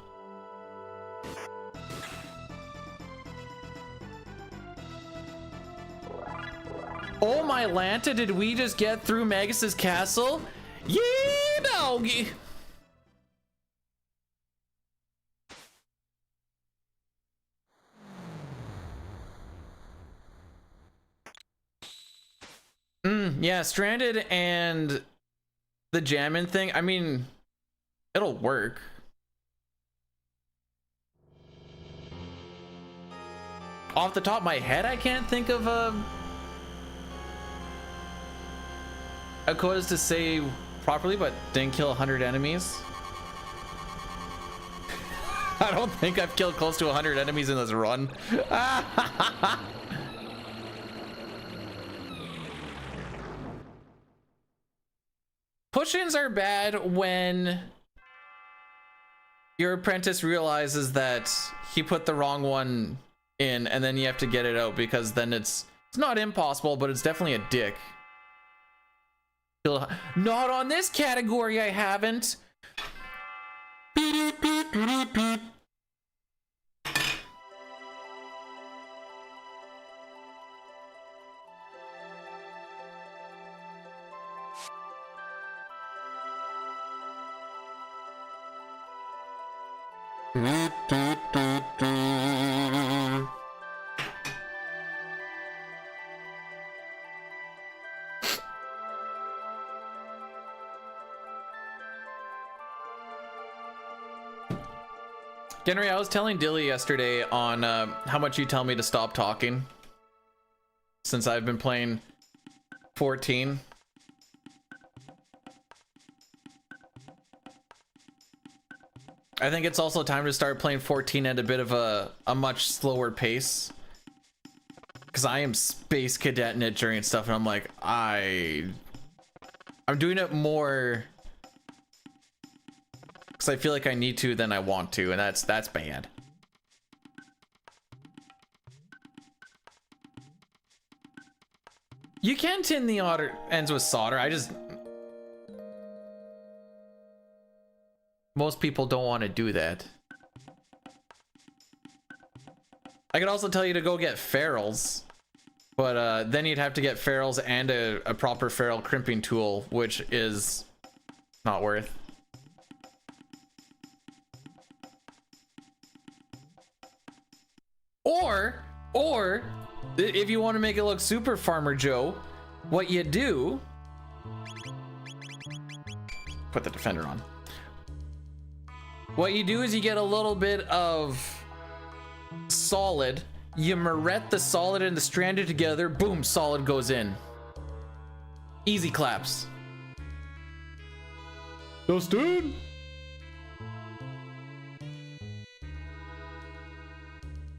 Oh my Lanta, did we just get through Magus's castle? Yeah, doggy. Yeah, stranded and the jammin' thing, I mean, it'll work. Off the top of my head, I can't think of a quotas to say properly, but didn't kill 100 enemies. I don't think I've killed close to 100 enemies in this run. Push-ins are bad when your apprentice realizes that he put the wrong one in and then you have to get it out, because then it's not impossible, but it's definitely a dick. Not on this category, I haven't. Henry, I was telling Dilly yesterday on how much you tell me to stop talking since I've been playing 14. I think it's also time to start playing 14 at a bit of a much slower pace. Because I am space cadeting it during stuff, and I'm like, I'm doing it more because I feel like I need to than I want to, and that's bad. You can tin the otter ends with solder. Most people don't want to do that. I could also tell you to go get ferrules, but then you'd have to get ferrules and a proper ferrule crimping tool, which is not worth. Or if you want to make it look super Farmer Joe, what you do, put the defender on. What you do is you get a little bit of solid, you mirette the solid and the stranded together, boom, solid goes in. Easy claps. Dustin?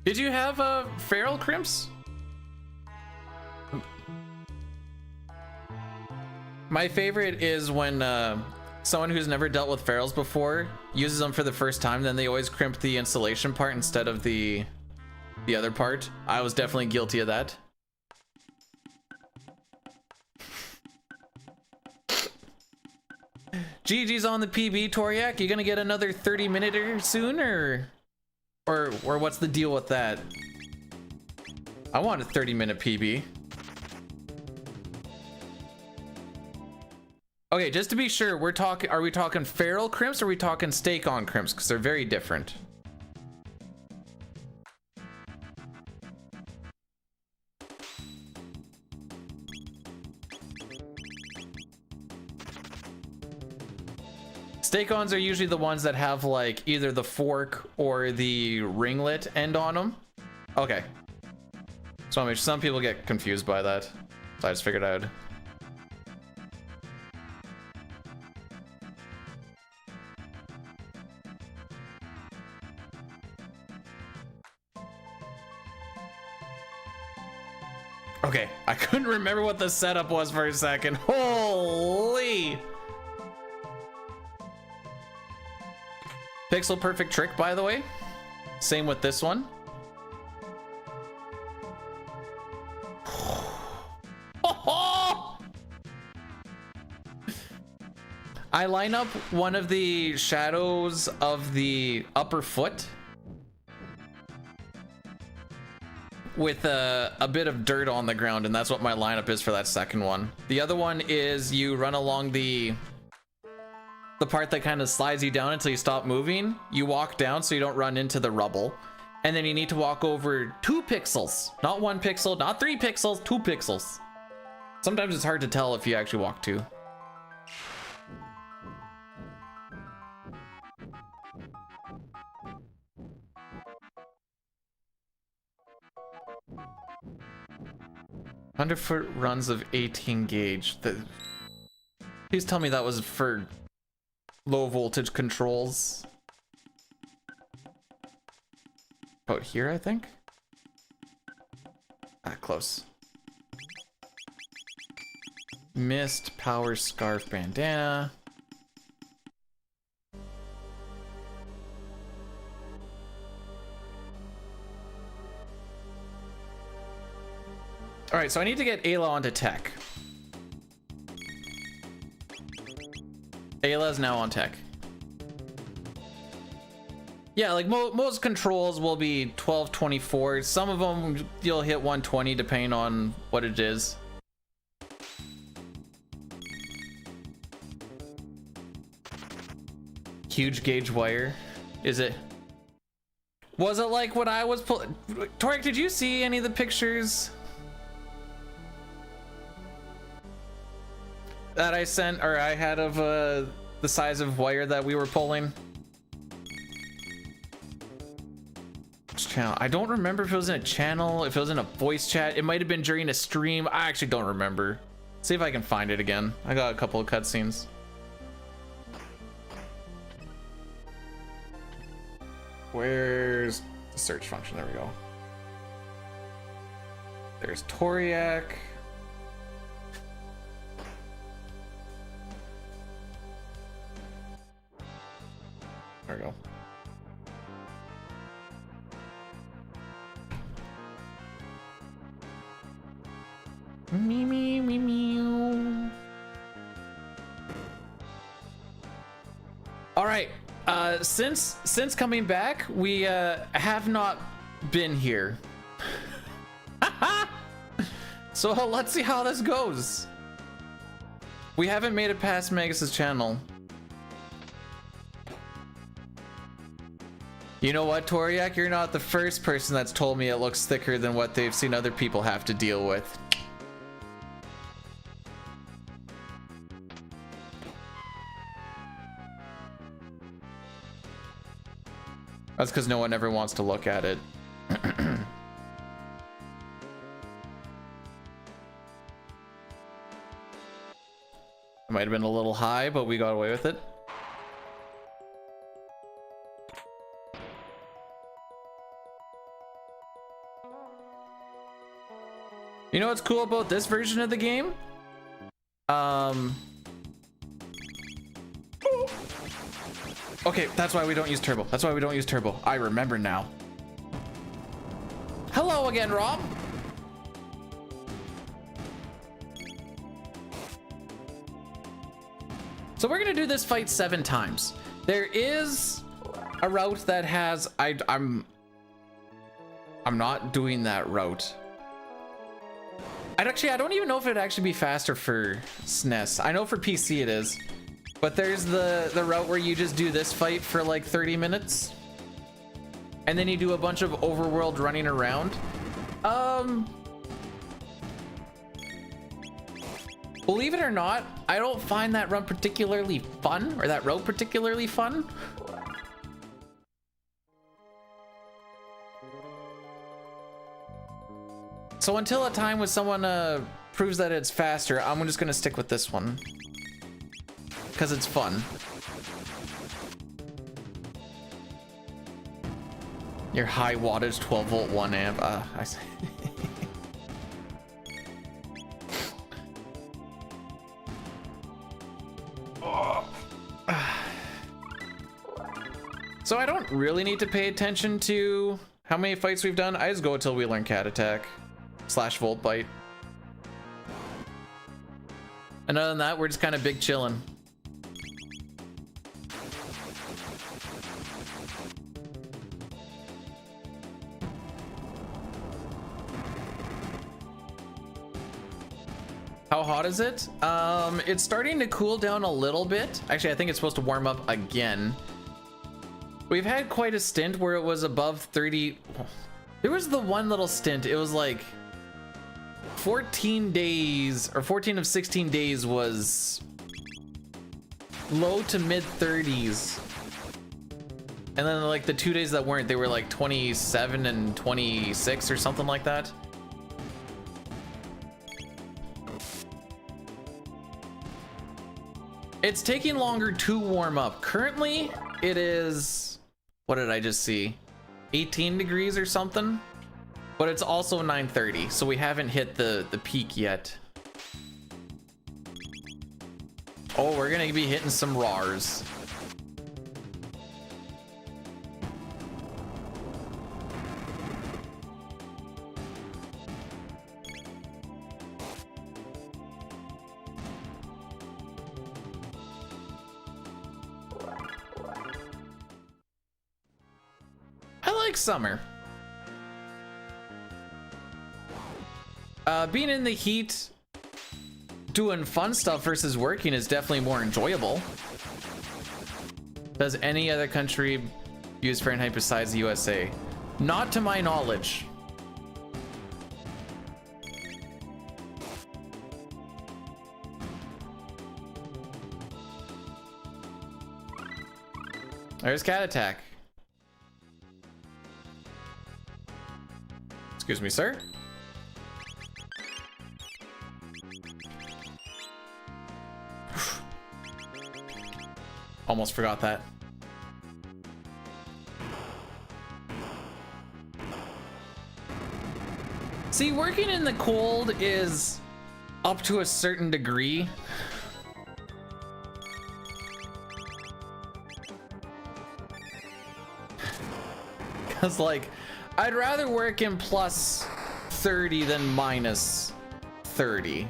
Did you have feral crimps? My favorite is when someone who's never dealt with ferals before uses them for the first time, then they always crimp the insulation part instead of the other part. I was definitely guilty of that. GG's on the PB, Toriak. You gonna get another 30-minute soon, or what's the deal with that? I want a 30-minute PB. Okay, just to be sure, are we talking feral crimps or are we talking steak on crimps? Because they're very different. Steak-ons are usually the ones that have like either the fork or the ringlet end on them. Okay. So I mean, some people get confused by that. So I just figured I'd. Okay, I couldn't remember what the setup was for a second. Holy! Pixel perfect trick, by the way. Same with this one. I line up one of the shadows of the upper foot with a bit of dirt on the ground, and that's what my lineup is for that second one. The other one is you run along the part that kind of slides you down until you stop moving. You walk down so you don't run into the rubble, and then you need to walk over 2 pixels, not 1 pixel, not 3 pixels, 2 pixels. Sometimes it's hard to tell if you actually walk 2. Underfoot runs of 18 gauge. Please tell me that was for low voltage controls. About here, I think. Ah, close. Mist, power, scarf, bandana. All right, so I need to get Ayla onto tech. Ayla is now on tech. Yeah, like most controls will be 1224. Some of them you'll hit 120 depending on what it is. Huge gauge wire, is it? Was it like what I was Torek, did you see any of the pictures that I sent or I had of the size of wire that we were pulling? Which channel? I don't remember if it was in a channel, if it was in a voice chat. It might have been during a stream. I actually don't remember. See if I can find it again. I got a couple of cutscenes. Where's the search function? There we go. There's Toriak. There we go. Me, me, me, meow. All right. Since coming back, we have not been here. So let's see how this goes. We haven't made it past Magus's channel. You know what, Toriak? You're not the first person that's told me it looks thicker than what they've seen other people have to deal with. That's because no one ever wants to look at it. It might have been a little high, but we got away with it. You know what's cool about this version of the game? Okay, that's why we don't use turbo. That's why we don't use turbo. I remember now. Hello again, Rob. So we're gonna do this fight 7 times. There is a route that has I'm not doing that route. I don't even know if it'd actually be faster for SNES. I know for PC it is. But there's the route where you just do this fight for like 30 minutes. And then you do a bunch of overworld running around. Believe it or not, I don't find that run particularly fun, or that route particularly fun. So until a time when someone proves that it's faster, I'm just gonna stick with this one. Because it's fun. Your high wattage 12 volt 1 amp. I see. So I don't really need to pay attention to how many fights we've done. I just go until we learn cat attack / volt bite. And other than that, we're just kind of big chilling. How hot is it? It's starting to cool down a little bit. Actually, I think it's supposed to warm up again. We've had quite a stint where it was above 30. There was the one little stint. It was like 14 days, or 14 of 16 days was low to mid 30s. And then like the 2 days that weren't, they were like 27 and 26 or something like that. It's taking longer to warm up. Currently, it is, what did I just see? 18 degrees or something? But it's also 9:30, so we haven't hit the peak yet. Oh, we're gonna be hitting some RARs. Summer. Being in the heat, doing fun stuff versus working is definitely more enjoyable. Does any other country use Fahrenheit besides the USA? Not to my knowledge. There's cat attack. Excuse me, sir. Almost forgot that. See, working in the cold is up to a certain degree. Cause like, I'd rather work in plus 30 than minus 30.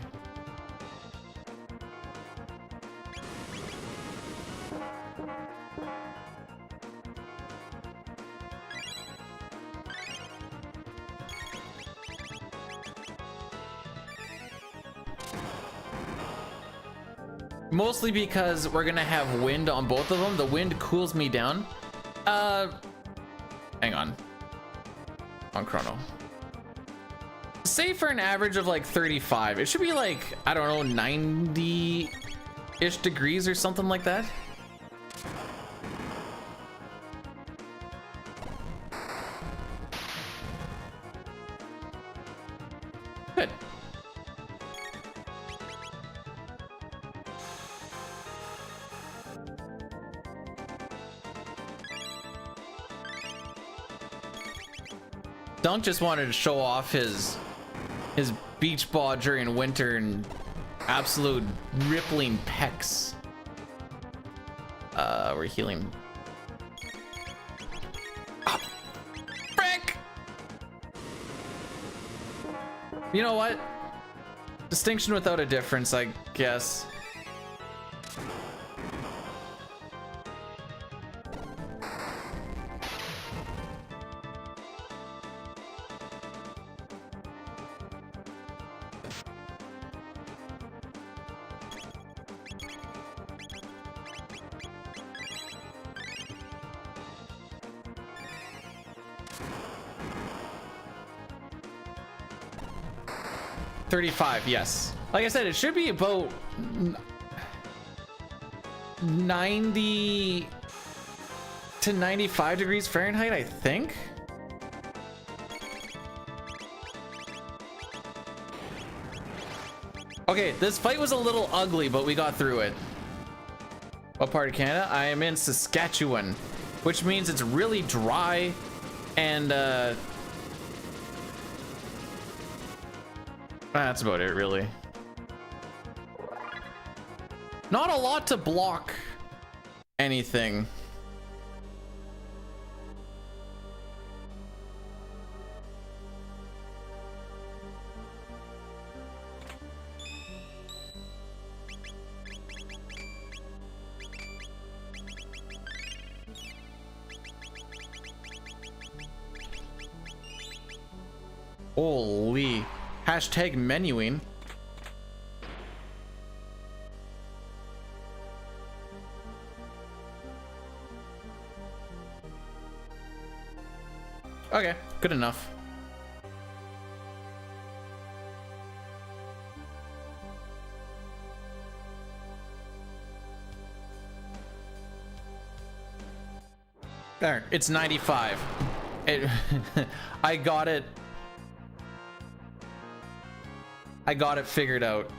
Mostly because we're gonna have wind on both of them. The wind cools me down. Hang on Chrono. Say for an average of like 35, it should be like, I don't know, 90-ish degrees or something like that. Good. Dunk just wanted to show off his beach ball during winter and absolute rippling pecs. We're healing. Oh, frick! You know what? Distinction without a difference, I guess. $35, yes. Like I said, it should be about 90 to 95 degrees Fahrenheit, I think. Okay, this fight was a little ugly, but we got through it. What part of Canada? I am in Saskatchewan, which means it's really dry and that's about it, really. Not a lot to block anything. Holy. Hashtag menuing. Okay, good enough. There, it's 95. I got it. I got it figured out.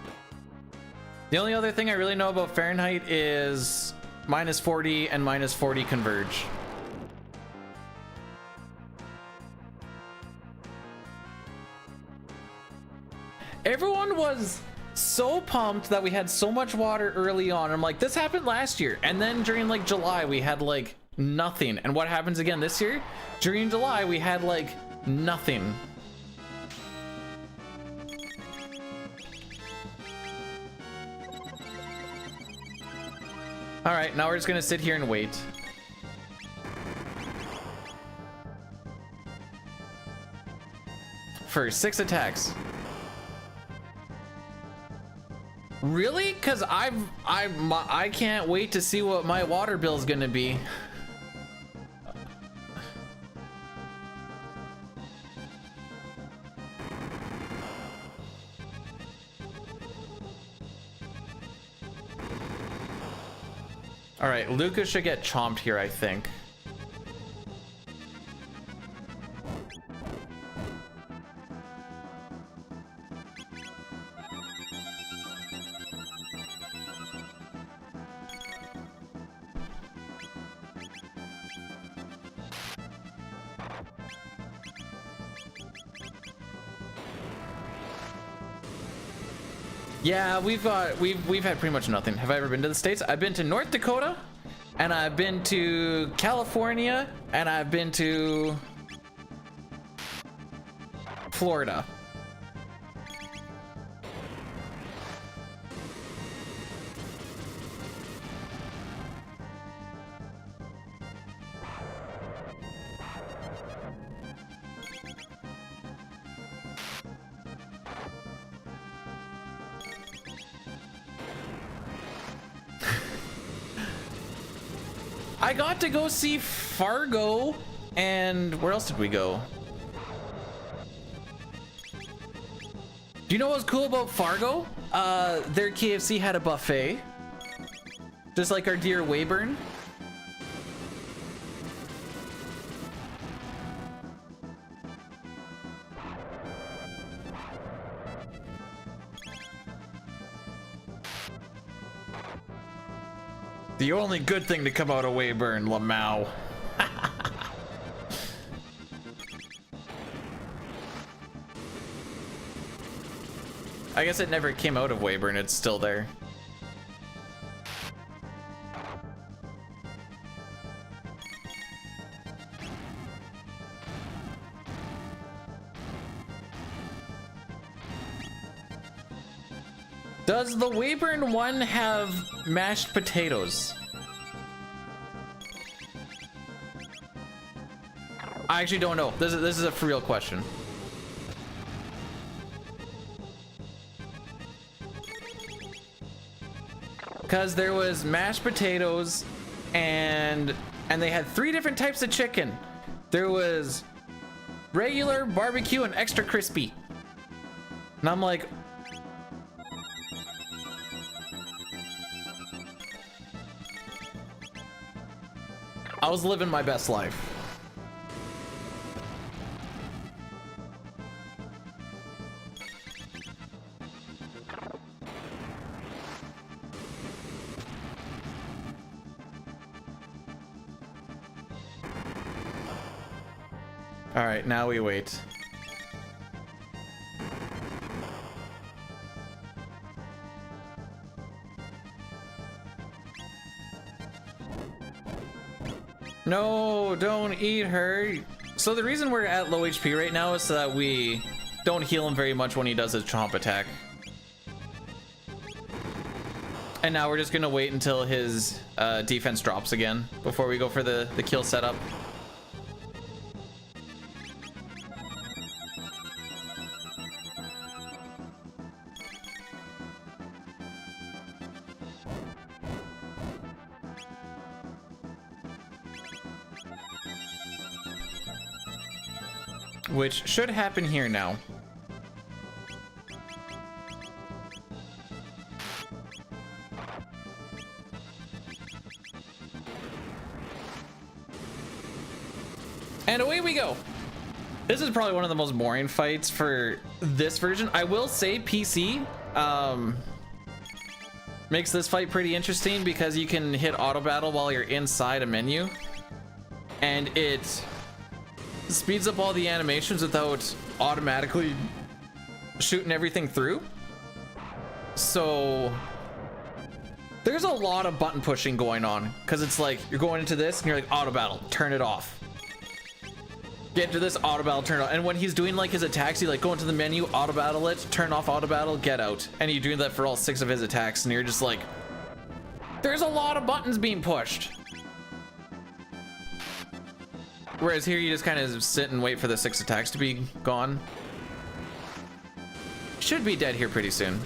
The only other thing I really know about Fahrenheit is -40 and -40 converge. Everyone was so pumped that we had so much water early on. I'm like, this happened last year. And then during like July, we had like nothing. And what happens again this year? During July, we had like nothing. All right, now we're just gonna sit here and wait. For 6 attacks. Really? Cause I can't wait to see what my water bill is gonna be. All right, Lucas should get chomped here, I think. Yeah, we've had pretty much nothing. Have I ever been to the States? I've been to North Dakota, and I've been to California, and I've been to Florida. I got to go see Fargo, and where else did we go? Do you know what's cool about Fargo? Their KFC had a buffet, just like our dear Weyburn. The only good thing to come out of Weyburn, Lamau. I guess it never came out of Weyburn, it's still there. Does the Weyburn one have mashed potatoes? I actually don't know. This is a for real question. Because there was mashed potatoes and they had 3 different types of chicken. There was regular, barbecue, and extra crispy. And I'm like, I was living my best life. All right, now we wait. No, don't eat her. So the reason we're at low HP right now is so that we don't heal him very much when he does his chomp attack. And now we're just gonna wait until his defense drops again before we go for the kill setup. Which should happen here now. And away we go. This is probably one of the most boring fights for this version. I will say PC makes this fight pretty interesting because you can hit auto battle while you're inside a menu, and it speeds up all the animations without automatically shooting everything through. So there's a lot of button pushing going on because it's like you're going into this and you're like, auto battle, turn it off. Get into this, auto battle, turn it on. And when he's doing like his attacks, you like go into the menu, auto battle it, turn off auto battle, get out. And you're doing that for all 6 of his attacks, and you're just like, there's a lot of buttons being pushed. Whereas here you just kind of sit and wait for the 6 attacks to be gone. Should be dead here pretty soon.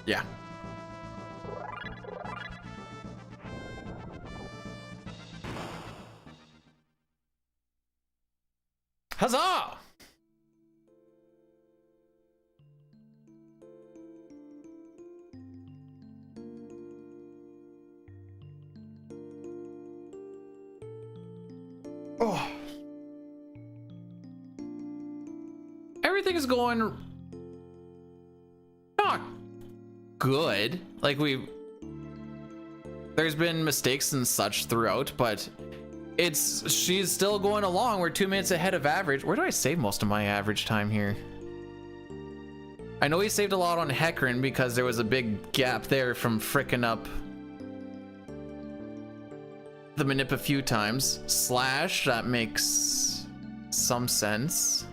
Yeah. Huzzah! everything's going not good. Like there's been mistakes and such throughout, but she's still going along. We're 2 minutes ahead of average. Where do I save most of my average time here? I know he saved a lot on Hecran because there was a big gap there from fricking up the manip a few times. Slash, that makes some sense.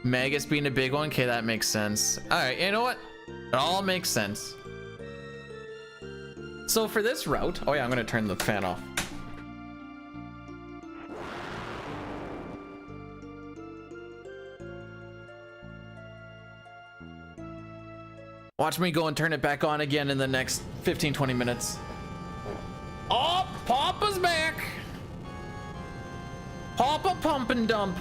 Magus being a big one, okay, that makes sense. All right, you know what? It all makes sense. So for this route, oh yeah, I'm gonna turn the fan off. Watch me go and turn it back on again in the next 15-20 minutes. Oh, Papa's back. Papa pump and dump.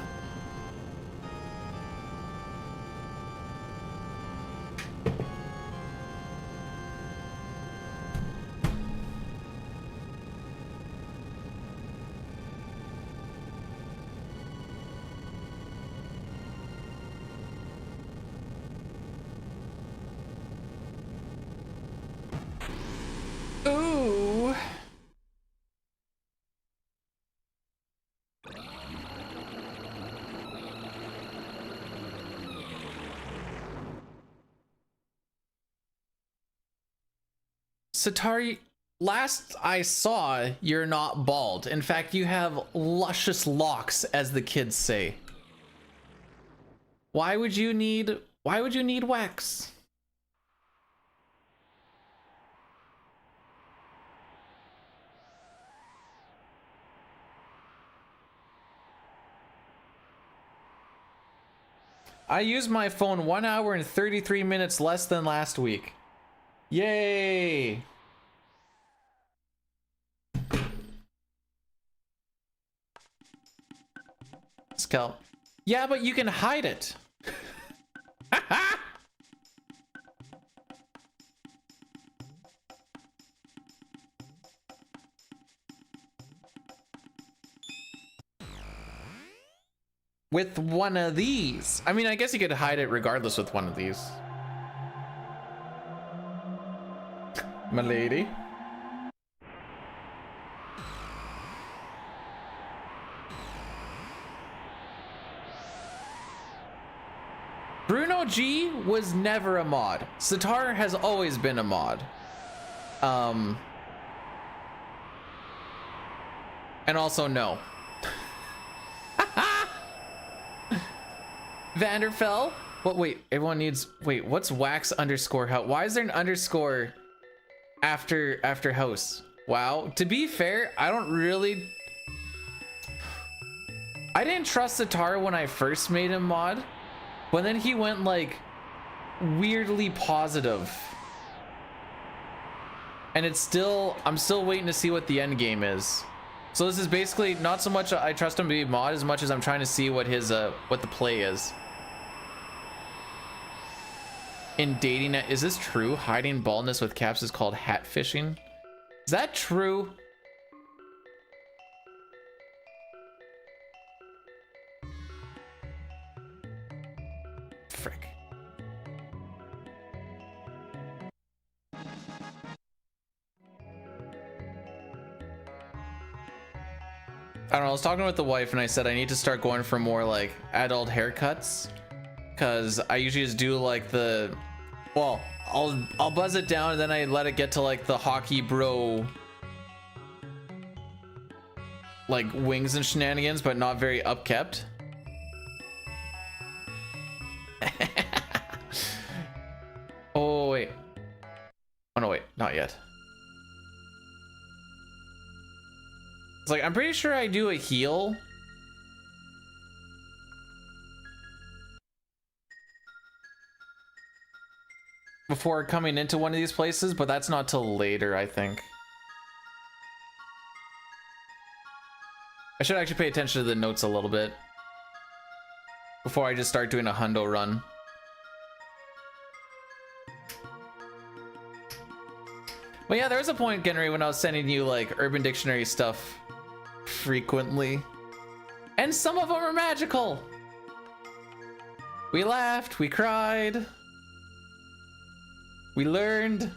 Ooh. Satari, last I saw, you're not bald. In fact, you have luscious locks, as the kids say. Why would you need wax? I used my phone 1 hour and 33 minutes less than last week. Yay! Scalp. Yeah, but you can hide it. With one of these. I mean, I guess you could hide it regardless with one of these. My lady. Bruno G was never a mod. Sitar has always been a mod. And also no. Vanderfell? What? Wait, everyone needs. Wait, what's wax underscore how? Why is there an underscore after house? Wow. To be fair, I didn't trust Sitar when I first made him mod, but then he went like weirdly positive, and I'm still waiting to see what the end game is. So this is basically not so much I trust him to be mod as much as I'm trying to see what his what the play is. In dating, is this true? Hiding baldness with caps is called hat fishing. Is that true? Frick. I don't know, I was talking with the wife and I said I need to start going for more like adult haircuts, because I usually just do like I'll buzz it down and then I let it get to like the hockey bro like wings and shenanigans, but not very upkept. Oh wait, oh no, wait, not yet. It's like, I'm pretty sure I do a heal. Before coming into one of these places, but that's not till later, I think. I should actually pay attention to the notes a little bit before I just start doing a hundo run. But yeah, there was a point, Genry, when I was sending you like Urban Dictionary stuff frequently, and some of them are magical. We laughed, we cried, we learned.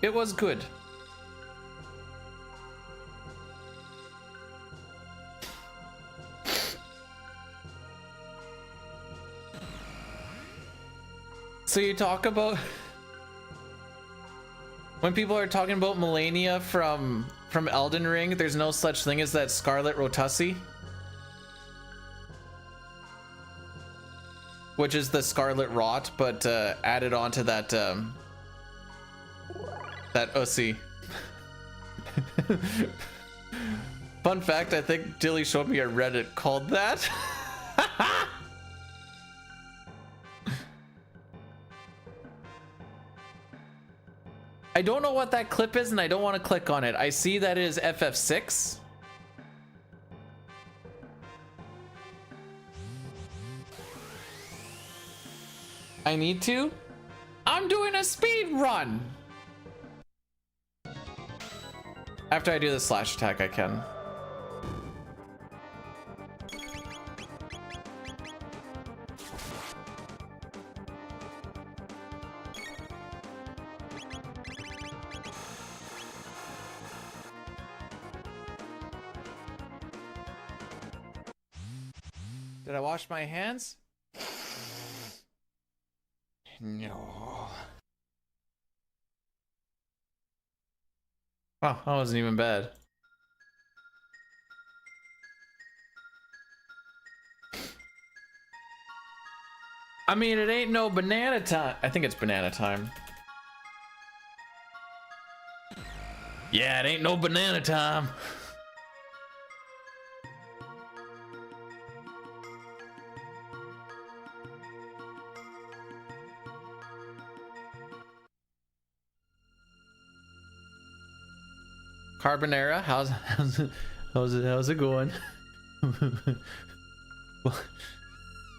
It was good. So you talk about when people are talking about Melania from Elden Ring, there's no such thing as that Scarlet Rotussi, which is the Scarlet Rot, but added onto that that Ussie. Fun fact, I think Dilly showed me a Reddit called that. I don't know what that clip is and I don't want to click on it. I see that it is FF6. I need to? I'm doing a speed run. After I do the slash attack, I can. Did I wash my hands? No. Oh, that wasn't even bad. I mean, it ain't no banana time. I think it's banana time. Yeah, it ain't no banana time. Carbonara, how's it going? Well,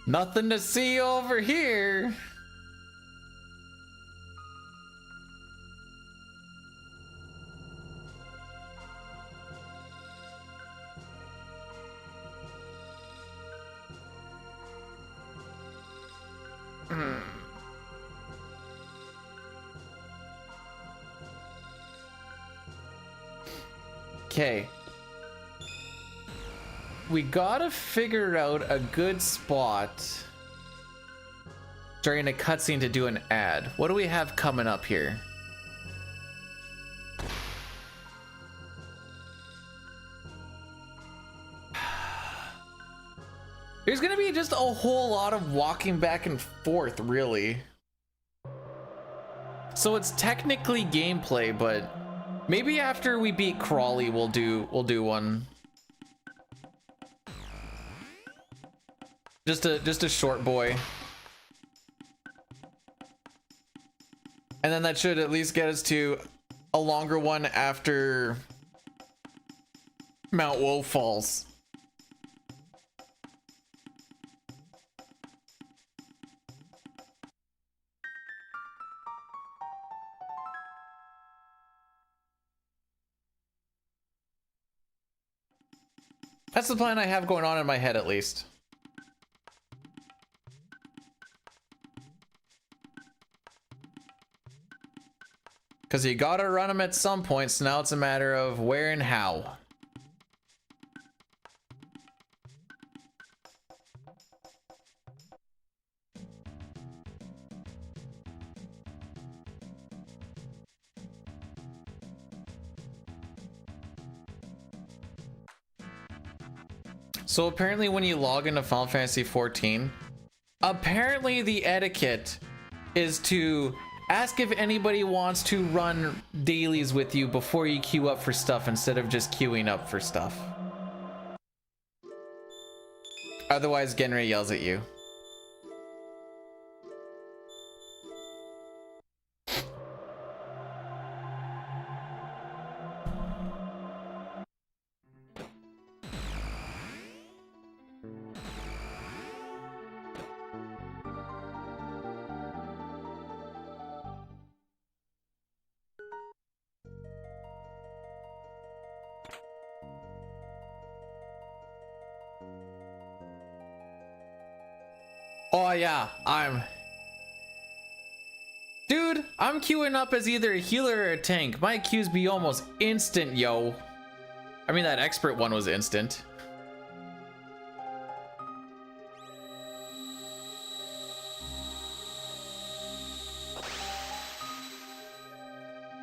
nothing to see over here. Okay. We gotta figure out a good spot during a cutscene to do an ad. What do we have coming up here? There's gonna be just a whole lot of walking back and forth, really. So it's technically gameplay, but maybe after we beat Crawley, we'll do one. Just a short boy. And then that should at least get us to a longer one after Mount Woe falls. That's the plan I have going on in my head, at least. Because you gotta run them at some point, so now it's a matter of where and how. So apparently when you log into Final Fantasy XIV, apparently the etiquette is to ask if anybody wants to run dailies with you before you queue up for stuff instead of just queuing up for stuff. Otherwise, Genry yells at you. Oh yeah, Dude, I'm queuing up as either a healer or a tank. My queues be almost instant, yo. I mean, that expert one was instant.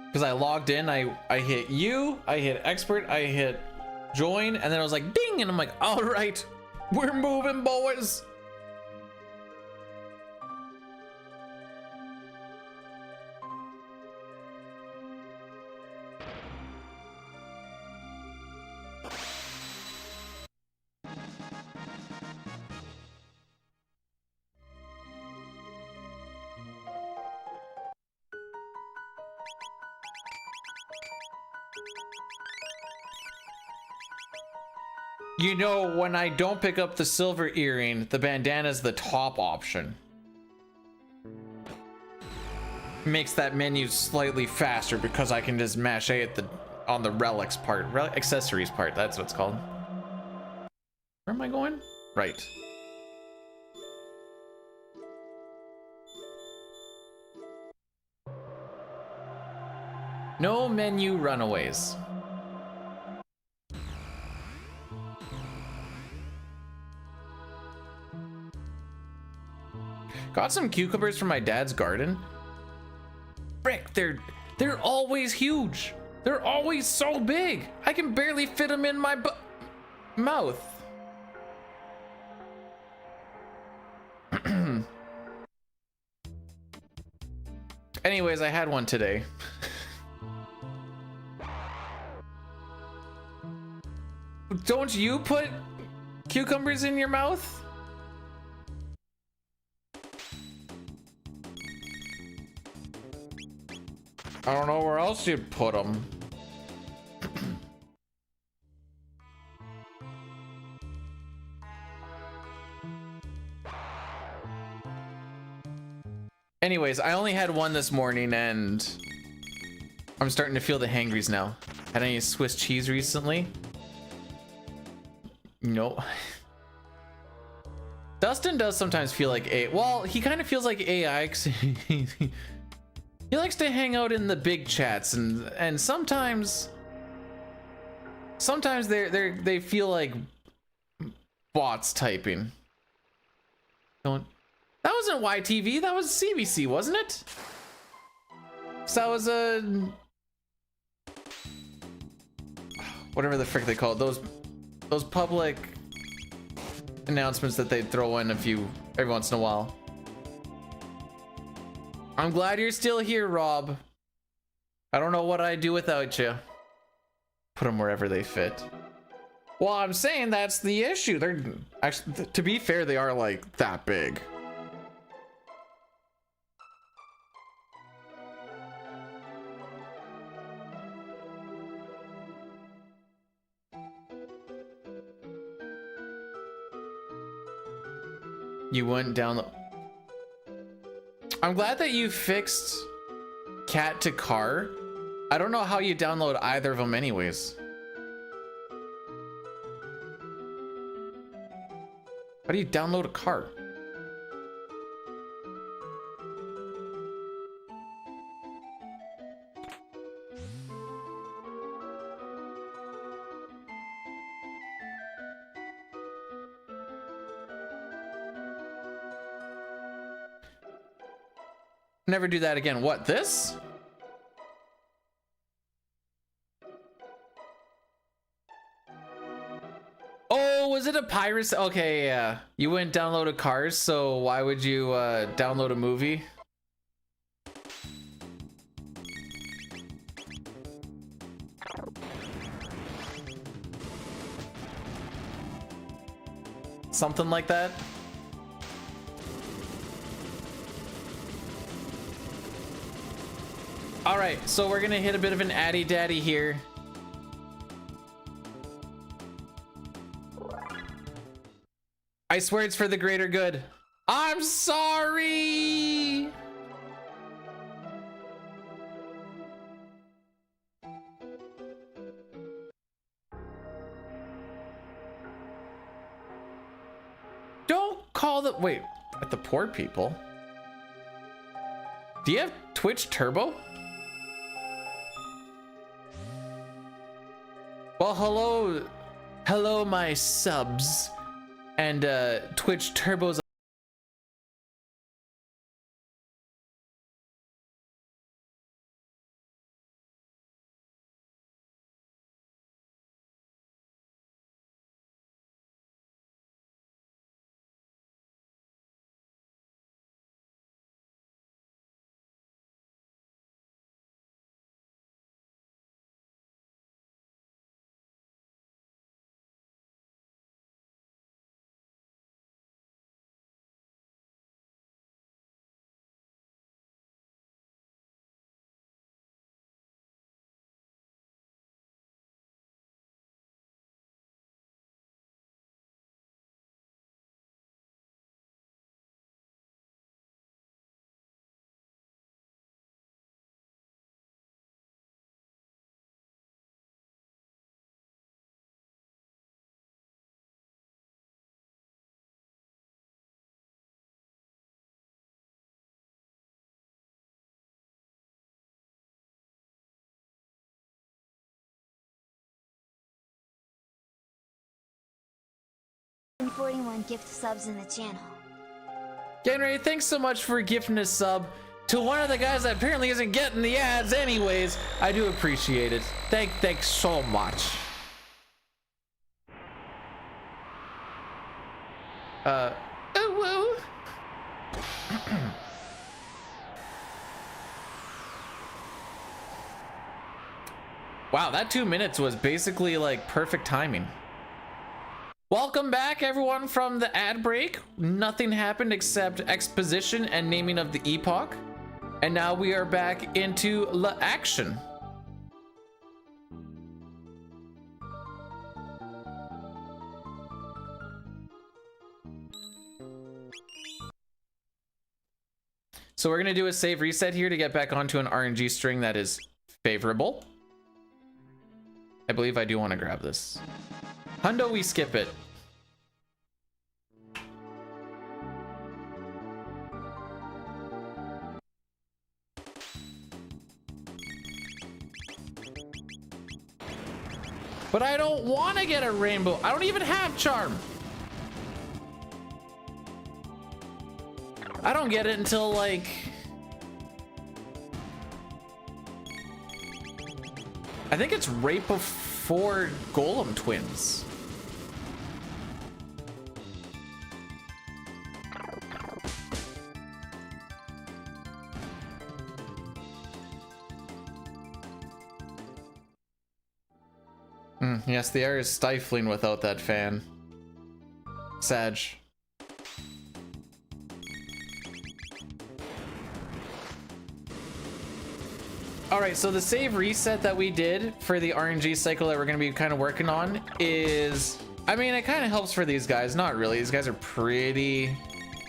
Because I logged in, I hit you, I hit expert, I hit join, and then I was like, ding, and I'm like, all right, we're moving, boys. You know, when I don't pick up the silver earring, the bandana's the top option. Makes that menu slightly faster because I can just mash A on the relics part, accessories part, that's what it's called. Where am I going? Right. No menu runaways. Got some cucumbers from my dad's garden. Frick, they're always huge. They're always so big. I can barely fit them in my mouth. Anyways, I had one today. Don't you put cucumbers in your mouth? I don't know where else you'd put them. Anyways, I only had one this morning and I'm starting to feel the hangries now. Had any Swiss cheese recently? No. Dustin does sometimes feel like well, he kind of feels like AI 'cause he likes to hang out in the big chats and sometimes they feel like bots typing. That wasn't YTV, that was CBC, wasn't it? So that was a whatever the frick they call it, those public announcements that they throw in every once in a while. I'm glad you're still here, Rob. I don't know what I'd do without you. Put them wherever they fit. Well, I'm saying that's the issue. They're actually, to be fair, they are like that big. You went down. I'm glad that you fixed cat to car. I don't know how you download either of them anyways. How do you download a car? Never do that again. What, this? Oh, was it a piracy? Okay, yeah. You wouldn't download a Cars, so why would you download a movie? Something like that? All right, so we're gonna hit a bit of an addy daddy here. I swear it's for the greater good. I'm sorry. Don't call the, wait, At the poor people. Do you have Twitch Turbo? Well, hello my subs and Twitch Turbo's. And 41 gift subs in the channel. Henry, thanks so much for gifting a sub to one of the guys that apparently isn't getting the ads anyways. I do appreciate it. Thanks so much. Oh, whoa. Wow, that 2 minutes was basically like perfect timing. Welcome back, everyone, from the ad break. Nothing happened except exposition and naming of the epoch. And now we are back into the action. So we're gonna do a save reset here to get back onto an RNG string that is favorable. I believe I do want to grab this. Hundo, we skip it. But I don't want to get a rainbow. I don't even have charm. I don't get it until like... I think it's right before Golem Twins. Yes, the air is stifling without that fan. Sag. Alright, so the save reset that we did for the RNG cycle that we're going to be kind of working on is... I mean, it kind of helps for these guys. Not really. These guys are pretty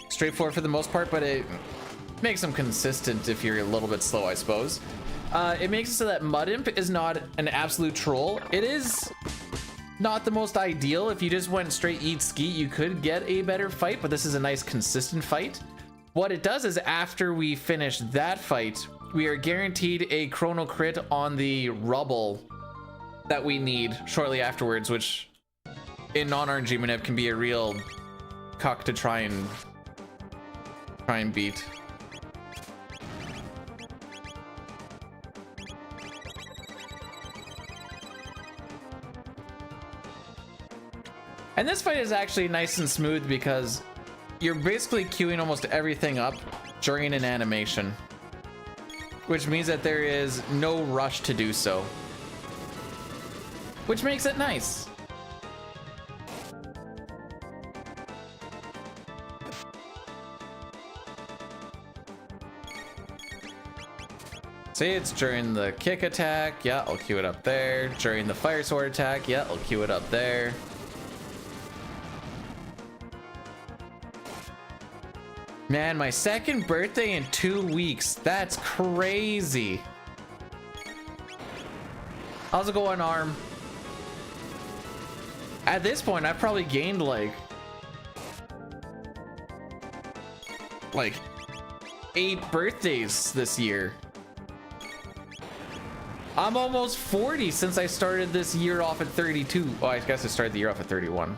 straightforward for the most part, but it makes them consistent if you're a little bit slow, I suppose. It makes it so that Mud Imp is not an absolute troll. It is not the most ideal. If you just went straight eat skeet, you could get a better fight, but this is a nice consistent fight. What it does is after we finish that fight, we are guaranteed a chrono crit on the rubble that we need shortly afterwards, which in non-RNG manip can be a real cuck to try and beat. And this fight is actually nice and smooth because you're basically queuing almost everything up during an animation, which means that there is no rush to do so, which makes it nice. Say it's during the kick attack, yeah, I'll queue it up there. During the fire sword attack, yeah, I'll queue it up there. Man, my second birthday in 2 weeks. That's crazy. How's it going, Arm? At this point, I've probably gained like like 8 birthdays this year. I'm almost 40 since I started this year off at 32. Oh, I guess I started the year off at 31.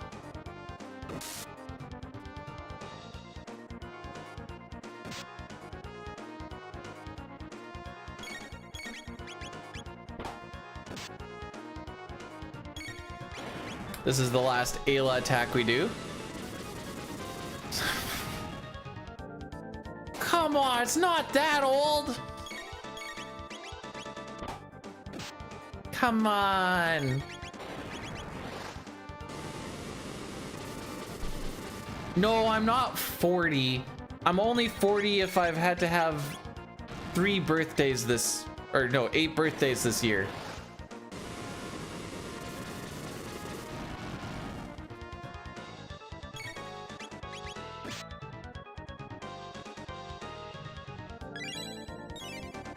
This is the last Ayla attack we do. Come on, it's not that old. Come on. No, I'm not 40. I'm only 40 if I've had to have 3 birthdays this, or no, 8 birthdays this year.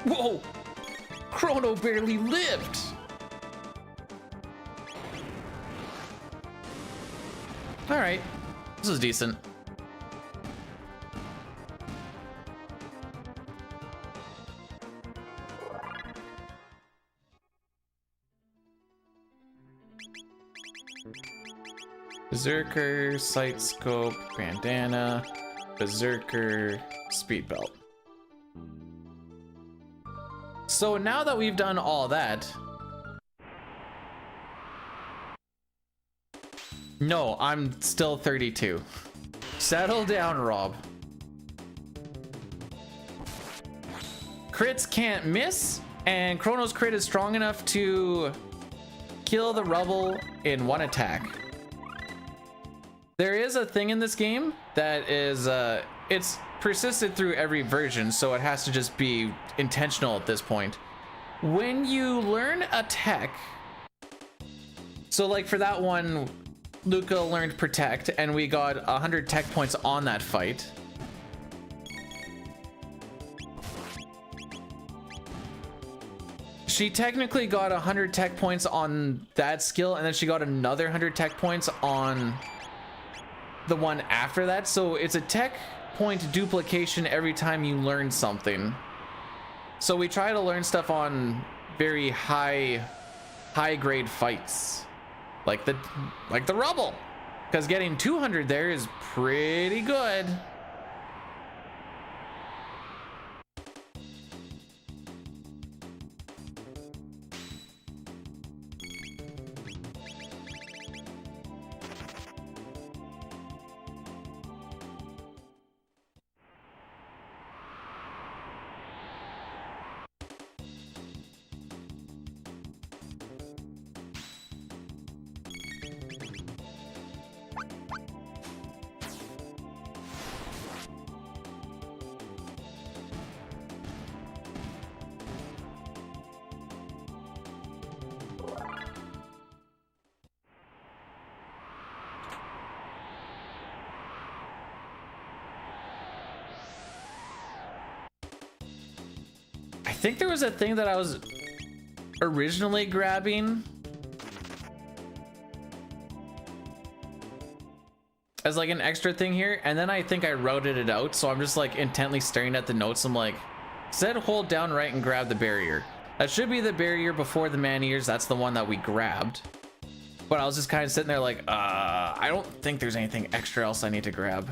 Whoa! Chrono barely lived! Alright, this is decent. Berserker, sight scope, bandana, berserker, speed belt. So now that we've done all that, no, I'm still 32. Settle down, Rob. Crits can't miss, and Chrono's crit is strong enough to kill the rubble in 1 attack. There is a thing in this game that is, it's persisted through every version, so it has to just be intentional at this point. When you learn a tech, so like for that one, Luca learned Protect, and we got 100 tech points on that fight. She technically got 100 tech points on that skill, and then she got another 100 tech points on the one after that. So it's a tech point duplication every time you learn something. So we try to learn stuff on very high grade fights, like the rubble, because getting 200 there is pretty good. I think there was a thing that I was originally grabbing as like an extra thing here, and then I think I routed it out, so I'm just like intently staring at the notes. I'm like, said hold down right and grab the barrier. That should be the barrier before the man-eaters. That's the one that we grabbed. But I was just kind of sitting there like, I don't think there's anything extra else I need to grab.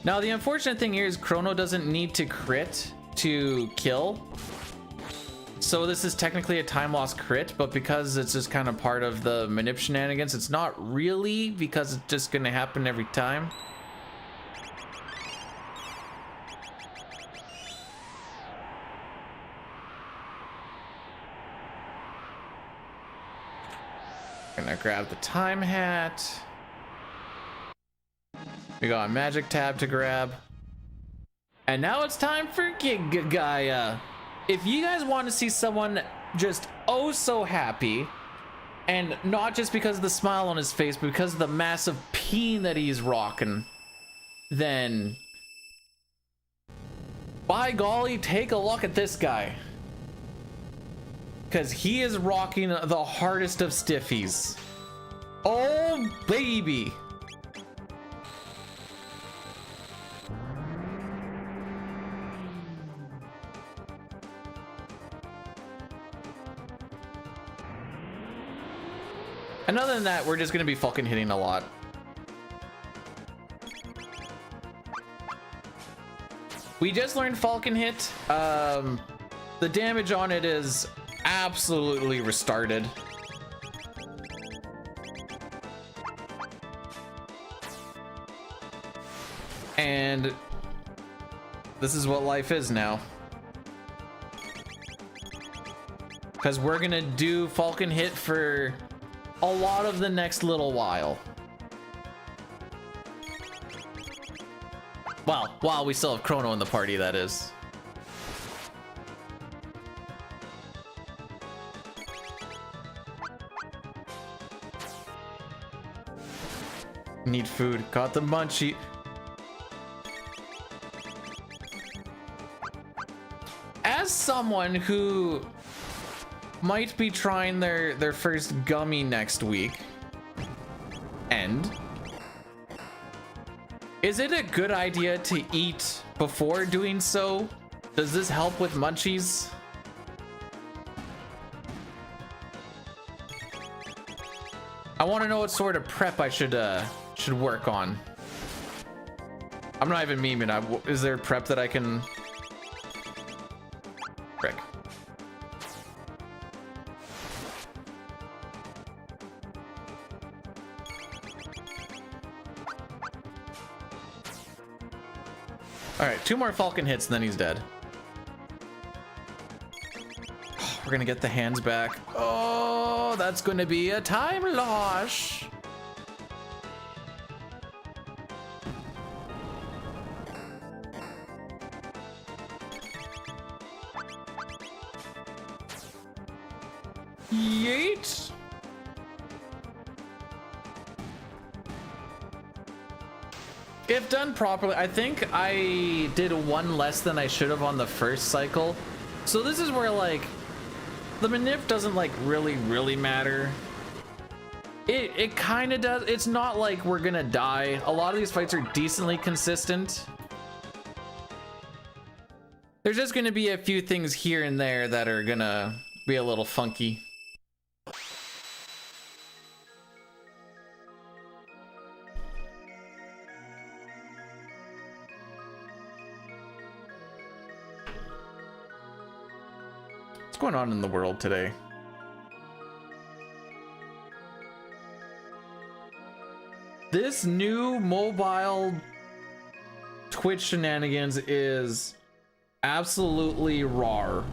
Now, the unfortunate thing here is Chrono doesn't need to crit to kill. So this is technically a time loss crit, but because it's just kind of part of the manip shenanigans, it's not really, because it's just going to happen every time. Gonna grab the time hat. We got a magic tab to grab. And now it's time for Giga Gaia. If you guys want to see someone just oh so happy, and not just because of the smile on his face, but because of the massive peen that he's rocking, then by golly, take a look at this guy. Because he is rocking the hardest of stiffies. Oh, baby. And other than that, we're just gonna be fucking hitting a lot. We just learned Falcon Hit. The damage on it is absolutely restarted. And this is what life is now. Because we're gonna do Falcon Hit for a lot of the next little while. Well, while we still have Chrono in the party, that is. Need food. Caught the munchie. As someone who might be trying their first gummy next week, and is it a good idea to eat before doing so? Does this help with munchies? I want to know what sort of prep I should work on. I'm not even memeing. Is there prep that I can? Frick. All right, 2 more Falcon hits and then he's dead. We're gonna get the hands back. Oh, that's gonna be a time loss. Yeet. If done properly, I think I did 1 less than I should have on the first cycle. So this is where like the manip doesn't like really matter. It kind of does. It's not like we're gonna die. A lot of these fights are decently consistent. There's just gonna be a few things here and there that are gonna be a little funky. What's going on in the world today? This new mobile Twitch shenanigans is absolutely raw.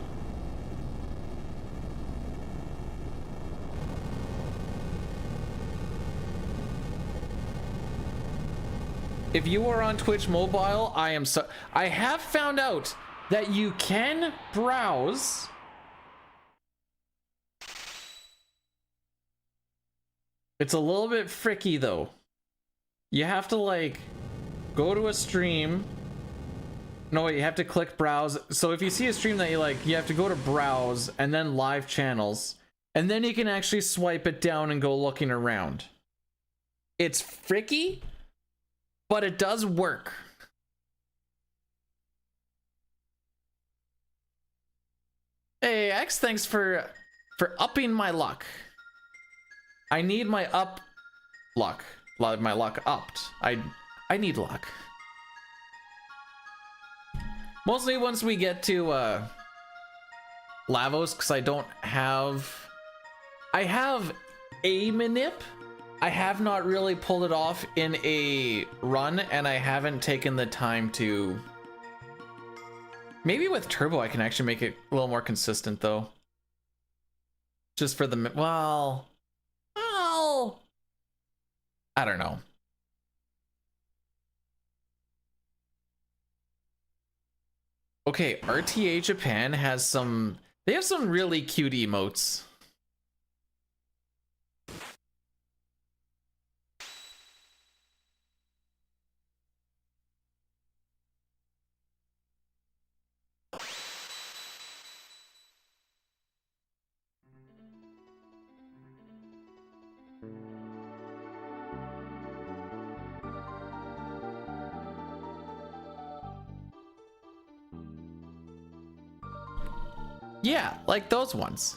If you are on Twitch mobile, I have found out that you can browse It's a little bit fricky though. You have to like go to a stream. No, wait, you have to click browse. So if you see a stream that you like, you have to go to browse and then live channels. And then you can actually swipe it down and go looking around. It's fricky, but it does work. Hey X, thanks for upping my luck. I need my luck. My luck upped. I need luck. Mostly once we get to Lavos, because I have a manip. I have not really pulled it off in a run, and I haven't taken the time to. Maybe with turbo I can actually make it a little more consistent though. Just for the well, I don't know. Okay, RTA Japan has some. They have some really cute emotes. Yeah, like those ones.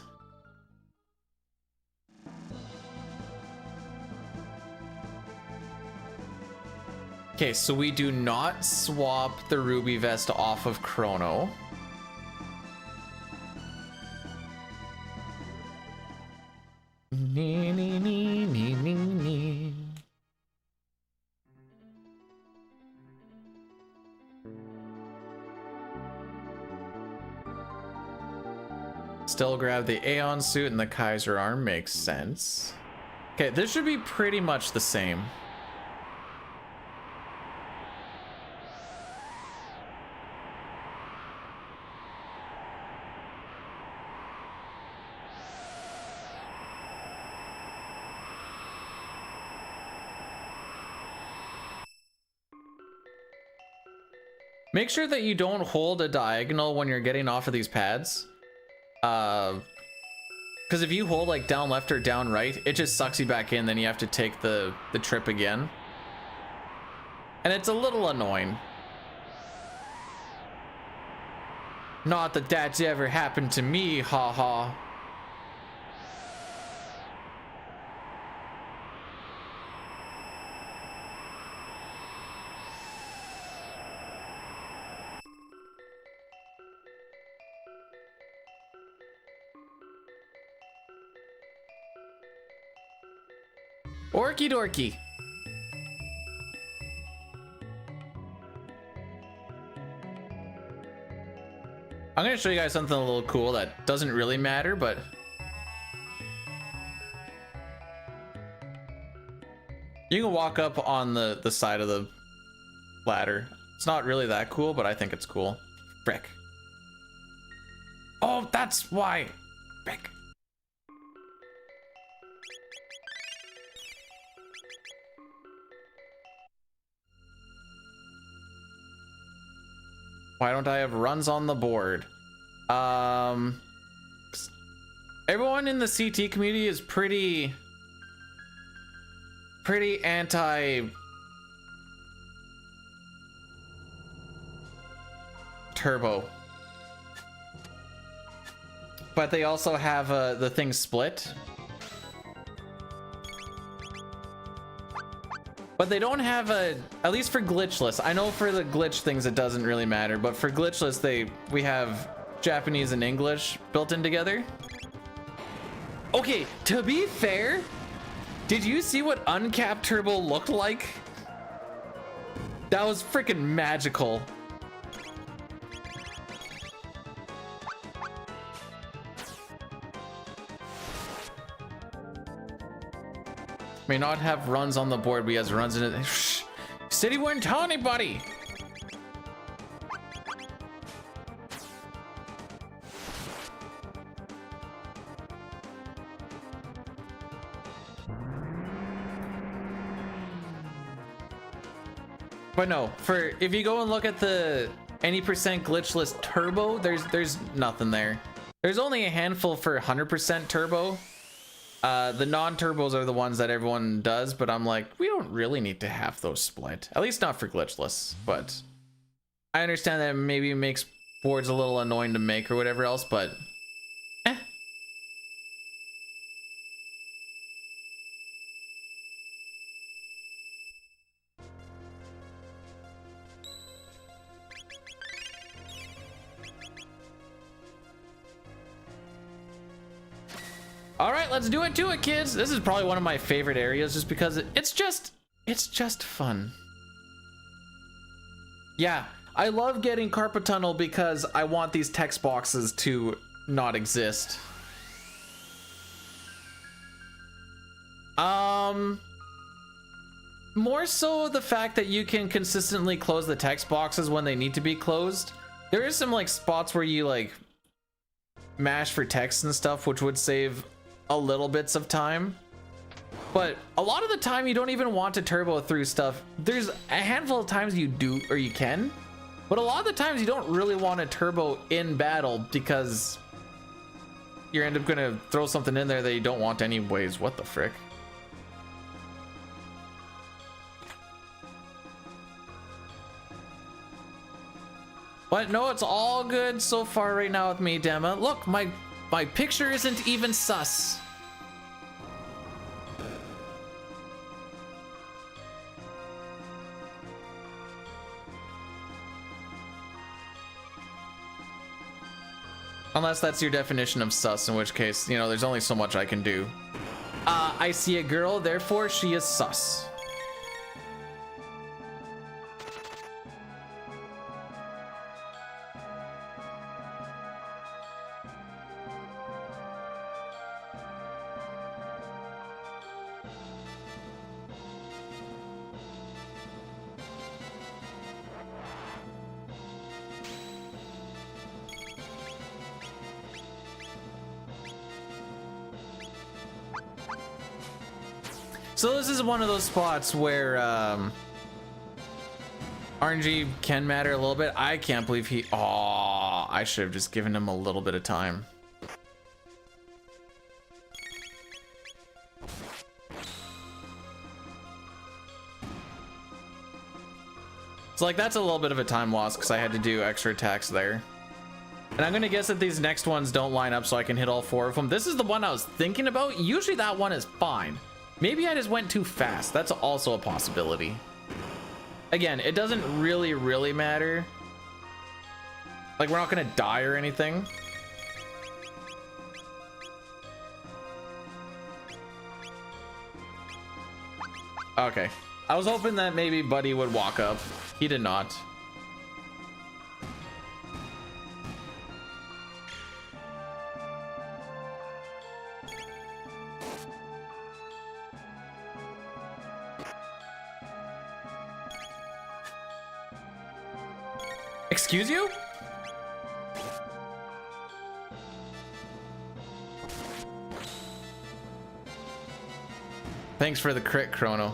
Okay, so we do not swap the ruby vest off of Chrono. Nee, nee, nee, nee, nee, nee. Still grab the Aeon suit and the Kaiser arm, makes sense. Okay, this should be pretty much the same. Make sure that you don't hold a diagonal when you're getting off of these pads. Because if you hold like down left or down right, it just sucks you back in, then you have to take the trip again. And it's a little annoying. Not that that's ever happened to me, haha. Orky dorky. I'm gonna show you guys something a little cool that doesn't really matter, but you can walk up on the side of the ladder. It's not really that cool, but I think it's cool. Frick. Oh, that's why. Frick. Why don't I have runs on the board? Everyone in the CT community is pretty anti turbo, but they also have the thing split. But they don't have at least for glitchless. I know for the glitch things it doesn't really matter, but for glitchless we have Japanese and English built in together. Okay, to be fair, did you see what uncapped turbo looked like? That was freaking magical. May not have runs on the board, but he has runs in it. Shh. Said he wouldn't tell anybody. But no, for if you go and look at the any percent glitchless turbo, there's nothing there. There's only a handful for 100% turbo. The non-turbos are the ones that everyone does, but I'm like, we don't really need to have those split. At least not for glitchless, but I understand that maybe it makes boards a little annoying to make or whatever else, but eh. All right, let's do it to it, kids. This is probably one of my favorite areas just because it's just fun. Yeah, I love getting carpet tunnel because I want these text boxes to not exist. More so the fact that you can consistently close the text boxes when they need to be closed. There is some like spots where you like mash for text and stuff, which would save a little bits of time, but a lot of the time you don't even want to turbo through stuff. There's a handful of times you do or you can, but a lot of the times you don't really want to turbo in battle because you end up gonna throw something in there that you don't want anyways. What the frick? But no, it's all good so far right now with me, Dema. Look, my picture isn't even sus. Unless that's your definition of sus, in which case, you know, there's only so much I can do. I see a girl, therefore she is sus. So this is one of those spots where RNG can matter a little bit. I can't believe he... Oh, I should have just given him a little bit of time. So like that's a little bit of a time loss because I had to do extra attacks there. And I'm gonna guess that these next ones don't line up so I can hit all 4 of them. This is the one I was thinking about. Usually that one is fine. Maybe I just went too fast. That's also a possibility. Again, it doesn't really matter. Like, we're not gonna die or anything. Okay. I was hoping that maybe Buddy would walk up. He did not. Excuse you? Thanks for the crit, Chrono.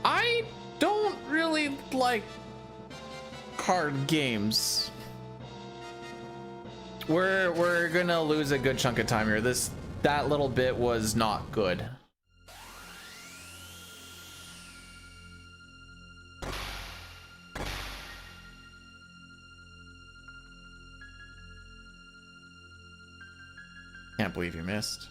I don't really like card games. We're gonna lose a good chunk of time here. That little bit was not good. Can't believe you missed.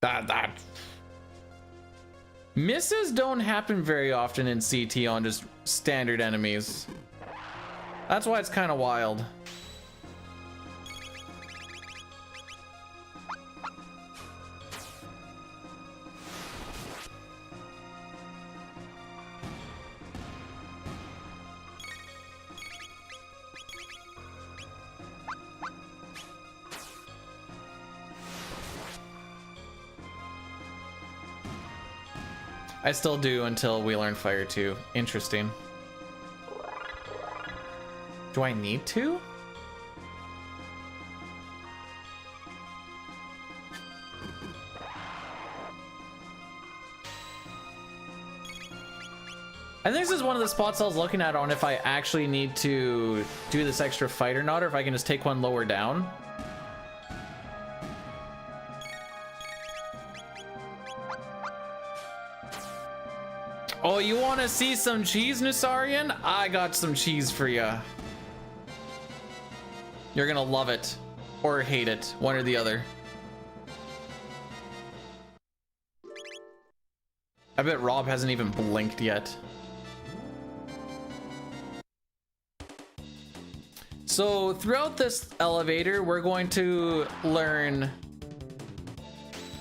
That misses don't happen very often in CT on just standard enemies. That's why it's kind of wild. I still do until we learn Fire 2. Interesting. Do I need to? I think this is one of the spots I was looking at on if I actually need to do this extra fight or not, or if I can just take one lower down. Oh, you want to see some cheese, Nusarian? I got some cheese for you. You're gonna love it or hate it, one or the other. I bet Rob hasn't even blinked yet. So throughout this elevator, we're going to learn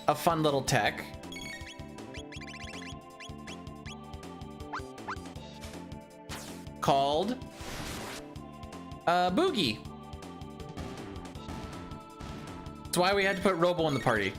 a fun little tech called Boogie. That's why we had to put Robo in the party.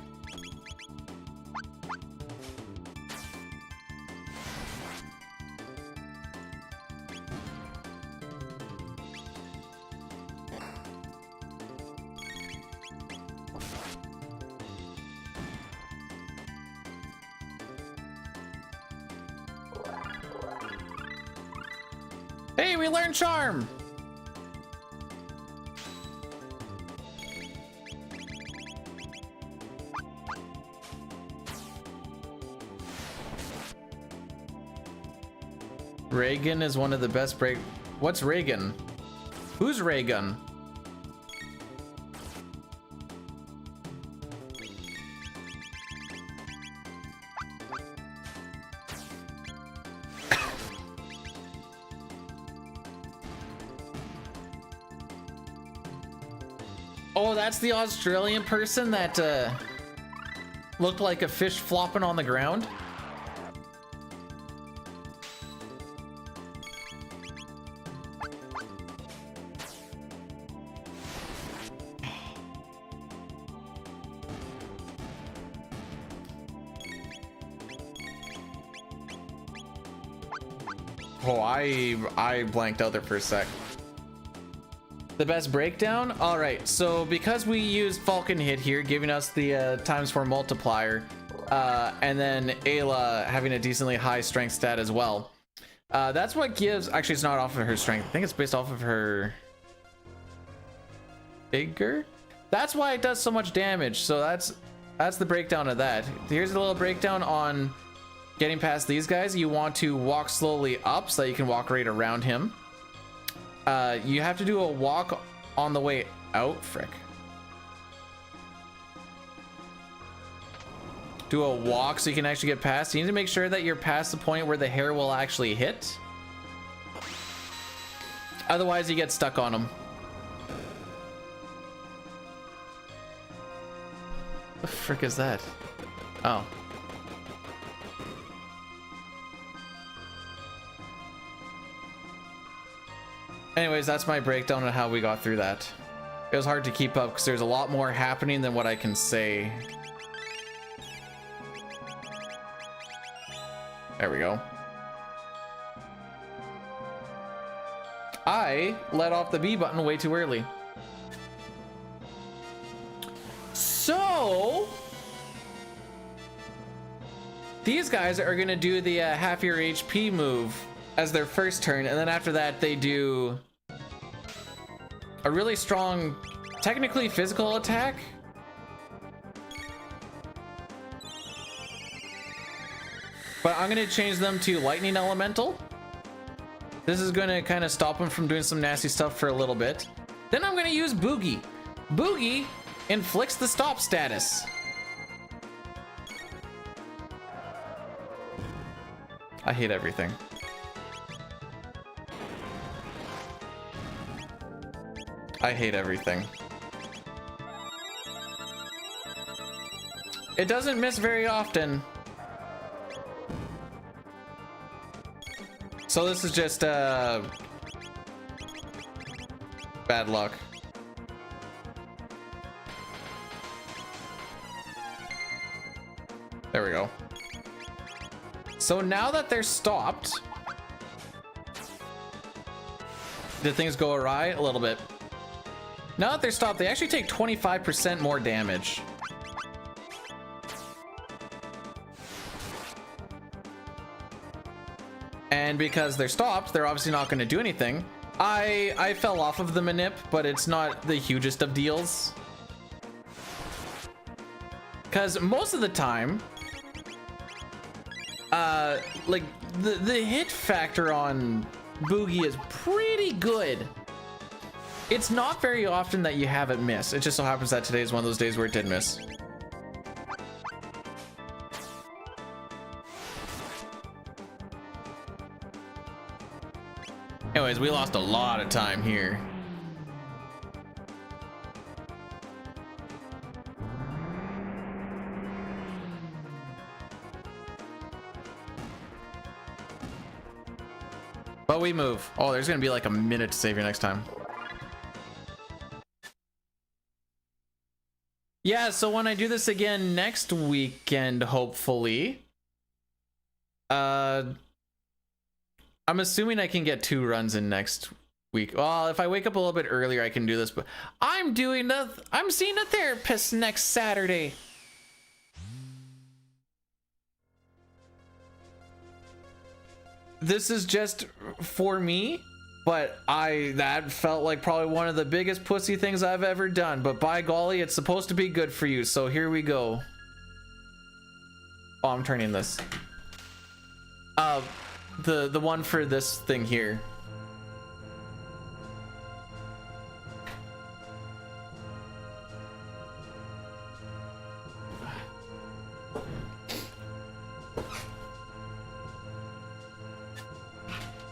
Hey, we learned Charm. Reagan is one of the best break. What's Reagan? Who's Reagan? Oh, that's the Australian person that looked like a fish flopping on the ground. Oh, I blanked out there for a sec. The best breakdown? All right, so because we used Falcon Hit here, giving us the times 4 multiplier, and then Ayla having a decently high strength stat as well. That's what gives, actually it's not off of her strength. I think it's based off of her vigor. That's why it does so much damage. So that's the breakdown of that. Here's a little breakdown on getting past these guys. You want to walk slowly up so that you can walk right around him. You have to do a walk on the way out. Frick. Do a walk so you can actually get past. You need to make sure that you're past the point where the hair will actually hit. Otherwise, you get stuck on them. The frick is that? Oh. Anyways, that's my breakdown on how we got through that. It was hard to keep up because there's a lot more happening than what I can say. There we go. I let off the B button way too early. So these guys are gonna do the half your HP move as their first turn, and then after that they do a really strong, technically physical attack. But I'm gonna change them to lightning elemental. This is gonna kind of stop them from doing some nasty stuff for a little bit. Then I'm gonna use Boogie. Boogie inflicts the stop status. I hate everything. I hate everything. It doesn't miss very often. So this is just bad luck. There we go. So now that they're stopped, did things go awry? A little bit. Now that they're stopped, they actually take 25% more damage. And because they're stopped, they're obviously not going to do anything. I fell off of the manip, but it's not the hugest of deals. Because most of the time, like the hit factor on Boogie is pretty good. It's not very often that you have it miss. It just so happens that today is one of those days where it did miss. Anyways, we lost a lot of time here. But we move. Oh, there's gonna be like a minute to save you next time. Yeah, so when I do this again next weekend, hopefully, I'm assuming I can get 2 runs in next week. Well, if I wake up a little bit earlier, I can do this, but I'm seeing a therapist next Saturday. This is just for me. But that felt like probably one of the biggest pussy things I've ever done. But by golly, it's supposed to be good for you. So here we go. Oh, I'm turning this. The one for this thing here.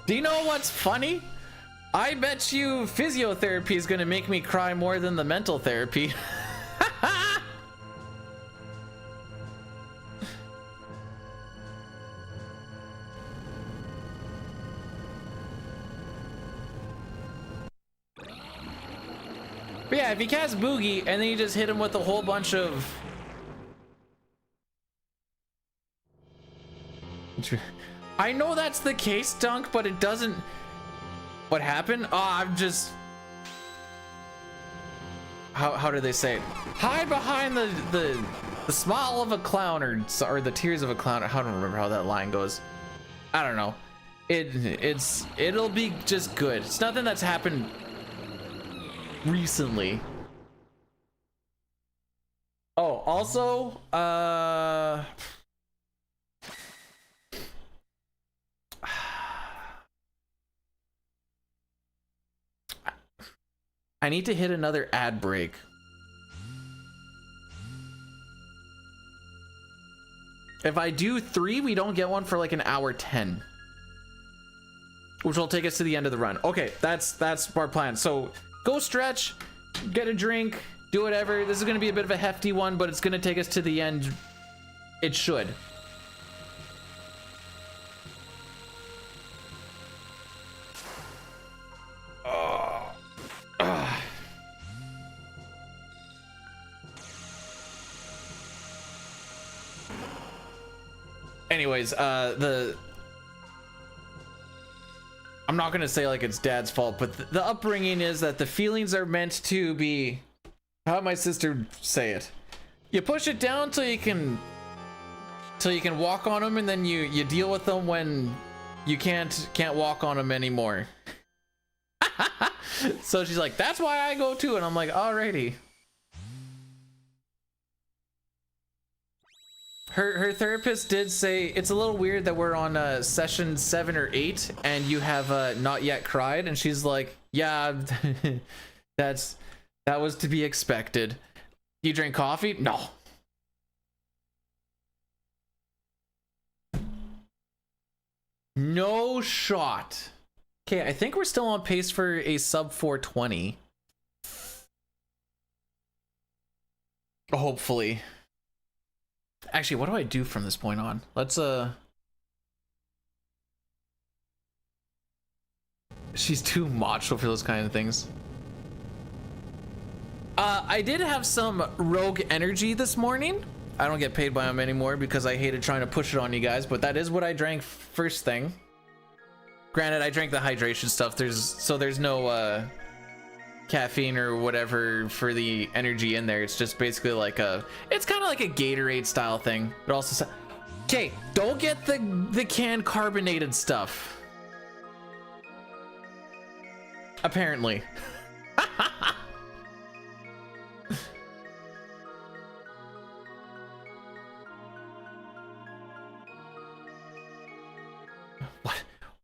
Do you know what's funny? I bet you physiotherapy is gonna make me cry more than the mental therapy. But yeah, if you cast Boogie and then you just hit him with a whole bunch of... I know that's the case, Dunk, but it doesn't... What happened? Oh, I'm just... How do they say it? Hide behind the smile of a clown, or the tears of a clown. I don't remember how that line goes. I don't know. It'll be just good. It's nothing that's happened recently. Oh, also, I need to hit another ad break. If I do 3, we don't get one for like an hour 10, which will take us to the end of the run. Okay, that's our plan. So go stretch, get a drink, do whatever. This is going to be a bit of a hefty one, but it's going to take us to the end. It should. Anyways, I'm not gonna say like it's dad's fault, but the upbringing is that the feelings are meant to be, how'd my sister say it? You push it down till you can walk on them, and then you deal with them when you can't walk on them anymore. So she's like, that's why I go too, and I'm like, alrighty. Her therapist did say it's a little weird that we're on session 7 or 8 and you have not yet cried, and she's like, yeah, that was to be expected. You drink coffee? No. No shot. Okay, I think we're still on pace for a sub 420. Hopefully. Actually, what do I do from this point on? Let's she's too macho for those kind of things. I did have some rogue energy this morning. I don't get paid by them anymore because I hated trying to push it on you guys, but that is what I drank first thing. Granted, I drank the hydration stuff. There's no caffeine or whatever for the energy in there. It's just basically like it's kind of like a Gatorade style thing. But also, okay, don't get the canned carbonated stuff. Apparently.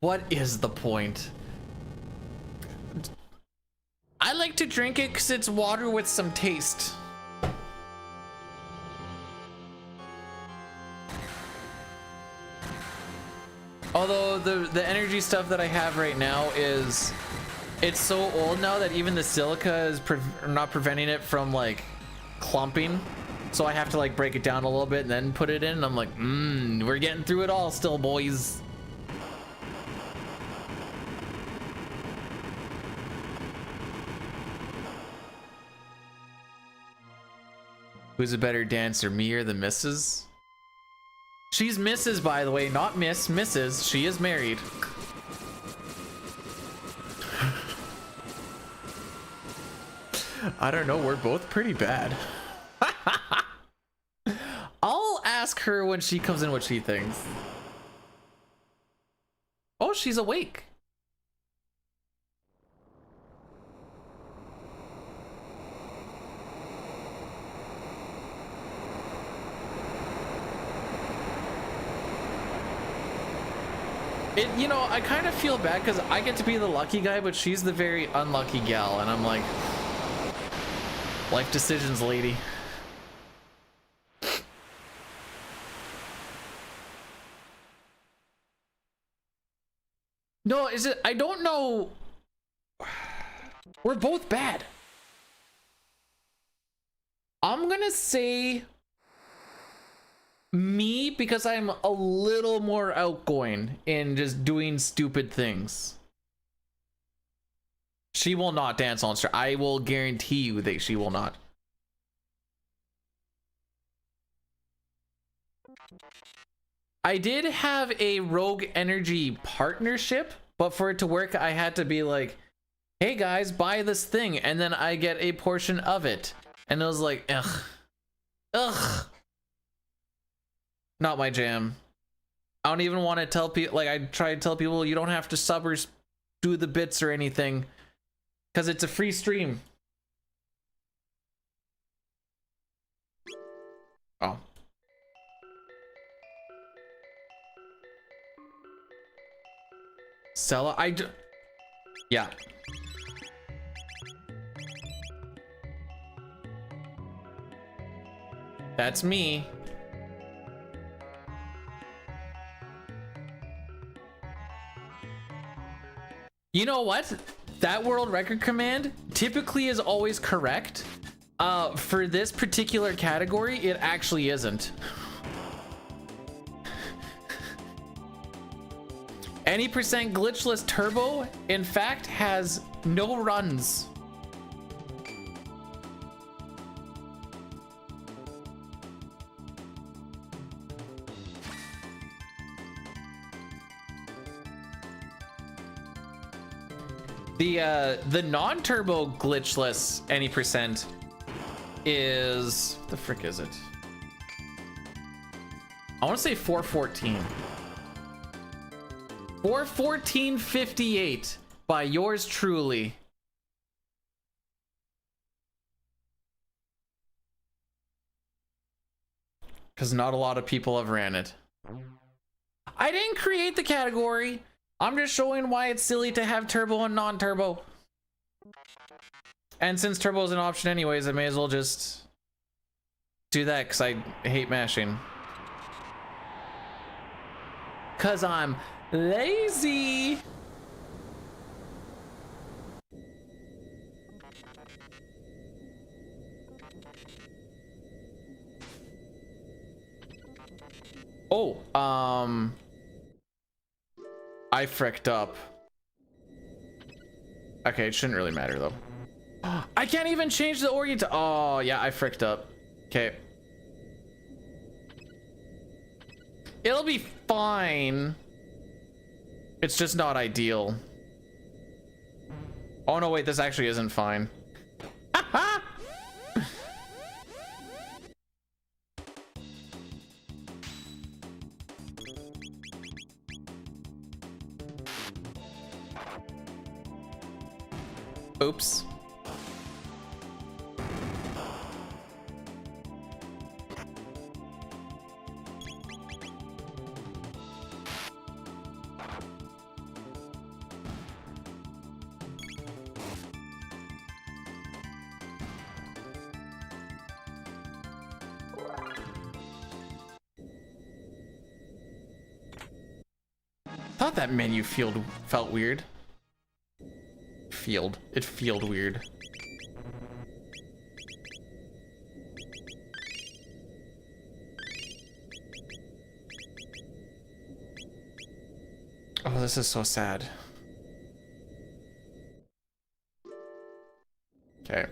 What is the point? I like to drink it because it's water with some taste. Although the energy stuff that I have right now it's so old now that even the silica is not preventing it from like clumping. So I have to like break it down a little bit and then put it in. And I'm like, we're getting through it all still, boys. Who's a better dancer, me or the missus? She's Mrs., by the way, not Miss, Mrs. She is married. I don't know, we're both pretty bad. I'll ask her when she comes in what she thinks. Oh, she's awake. you know, I kind of feel bad because I get to be the lucky guy, but she's the very unlucky gal, and I'm like, life decisions, lady. No, is it? I don't know. We're both bad. I'm gonna say me because I'm a little more outgoing in just doing stupid things. She will not dance on stage. I will guarantee you that she will not. I did have a rogue energy partnership, but for it to work, I had to be like, hey guys, buy this thing, and then I get a portion of it. And it was like, ugh. Ugh. Not my jam. I don't even want to tell people, like, I try to tell people you don't have to sub or do the bits or anything, because it's a free stream. Oh. Sella, yeah. That's me. You know what? That world record command typically is always correct. For this particular category, it actually isn't. Any percent glitchless turbo, in fact, has no runs. The non-turbo glitchless any percent is, what the frick is it? I want to say 414. 414.58 by yours truly. Because not a lot of people have ran it. I didn't create the category. I'm just showing why it's silly to have turbo and non-turbo. And since turbo is an option anyways, I may as well just do that because I hate mashing. Because I'm lazy. Oh, I fricked up. Okay, it shouldn't really matter though. I can't even change the orient. Oh yeah, I fricked up. Okay. It'll be fine. It's just not ideal. Oh no, wait, this actually isn't fine. Oops. Thought that menu field felt weird. It felt weird. Oh, this is so sad. Okay.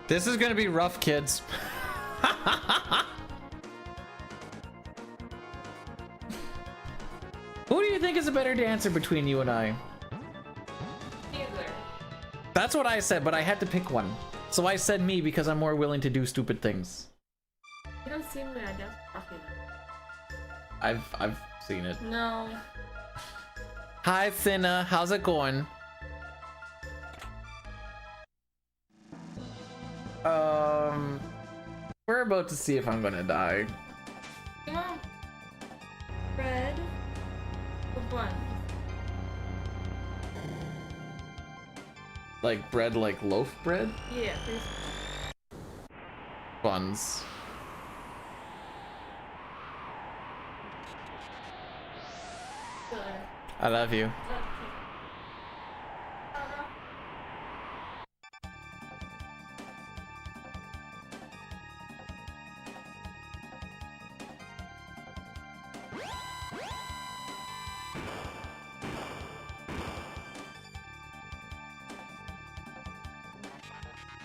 This is gonna be rough, kids. Who do you think is a better dancer between you and I? Neither. That's what I said, but I had to pick one. So I said me because I'm more willing to do stupid things. You don't seem like I dance properly. I've seen it. No. Hi, Thinna. How's it going? We're about to see if I'm gonna die. You want bread or bun? Like bread, like loaf bread? Yeah, please. Buns. Good. I love you.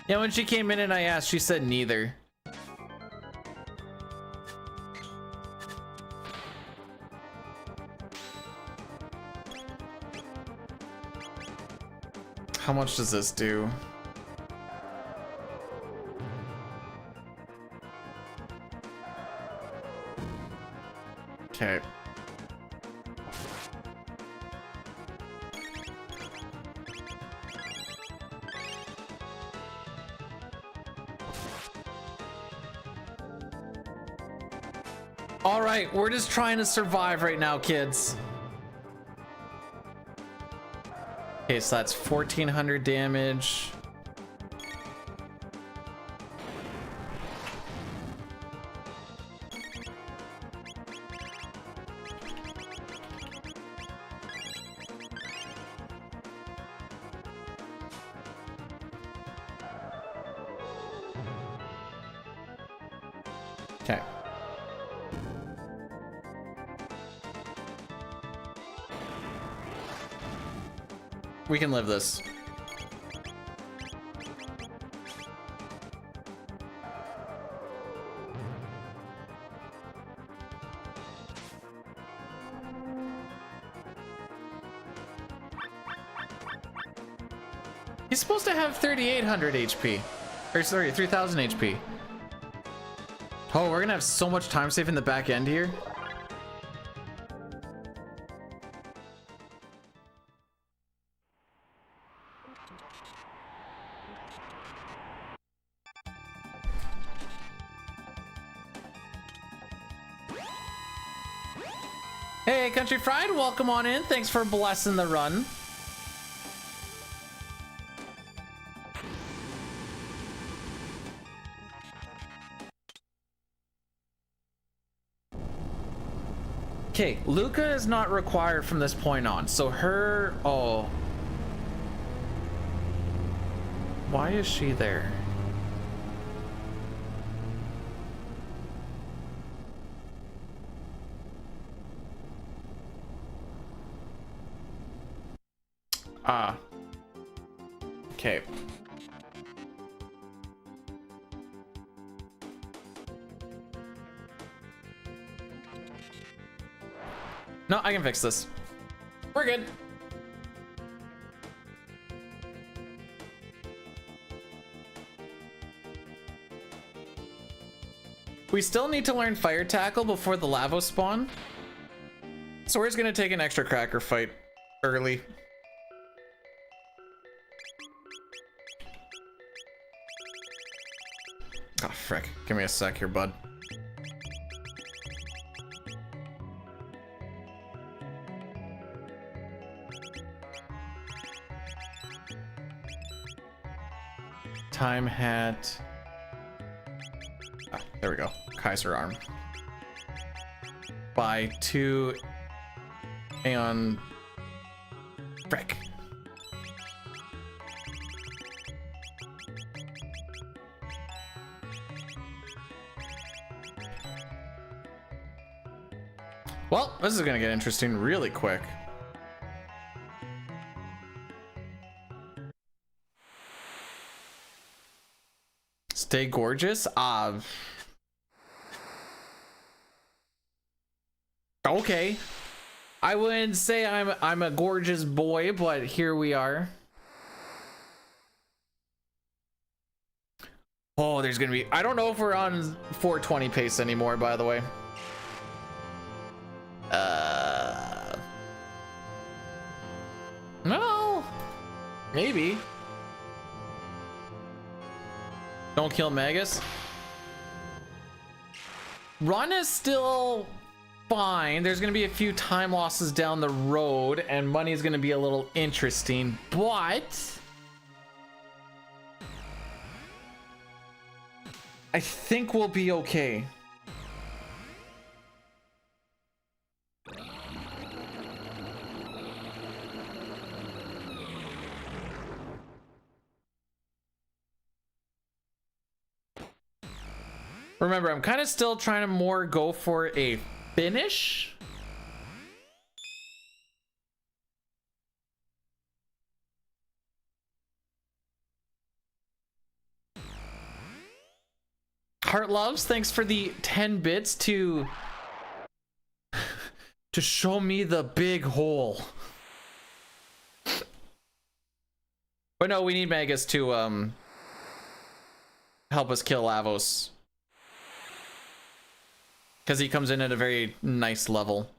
Yeah, when she came in and I asked, she said neither. How much does this do? Okay. All right, we're just trying to survive right now, kids. Okay, so that's 1400 damage. Okay. We can live this. He's supposed to have 3,800 HP. Or sorry, 3,000 HP. Oh, we're gonna have so much time save in the back end here. Hey, Country Fried, welcome on in. Thanks for blessing the run. Okay, Luca is not required from this point on, so her... Oh. Why is she there? Ah. Okay. No, I can fix this. We're good. We still need to learn Fire Tackle before the Lavos spawn. So we're just gonna take an extra cracker fight early. Oh, frick. Give me a sec here, bud. Time hat. Ah, there we go. Kaiser arm. Buy 2 Aeon. Frick. Well, this is gonna get interesting really quick. Stay gorgeous? Okay. I wouldn't say I'm a gorgeous boy, but here we are. Oh, there's gonna be, I don't know if we're on 420 pace anymore, by the way. No, maybe. Don't kill Magus. Run is still fine. There's gonna be a few time losses down the road, and money is gonna be a little interesting, but I think we'll be okay. Remember, I'm kind of still trying to more go for a finish. Heart Loves, thanks for the 10 bits to show me the big hole. But no, we need Magus to help us kill Lavos, because he comes in at a very nice level.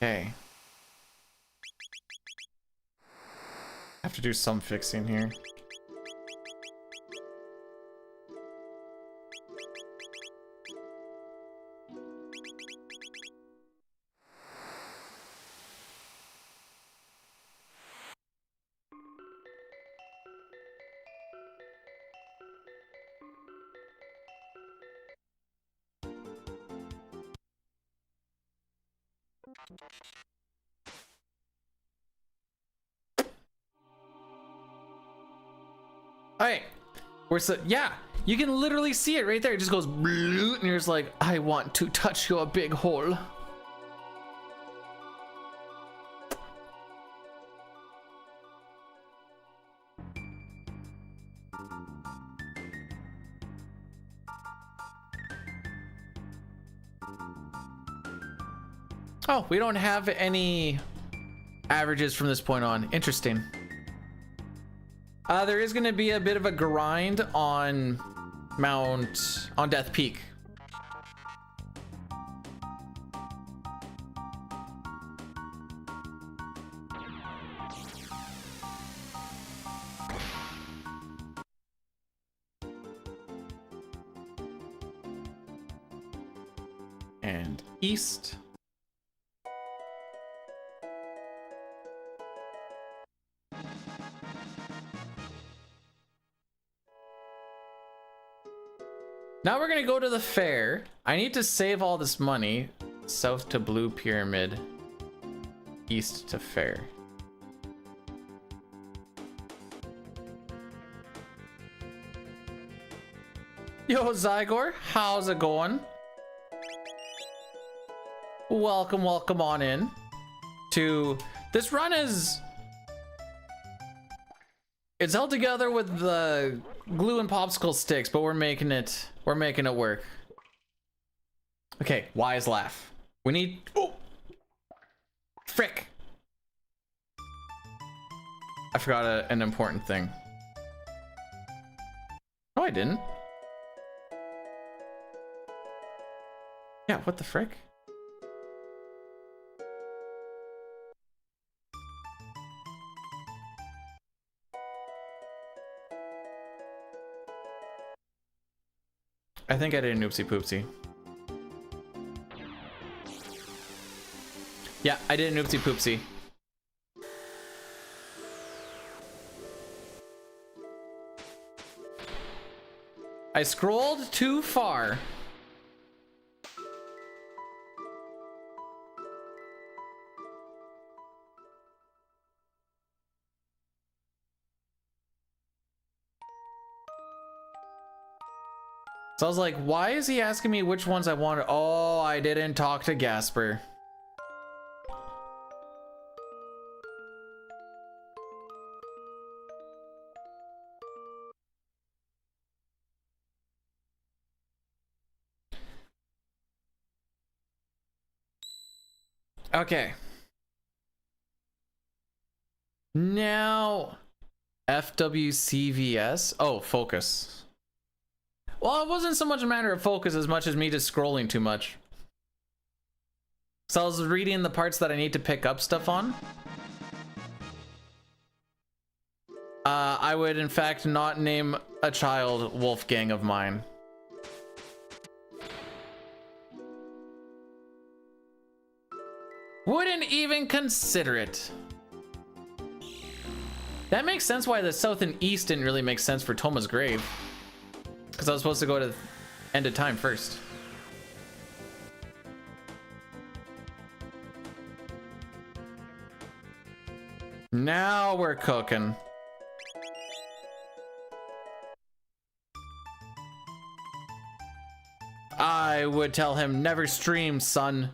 Okay. Have to do some fixing here. Alright, we're so, yeah, you can literally see it right there. It just goes blue, and you're just like, I want to touch your big hole. Oh, we don't have any averages from this point on. Interesting. There is going to be a bit of a grind on Death Peak. And east. Now we're gonna go to the fair. I need to save all this money. South to Blue Pyramid. East to fair. Yo, Zygor, how's it going? Welcome, welcome on in to this run. It's held together with the glue and popsicle sticks, but we're making it work. Okay, wise laugh. We need, oh, frick. I forgot an important thing. No, I didn't. Yeah, what the frick? I think I did an oopsie poopsie. Yeah, I did an oopsie poopsie. I scrolled too far. So I was like, why is he asking me which ones I wanted? Oh, I didn't talk to Gasper. Okay. Now, FWCVS. Oh, focus. Well, it wasn't so much a matter of focus as much as me just scrolling too much. So I was reading the parts that I need to pick up stuff on. I would, in fact, not name a child Wolfgang of mine. Wouldn't even consider it. That makes sense why the south and east didn't really make sense for Toma's grave. Because I was supposed to go to the end of time first. Now we're cooking. I would tell him never stream, son.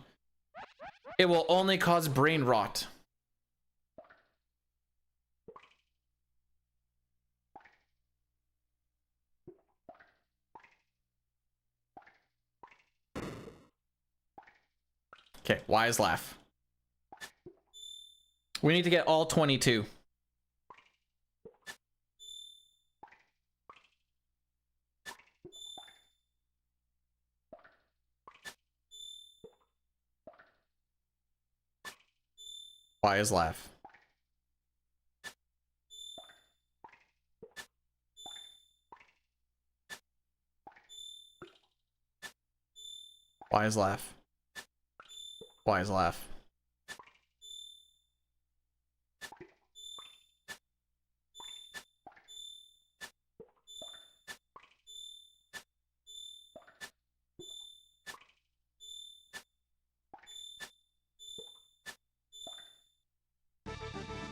It will only cause brain rot. Okay, wise laugh. We need to get all 22. Wise laugh. Wise laugh. Wise laugh.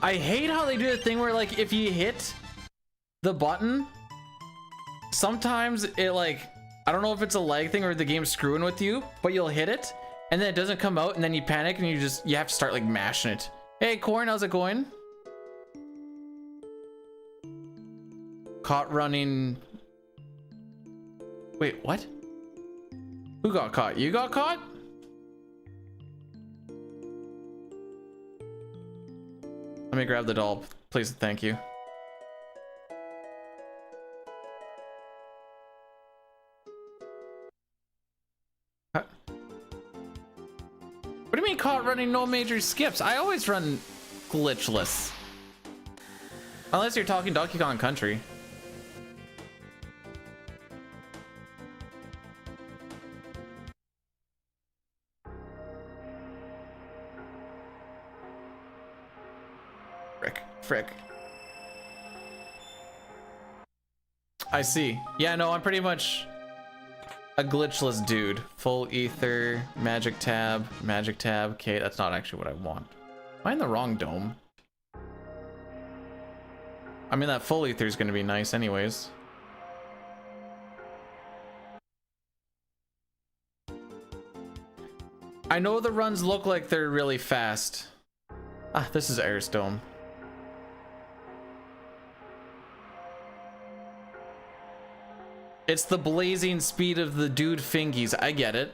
I hate how they do the thing where, like, if you hit the button, sometimes it, like, I don't know if it's a lag thing or the game's screwing with you, but you'll hit it and then it doesn't come out and then you panic and you have to start like mashing it. Hey Corn, how's it going? Caught running. Wait, what? Who got caught? You got caught? Let me grab the doll, please. Thank you. Huh? What do you mean caught running no major skips? I always run glitchless. Unless you're talking Donkey Kong Country. Frick. I see. Yeah, no, I'm pretty much a glitchless dude. Full ether, magic tab. Okay, that's not actually what I want. Am I in the wrong dome? I mean, that full ether is going to be nice anyways. I know the runs look like they're really fast. Ah, this is Air's Dome. It's the blazing speed of the dude fingies. I get it.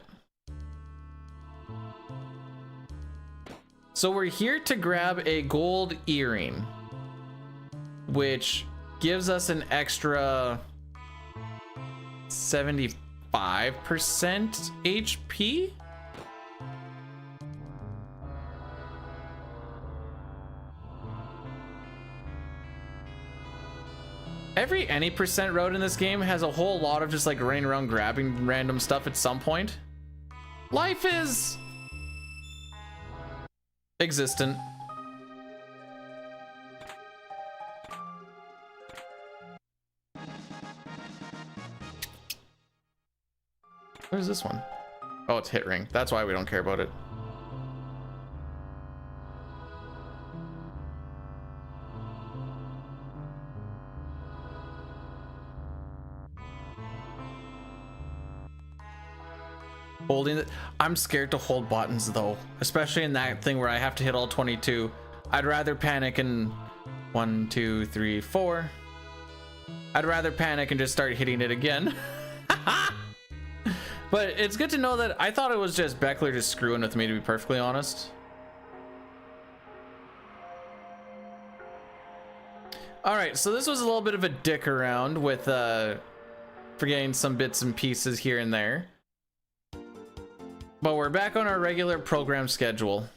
So we're here to grab a gold earring, which gives us an extra 75% HP. Every any percent road in this game has a whole lot of just like running around grabbing random stuff at some point. Life is existent. Where's this one? Oh, it's hit ring. That's why we don't care about it. Holding it. I'm scared to hold buttons though, especially in that thing where I have to hit all 22. I'd rather panic and 1, 2, 3, 4. I'd rather panic and just start hitting it again. But it's good to know that I thought it was just Beckler just screwing with me, to be perfectly honest. All right, so this was a little bit of a dick around with forgetting some bits and pieces here and there. But we're back on our regular program schedule.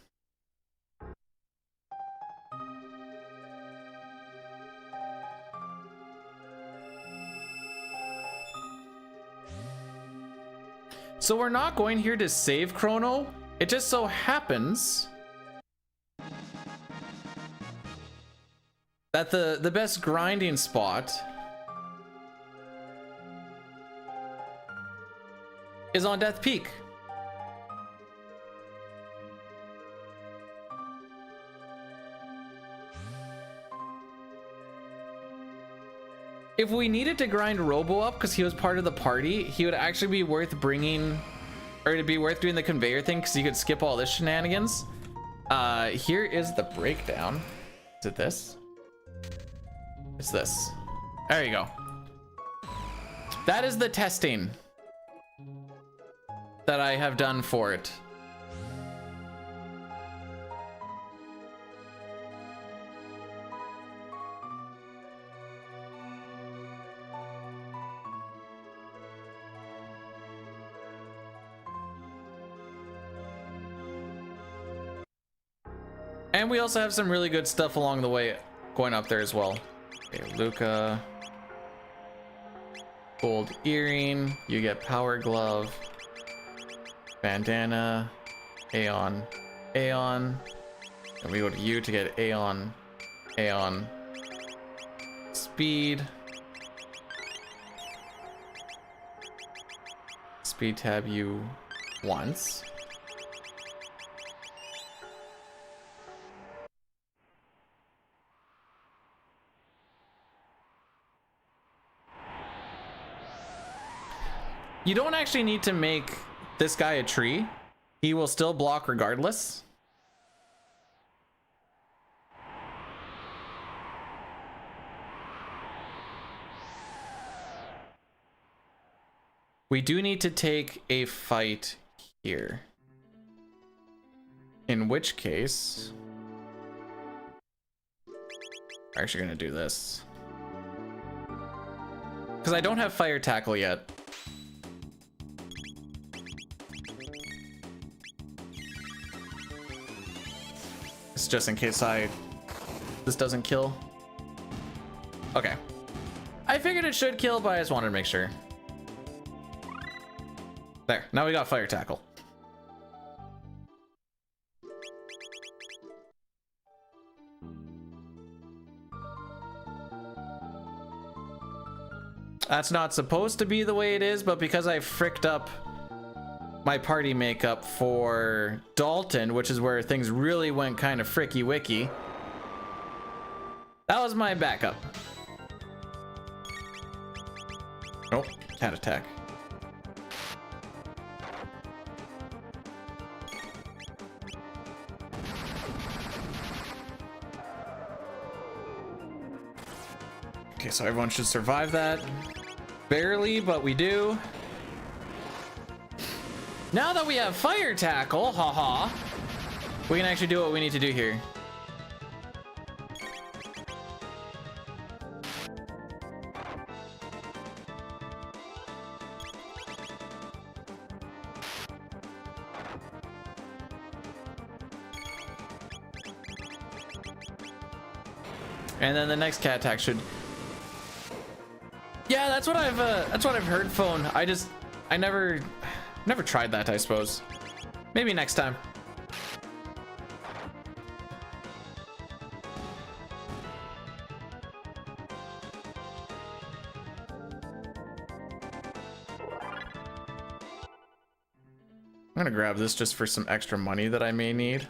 So we're not going here to save Chrono. It just so happens that the best grinding spot is on Death Peak. If we needed to grind Robo up because he was part of the party, he would actually be worth bringing, or it'd be worth doing the conveyor thing because you could skip all this shenanigans. Here is the breakdown. Is it this? It's this. There you go. That is the testing that I have done for it. And we also have some really good stuff along the way going up there as well. Okay, Luca. Gold earring. You get power glove. Bandana. Aeon. Aeon. And we go to you to get Aeon. Aeon. Speed. Speed tab you once. You don't actually need to make this guy a tree. He will still block regardless. We do need to take a fight here. In which case, we're actually gonna do this. Because I don't have fire tackle yet. It's just in case this doesn't kill. Okay. I figured it should kill, but I just wanted to make sure. There, now we got fire tackle. That's not supposed to be the way it is, but because I fricked up my party makeup for Dalton, which is where things really went kind of fricky wicky, that was my backup. Oh, cat attack. Okay, so everyone should survive that. Barely, but we do. Now that we have fire tackle, haha, we can actually do what we need to do here. And then the next cat attack should. Yeah, that's what I've heard, phone. I never tried that, I suppose. Maybe next time. I'm gonna grab this just for some extra money that I may need.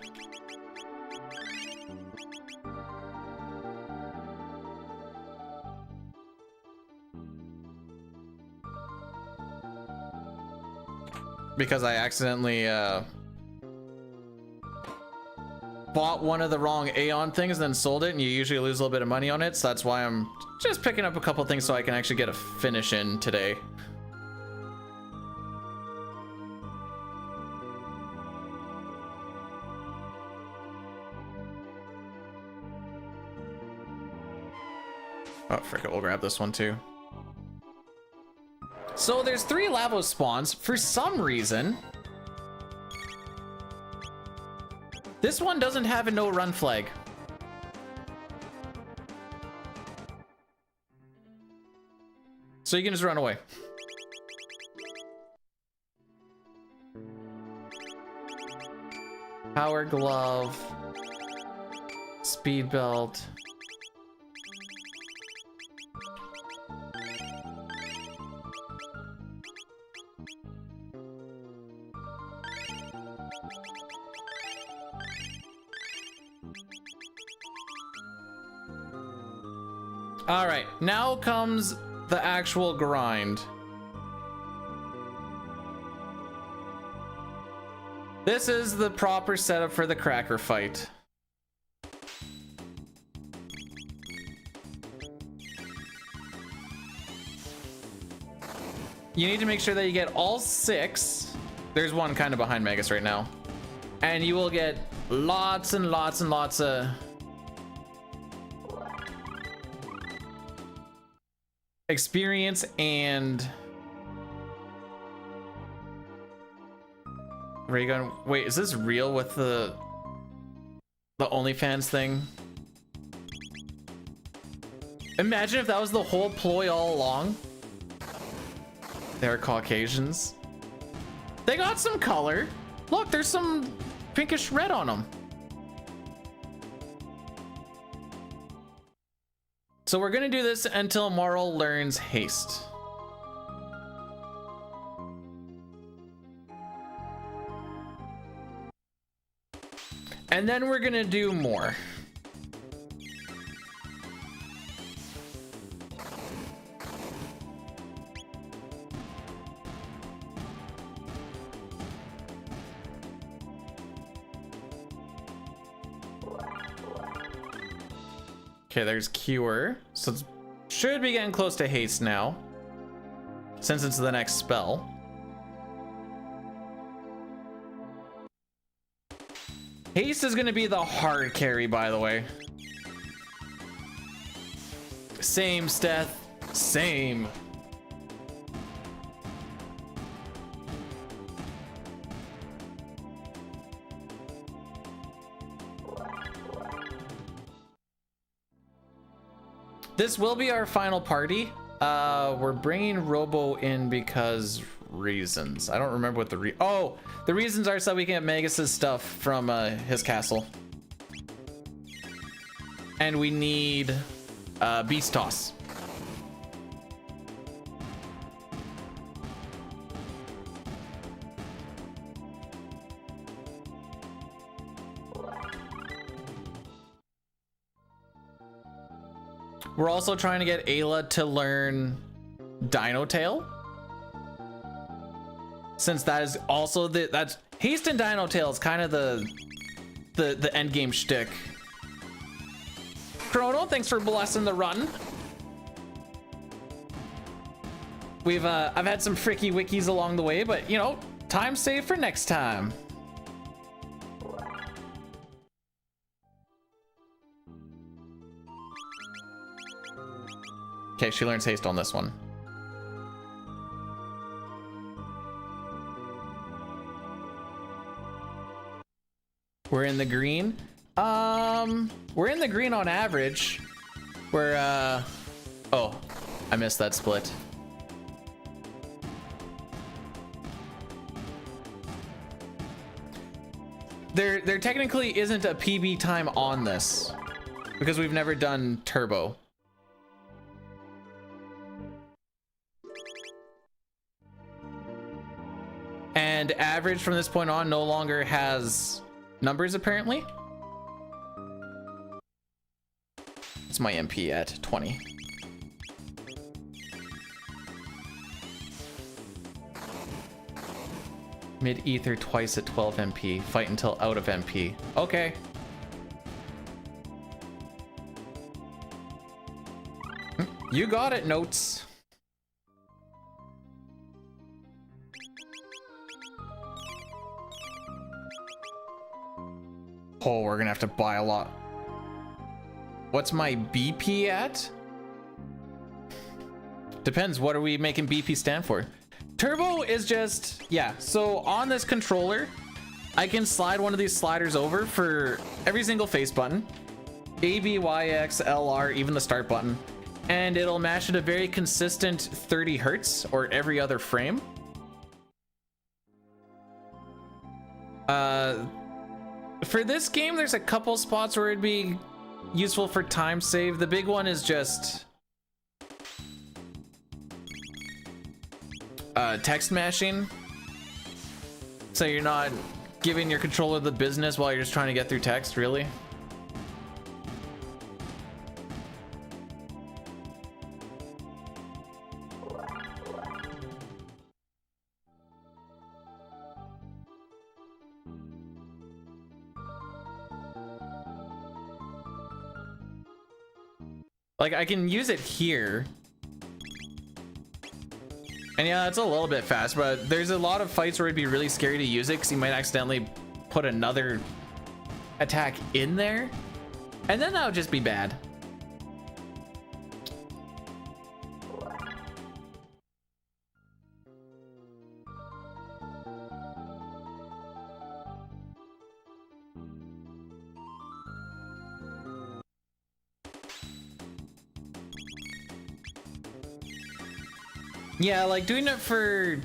because I accidentally bought one of the wrong Aeon things and then sold it, and you usually lose a little bit of money on it, so that's why I'm just picking up a couple things so I can actually get a finish in today. Oh, frick it, we'll grab this one too. So there's 3 Lavos spawns. For some reason, this one doesn't have a no run flag. So you can just run away. Power glove, speed belt. All right, now comes the actual grind. This is the proper setup for the cracker fight. You need to make sure that you get all 6. There's one kind of behind Magus right now. And you will get lots and lots and lots of experience and... Where are you going? Wait, is this real with the OnlyFans thing? Imagine if that was the whole ploy all along. They're Caucasians. They got some color. Look, there's some pinkish red on them. So we're gonna do this until Marl learns haste. And then we're gonna do more. Okay, there's Cure. So it should be getting close to haste now, since it's the next spell. Haste is going to be the hard carry, by the way. Same, Steth. Same. This will be our final party. We're bringing Robo in because reasons. I don't remember what the the reasons are so we can get Magus's stuff from his castle. And we need Beast Toss. We're also trying to get Ayla to learn Dino Tail, since that is also that's haste and Dino Tail is kind of the end game shtick. Chrono, thanks for blessing the run. We've I've had some fricky wikis along the way, but you know, time saved for next time. Okay, she learns haste on this one. We're in the green. We're in the green on average. We're oh, I missed that split. There technically isn't a PB time on this because we've never done turbo. And average from this point on no longer has numbers, apparently. It's my MP at 20. Mid ether twice at 12 MP. Fight until out of MP. Okay. You got it, Notes. Oh, we're gonna have to buy a lot. What's my BP at? Depends. What are we making BP stand for? Turbo is just, yeah. So on this controller, I can slide one of these sliders over for every single face button. A, B, Y, X, L, R, even the start button. And it'll match at a very consistent 30 hertz or every other frame. For this game, there's a couple spots where it'd be useful for time save. The big one is just text mashing. So you're not giving your controller the business while you're just trying to get through text, really. Like, I can use it here. And yeah, it's a little bit fast, but there's a lot of fights where it'd be really scary to use it because you might accidentally put another attack in there. And then that would just be bad. Yeah, like doing it for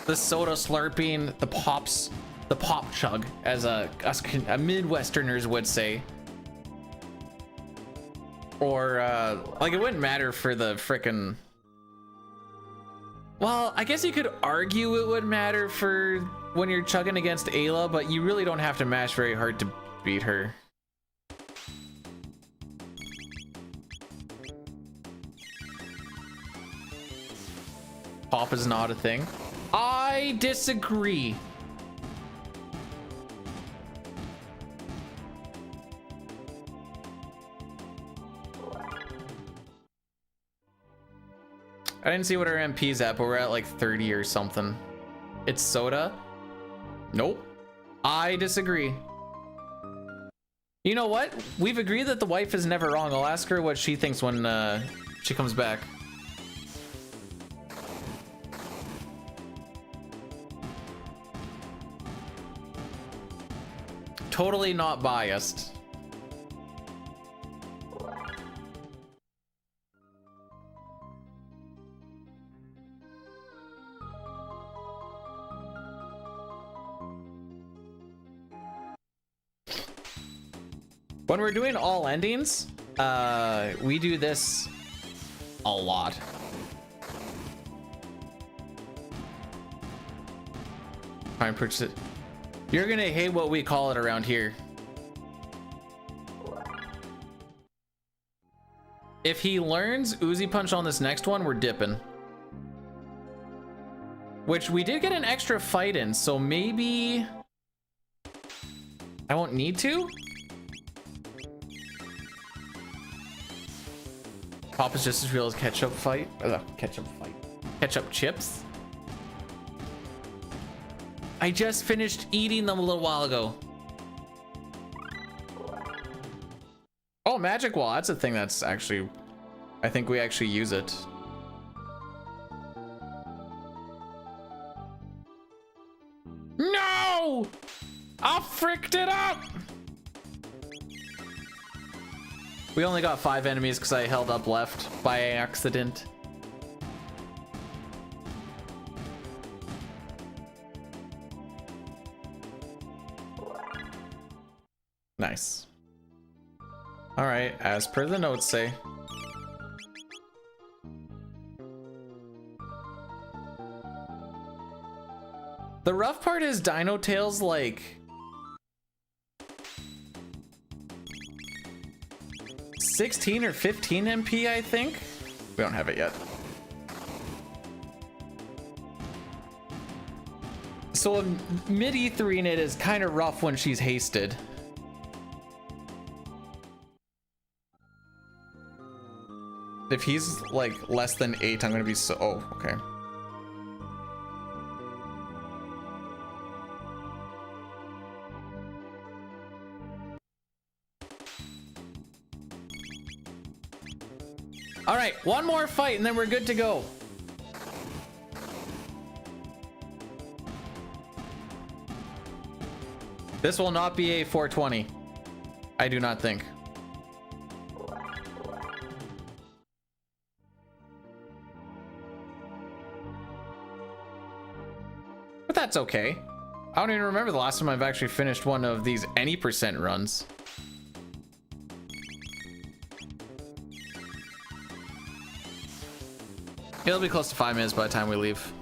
the soda slurping, the pops, the pop chug, as us Midwesterners would say. Or, like, it wouldn't matter for the frickin'... Well, I guess you could argue it would matter for when you're chugging against Ayla, but you really don't have to mash very hard to beat her. Pop is not a thing. I disagree. I didn't see what our MP's at, but we're at like 30 or something. It's soda? Nope. I disagree. You know what? We've agreed that the wife is never wrong. I'll ask her what she thinks when she comes back. Totally not biased. When we're doing all endings, we do this a lot. Try and purchase it. You're gonna hate what we call it around here. If he learns Uzi Punch on this next one, we're dipping. Which we did get an extra fight in, so maybe I won't need to. Pop is just as real as ketchup fight. Ketchup chips. I just finished eating them a little while ago. Oh, magic wall. That's a thing that's actually, I think we actually use it. No! I fricked it up! We only got 5 enemies because I held up left by accident. Nice. All right, as per the notes say. The rough part is Dino Tails, like 16 or 15 MP, I think. We don't have it yet. So mid E3 in it is kind of rough when she's hasted. If he's like less than 8, I'm gonna be so. Oh, okay. All right, one more fight and then we're good to go. This will not be a 420. I do not think. But that's okay. I don't even remember the last time I've actually finished one of these any percent runs. It'll be close to 5 minutes by the time we leave.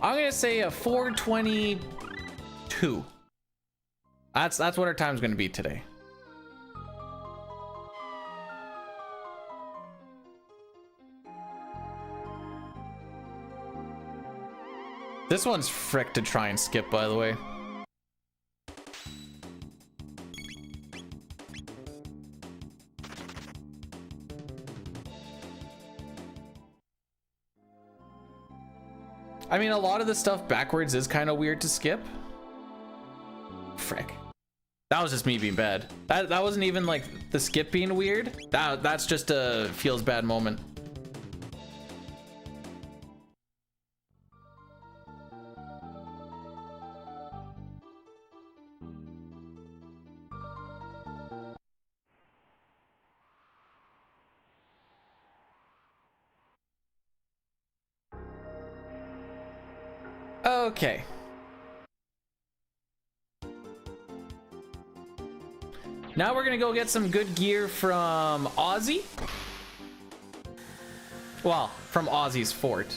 I'm gonna say a 4:22. That's what our time's gonna be today. This one's frick to try and skip, by the way. I mean, a lot of the stuff backwards is kind of weird to skip. Frick. That was just me being bad. That wasn't even like the skip being weird. That's just a feels bad moment. Okay. Now we're gonna go get some good gear from Ozzy. Well, from Ozzy's fort.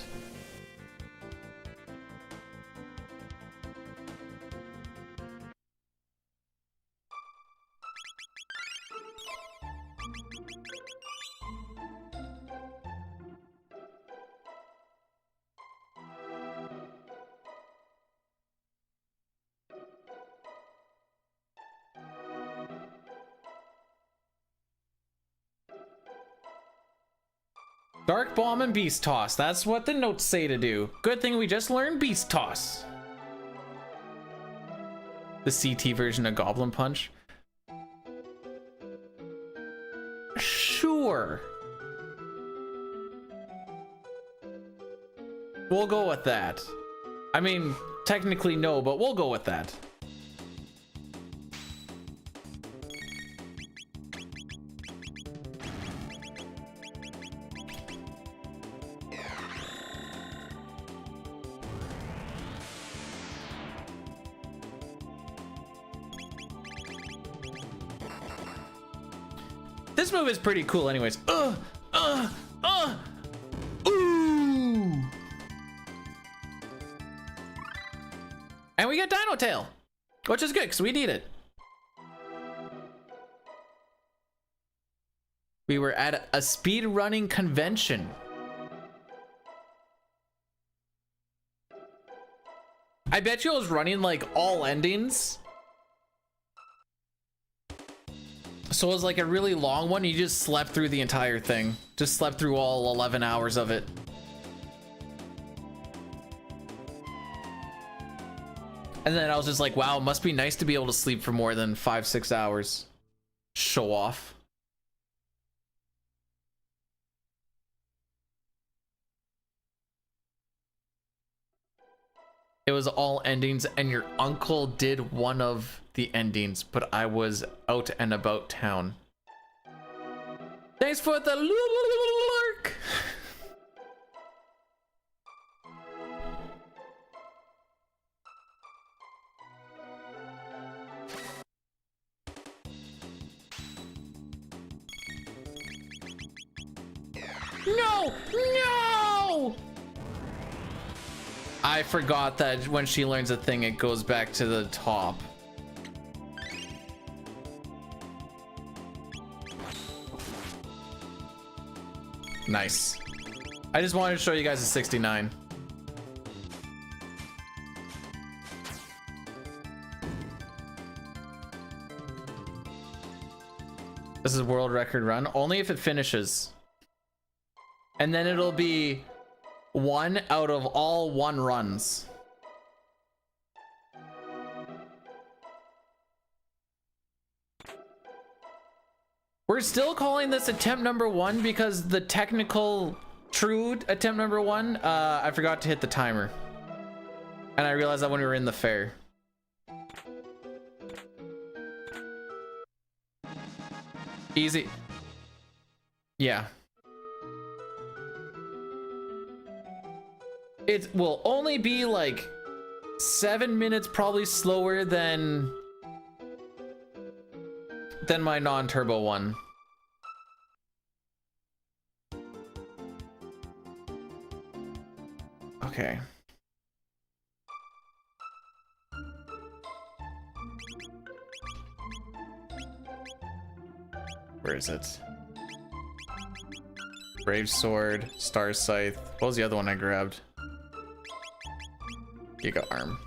Dark Bomb and Beast Toss. That's what the notes say to do. Good thing we just learned Beast Toss. The CT version of Goblin Punch. Sure. We'll go with that. I mean, technically no, but we'll go with that. This move is pretty cool anyways. Ooh. And we get Dino Tail, which is good because we need it. We were at a speed running convention. I bet you I was running like all endings. So it was like a really long one. You just slept through the entire thing. Just slept through all 11 hours of it. And then I was just like, wow, it must be nice to be able to sleep for more than 5-6 hours. Show off. It was all endings, and your uncle did one of the endings, but I was out and about town. Thanks for the lurk. No! No! I forgot that when she learns a thing, it goes back to the top. Nice. I just wanted to show you guys a 69. This is a world record run, only if it finishes. And then it'll be 1 out of all 1 runs. We're still calling this attempt number 1 because the technical true attempt number 1, I forgot to hit the timer. And I realized that when we were in the fair. Easy. Yeah. It will only be like 7 minutes probably slower than my non-turbo one. Okay. Where is it? Brave Sword, Star Scythe. What was the other one I grabbed? Giga Arm.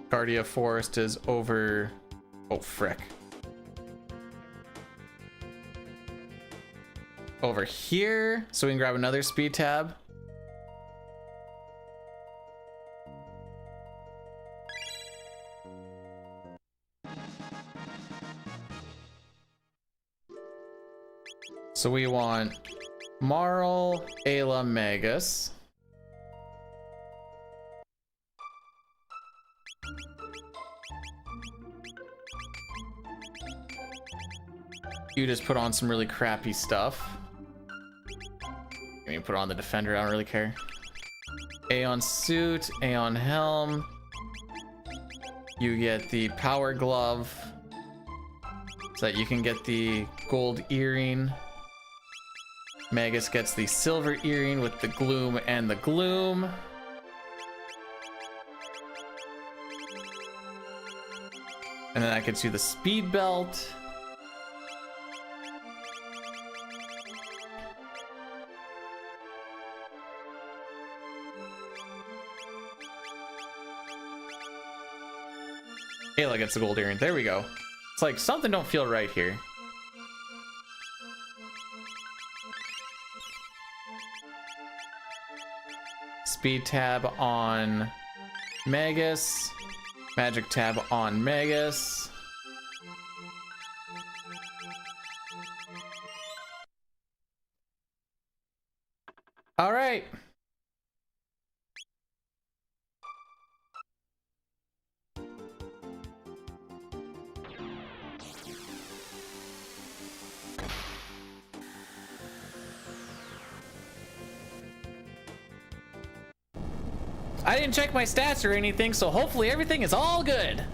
Guardia Forest is over. Oh, frick. Over here, so we can grab another speed tab. So we want Marl, Ayla, Magus. You just put on some really crappy stuff. You put on the defender, I don't really care. Aeon suit, Aeon helm. You get the power glove so that you can get the gold earring. Magus gets the silver earring with the gloom and the gloom. And then that gets you the speed belt. Ayla gets the gold earring. There we go. It's like something don't feel right here. Speed tab on Magus. Magic tab on Magus. All right. I didn't check my stats or anything, so hopefully everything is all good.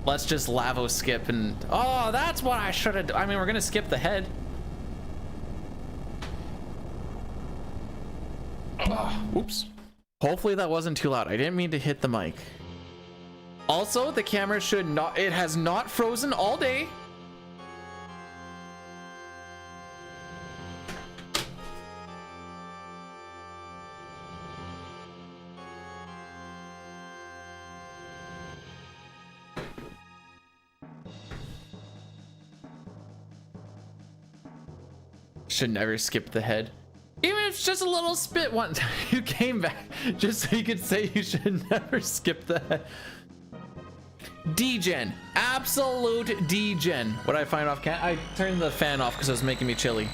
Let's just Lavos skip and... Oh, that's what I should have done. I mean, we're gonna skip the head. Oh, oops. Hopefully that wasn't too loud. I didn't mean to hit the mic. Also, the camera should not... It has not frozen all day. Should never skip the head. Even if it's just a little spit one time you came back, just so you could say you should never skip the head. D-gen. Absolute D-gen. What I find off I turned the fan off because it was making me chilly.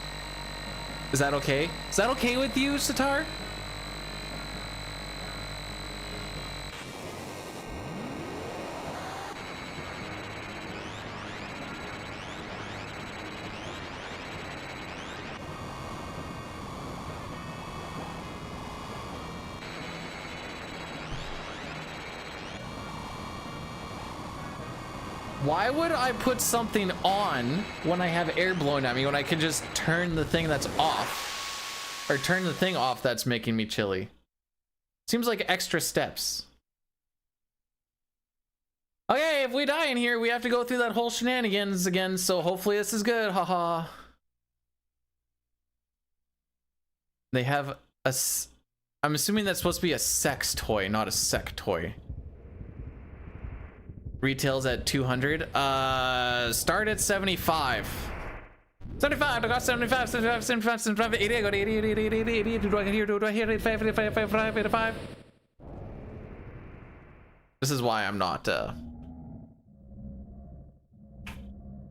Is that okay? Is that okay with you, Sitar? Why would I put something on when I have air blowing at me when I can just turn the thing that's off? Or turn the thing off that's making me chilly? Seems like extra steps. Okay, if we die in here, we have to go through that whole shenanigans again, so hopefully this is good, haha. They have a... I'm assuming that's supposed to be a sex toy, not a sec toy. Retails at 200. Start at 75. 75, I got 75, 75, 75, 75, 80, I got 80, 80, 80, 80, 80, do I hear, do I hear, 85, 85, 85, 85. This is why I'm not,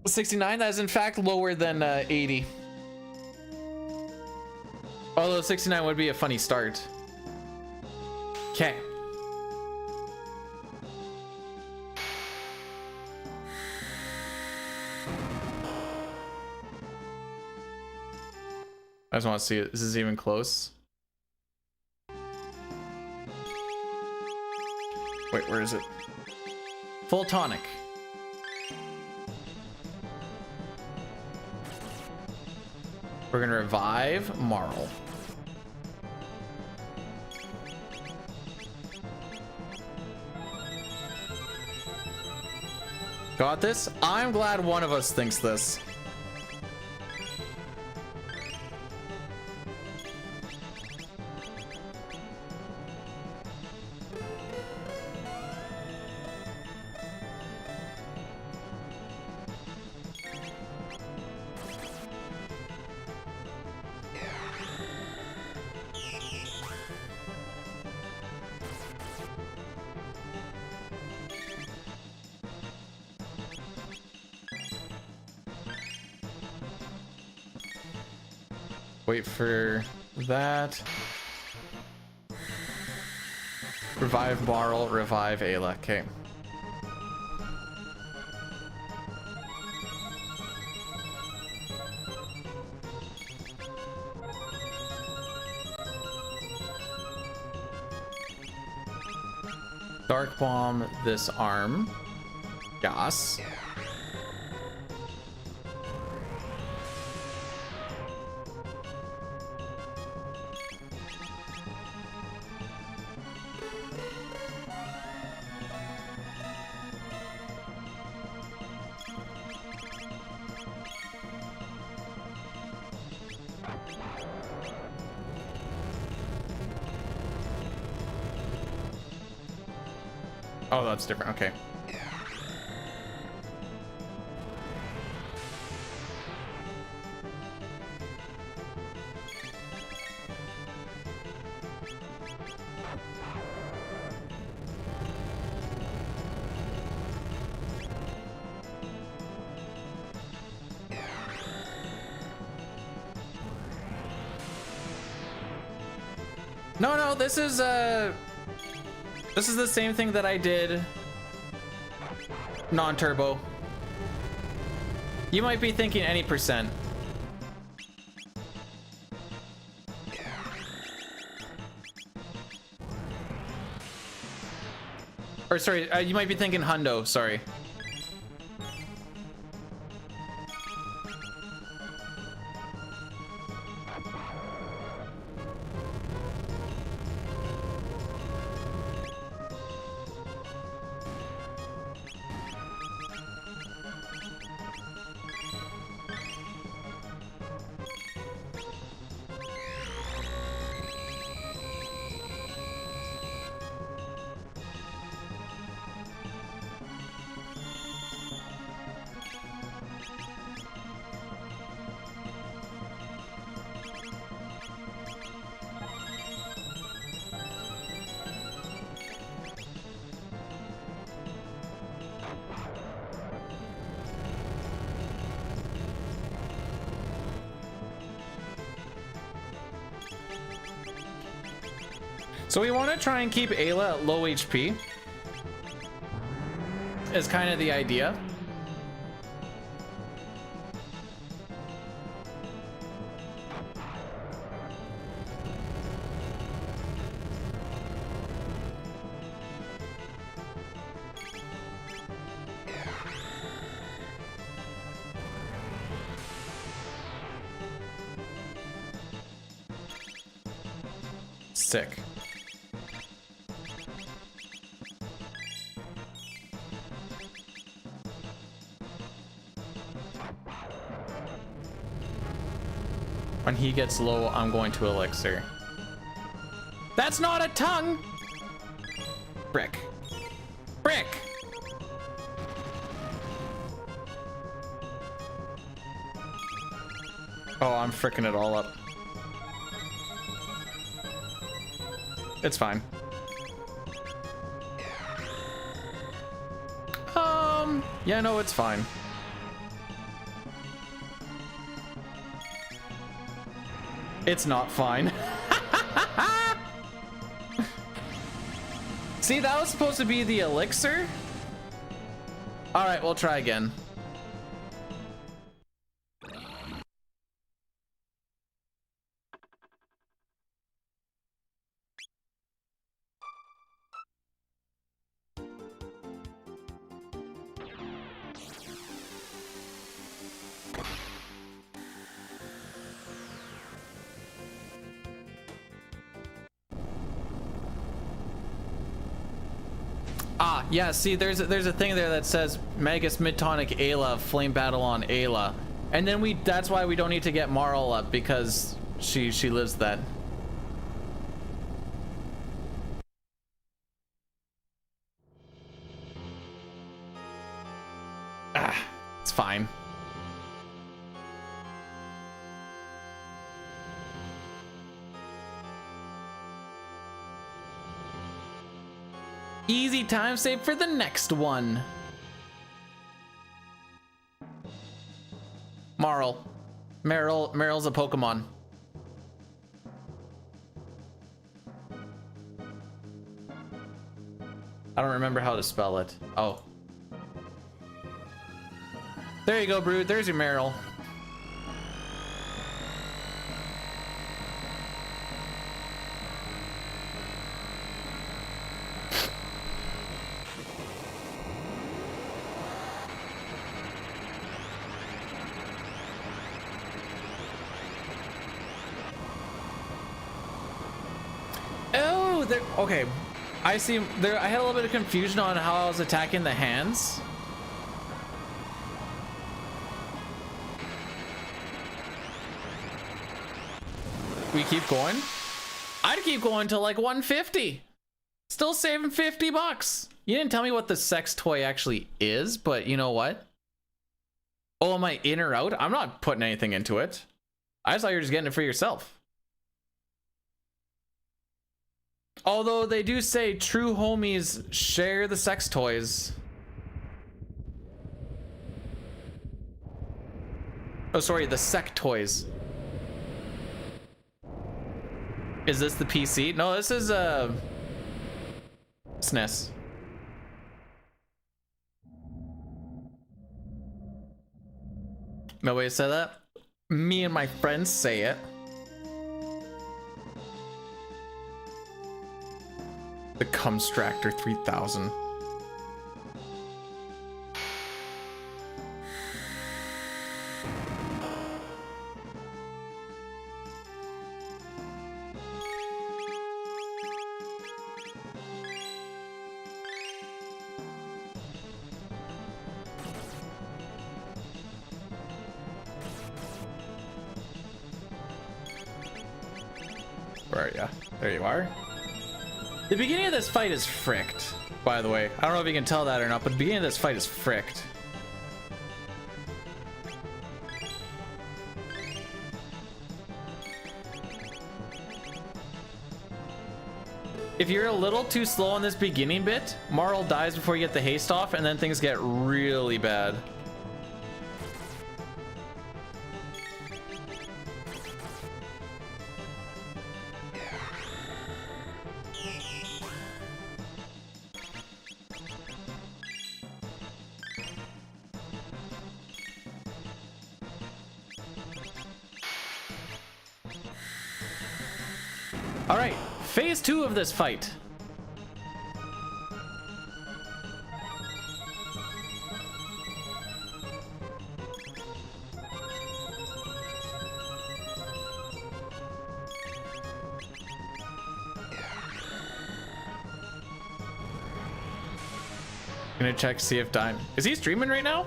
69, that is in fact lower than, 80. Although 69 would be a funny start. Okay. I just want to see it. Is this even close? Wait, where is it? Full tonic. We're gonna revive Marl. Got this? I'm glad one of us thinks this. Wait for that. Revive Marl, revive Ayla. Okay. Dark Bomb this arm. Yes. Oh, that's different. Okay. No, this is the same thing that I did non-turbo. You might be thinking any percent. Or sorry, you might be thinking hundo, sorry. So we want to try and keep Ayla at low HP. Is kind of the idea. Sick. When he gets low, I'm going to elixir. That's not a tongue! Brick. Brick! Oh, I'm fricking it all up. It's fine. Yeah, no, it's fine. It's not fine. See, that was supposed to be the elixir? All right, we'll try again. Ah, yeah, see, there's a thing there that says Magus Midtonic Ayla, Flame Battle on Ayla. And then that's why we don't need to get Marl up, because she lives that. Ah, it's fine. Easy time save for the next one. Marl. Meryl's a Pokemon. I don't remember how to spell it. Oh. There you go, Brood. There's your Meryl. Okay, I see. There, I had a little bit of confusion on how I was attacking the hands. We keep going. I'd keep going to like 150. Still saving 50 bucks. You didn't tell me what the sex toy actually is, but you know what? Oh, am I in or out? I'm not putting anything into it. I just thought you were just getting it for yourself. Although they do say true homies share the sex toys. Oh, sorry, the sec toys. Is this the PC? No, this is SNES. Nobody said that? Me and my friends say it. The Cumstractor 3000. Where are ya? There you are. The beginning of this fight is fricked, by the way. I don't know if you can tell that or not, but the beginning of this fight is fricked. If you're a little too slow on this beginning bit, Marl dies before you get the haste off, and then things get really bad. All right, phase 2 of this fight. Gonna check, see if Dime... Is he streaming right now?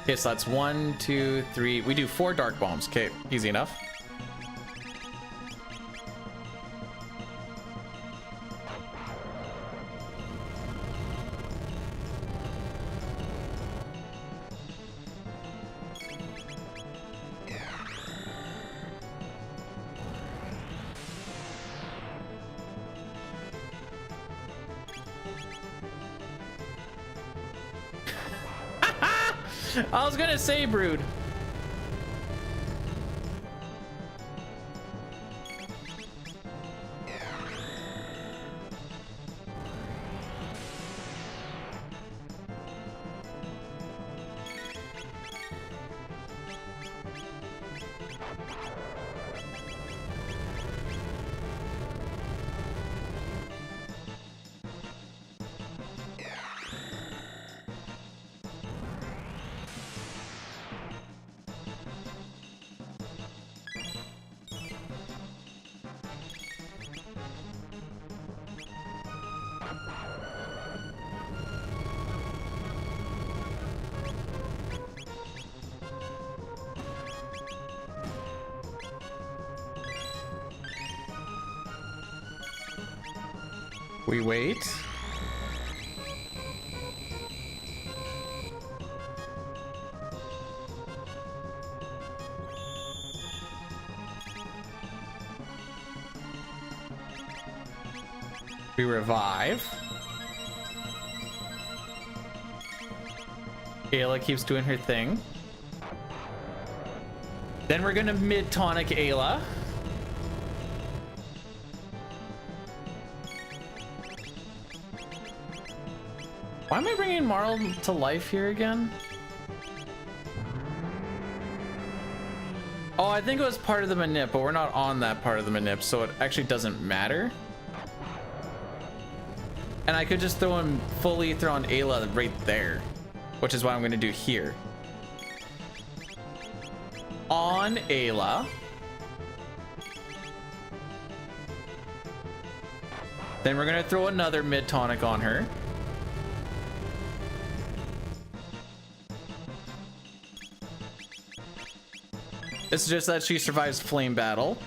Okay, so that's 1, 2, 3. We do 4 dark bombs. Okay, easy enough. I was gonna say brood. We wait. We revive. Ayla keeps doing her thing. Then we're gonna mid-tonic Ayla. Why am I bringing Marl to life here again? Oh, I think it was part of the manip, but we're not on that part of the manip, so it actually doesn't matter. And I could just throw him fully throw on Ayla right there, which is what I'm gonna do here. On Ayla. Then we're gonna throw another mid-tonic on her. It's just that she survives flame battle.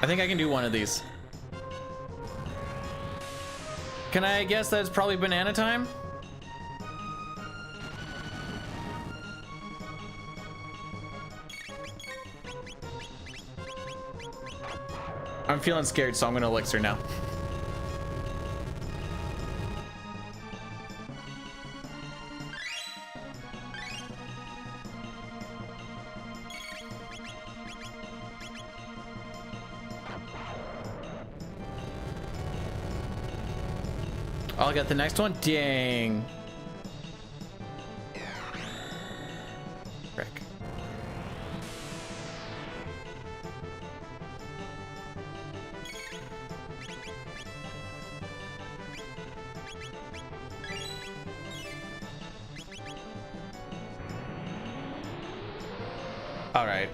I think I can do one of these. Can I guess that it's probably banana time? I'm feeling scared, so I'm gonna elixir now. Oh, I got the next one. Dang. Frick. All right.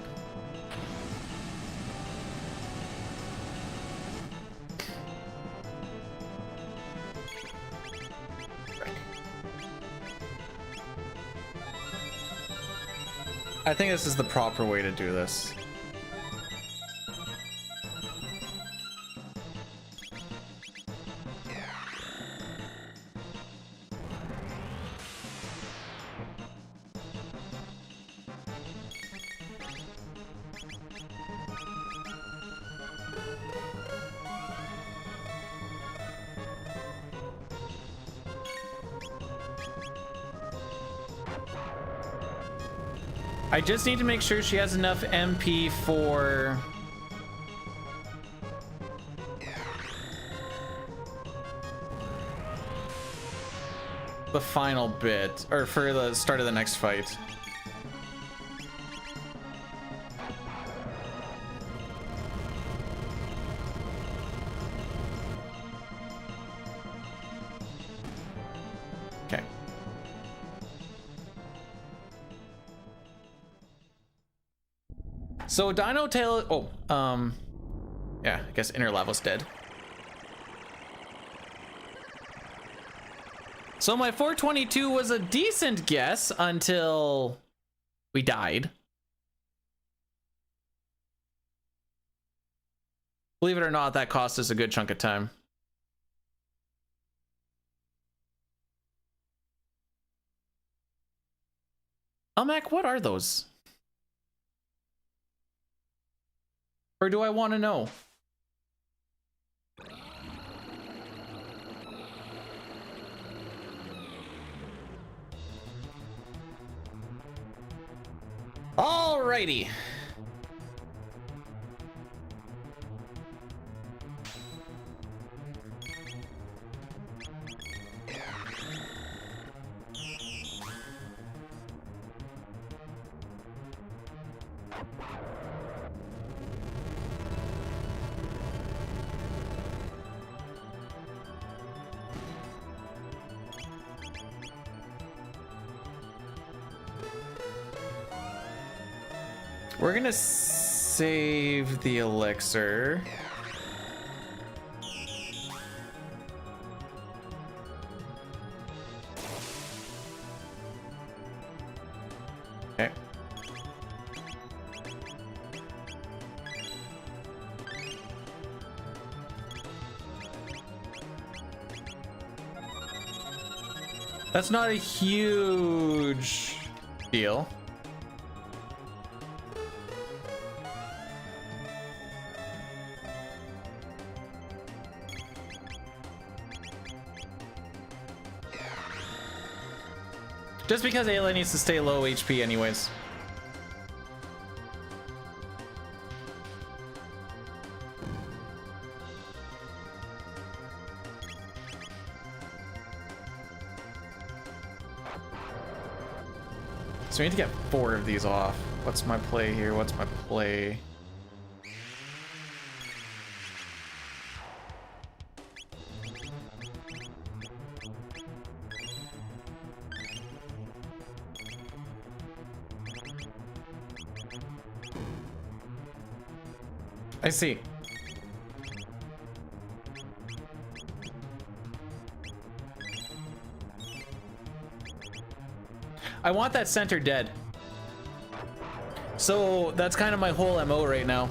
I think this is the proper way to do this. I just need to make sure she has enough MP for the final bit, or for the start of the next fight. So Dino Tail. Oh, yeah, I guess Inner Lavos dead. So my 422 was a decent guess until we died. Believe it or not, that cost us a good chunk of time. Mac, what are those? Or do I want to know? Alrighty. We're gonna save the elixir. Okay. That's not a huge deal. Just because Ayla needs to stay low HP anyways. So we need to get 4 of these off. What's my play here? What's my play? I see. I want that center dead. So that's kind of my whole MO right now.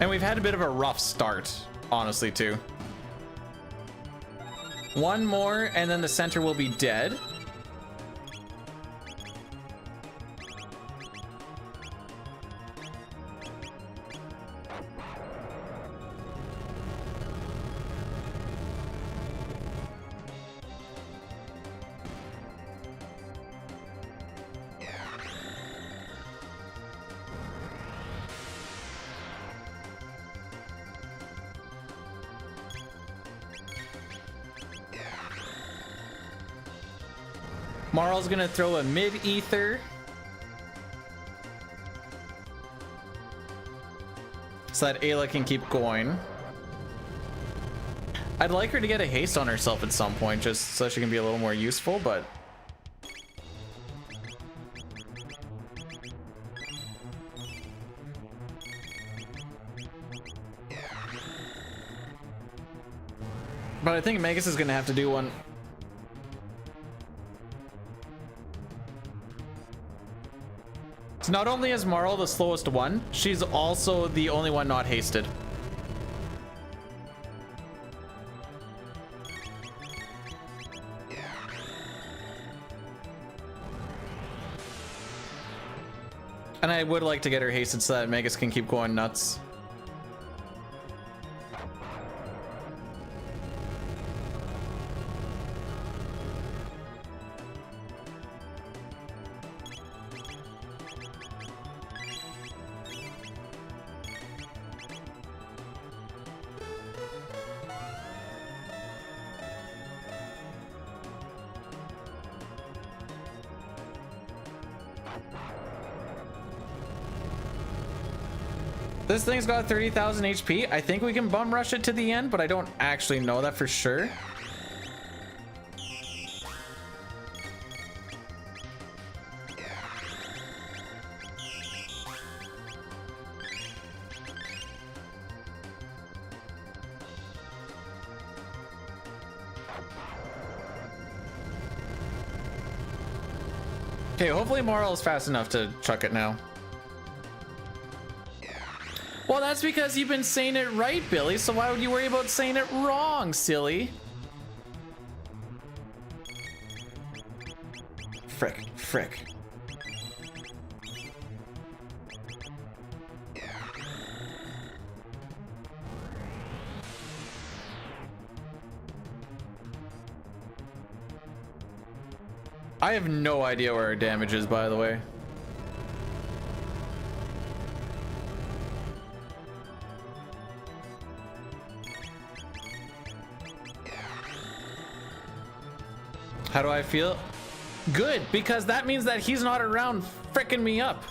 And we've had a bit of a rough start, honestly, too. One more, and then the center will be dead. Marl's gonna throw a mid-ether. So that Ayla can keep going. I'd like her to get a haste on herself at some point, just so she can be a little more useful, but... But I think Magus is gonna have to do one. Not only is Marl the slowest one, she's also the only one not hasted. And I would like to get her hasted so that Magus can keep going nuts. This thing's got 30,000 HP. I think we can bum rush it to the end, but I don't actually know that for sure. Okay, hopefully Moral is fast enough to chuck it now. Well, that's because you've been saying it right, Billy, so why would you worry about saying it wrong, silly? Frick, frick. I have no idea where our damage is, by the way. How do I feel? Good, because that means that he's not around fricking me up.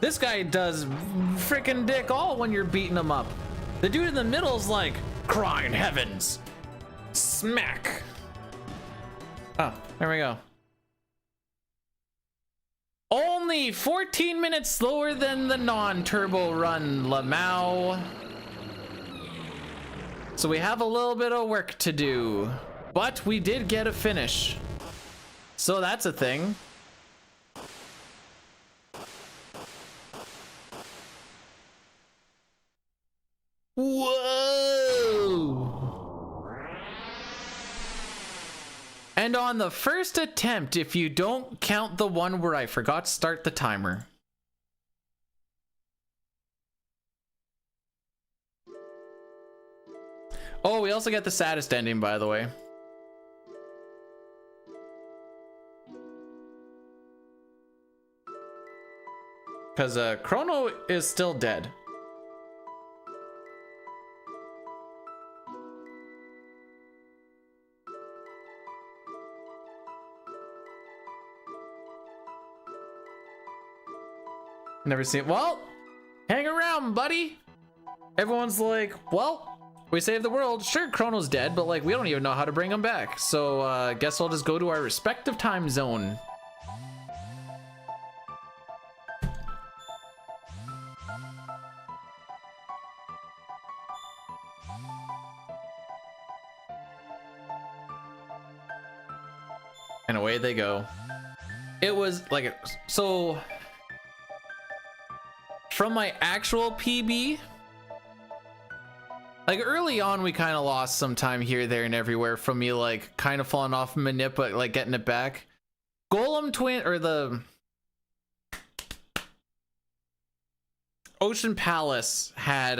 This guy does frickin' dick all when you're beating him up. The dude in the middle's like, crying heavens. Smack. Oh, there we go. Only 14 minutes slower than the non-turbo run, Lamau. So we have a little bit of work to do, but we did get a finish. So that's a thing. Whoa! And on the first attempt, if you don't count the one where I forgot to start the timer. Oh, we also get the saddest ending, by the way. Because Chrono is still dead. Never seen. Well, hang around, buddy. Everyone's like, well, we saved the world. Sure, Chrono's dead, but like, we don't even know how to bring him back. So guess I'll just go to our respective time zone. And away they go. It was like, so from my actual PB, like early on we kind of lost some time here, there, and everywhere from me like kind of falling off manip, but like getting it back. Golem Twin, or the Ocean Palace had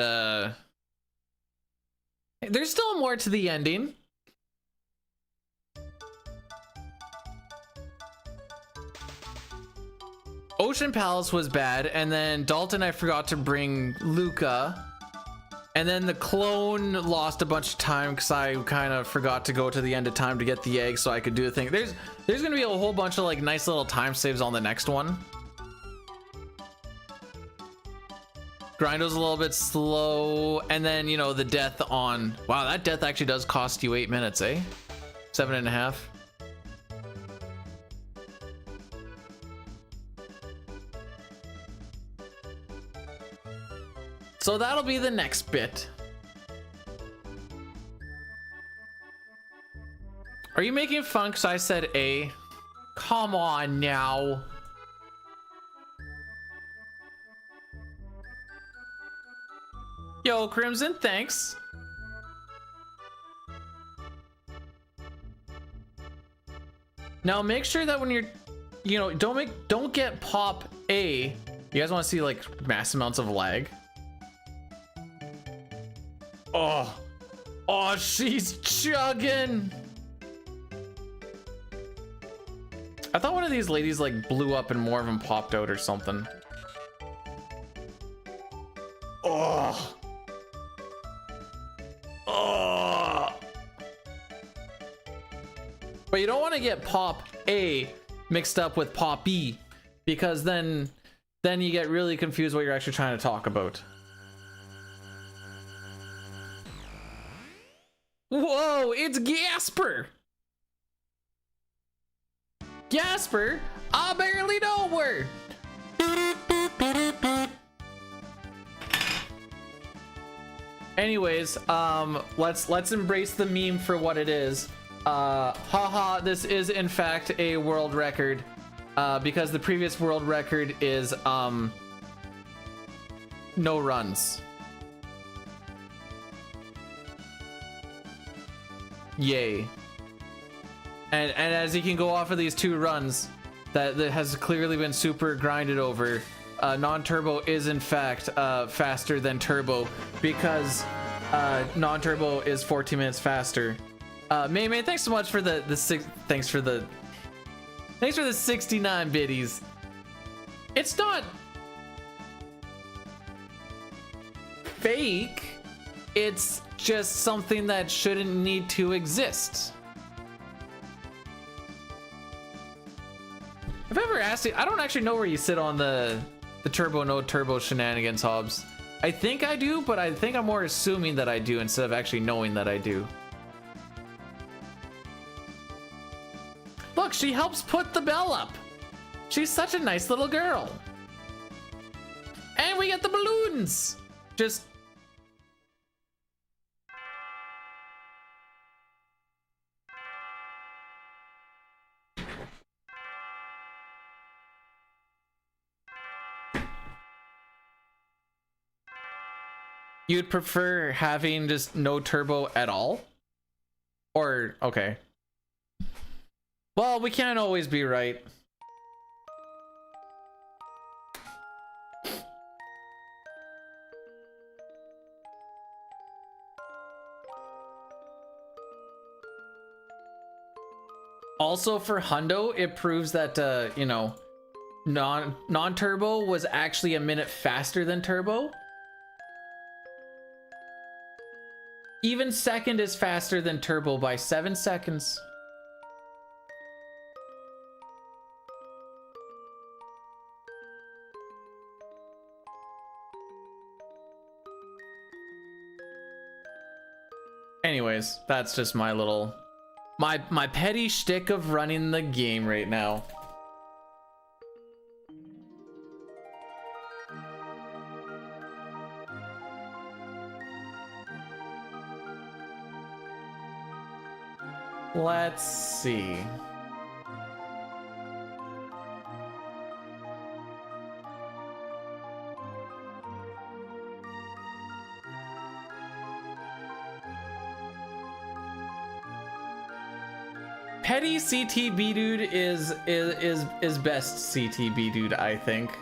there's still more to the ending. Ocean Palace was bad, and then Dalton, I forgot to bring Luca, and then the clone lost a bunch of time because I kind of forgot to go to the end of time to get the egg so I could do the thing. There's gonna be a whole bunch of like nice little time saves on the next one. Grindo's a little bit slow, and then you know the death on, wow, that death actually does cost you 8 minutes, eh? 7.5. So that'll be the next bit. Are you making fun because I said A? Come on now. Yo, Crimson, thanks. Now make sure that when you're, you know, don't get pop A. You guys want to see like mass amounts of lag? Oh, she's chugging. I thought one of these ladies like blew up and more of them popped out or something. Oh. But you don't want to get pop A mixed up with pop B, because then then you get really confused what you're actually trying to talk about. Whoa, it's Gasper! Gasper, I barely know her! Anyways, let's embrace the meme for what it is. Haha, this is in fact a world record. Because the previous world record is no runs. Yay. And as you can go off of these 2 runs that has clearly been super grinded over, non-turbo is in fact faster than turbo, because non-turbo is 14 minutes faster. May, thanks so much for thanks for the 69 biddies. It's not fake. It's just something that shouldn't need to exist. I've ever asked you, I don't actually know where you sit on the turbo, no turbo shenanigans, Hobbs. I think I do, but I think I'm more assuming that I do instead of actually knowing that I do. Look, she helps put the bell up. She's such a nice little girl. And we get the balloons. Just... You'd prefer having just no turbo at all? Or, okay. Well, we can't always be right. Also for Hundo, it proves that, you know, non-turbo was actually a minute faster than turbo. Even second is faster than turbo by 7 seconds. Anyways, that's just my little... My petty shtick of running the game right now. Let's see. Petty CTB dude is best CTB dude, I think.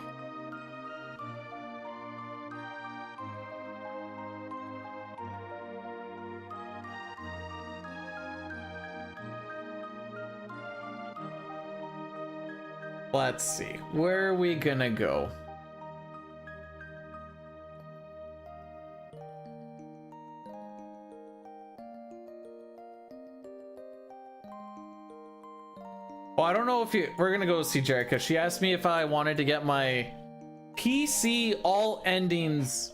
Let's see. Where are we gonna go? Well, I don't know if we're gonna go see Jerica. She asked me if I wanted to get my PC all endings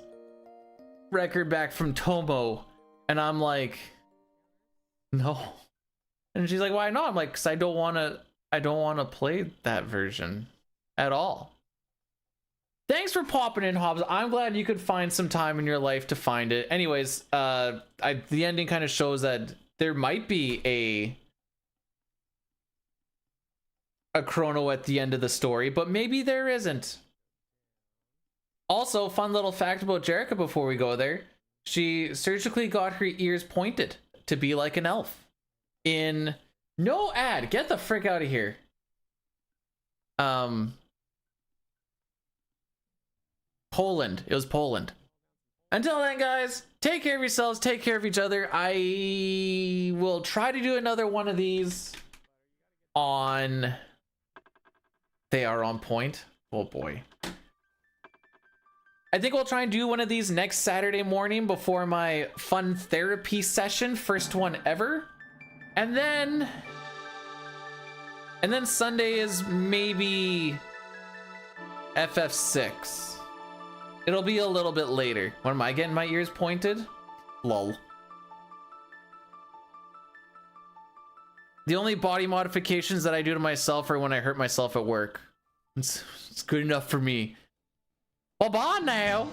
record back from Tomo, and I'm like, no. And she's like, why not? I'm like, because I don't want to play that version at all. Thanks for popping in, Hobbs. I'm glad you could find some time in your life to find it. Anyways, the ending kind of shows that there might be a chrono at the end of the story, but maybe there isn't. Also, fun little fact about Jerica before we go there. She surgically got her ears pointed to be like an elf. In no ad, get the frick out of here. Poland. It was Poland. Until then, guys, take care of yourselves, take care of each other. I will try to do another one of these on... They are on point. Oh boy. I think we'll try and do one of these next Saturday morning before my fun therapy session, first one ever. And then Sunday is maybe FF6. It'll be a little bit later. When am I getting my ears pointed? Lol. The only body modifications that I do to myself are when I hurt myself at work. It's good enough for me. Well, bye now.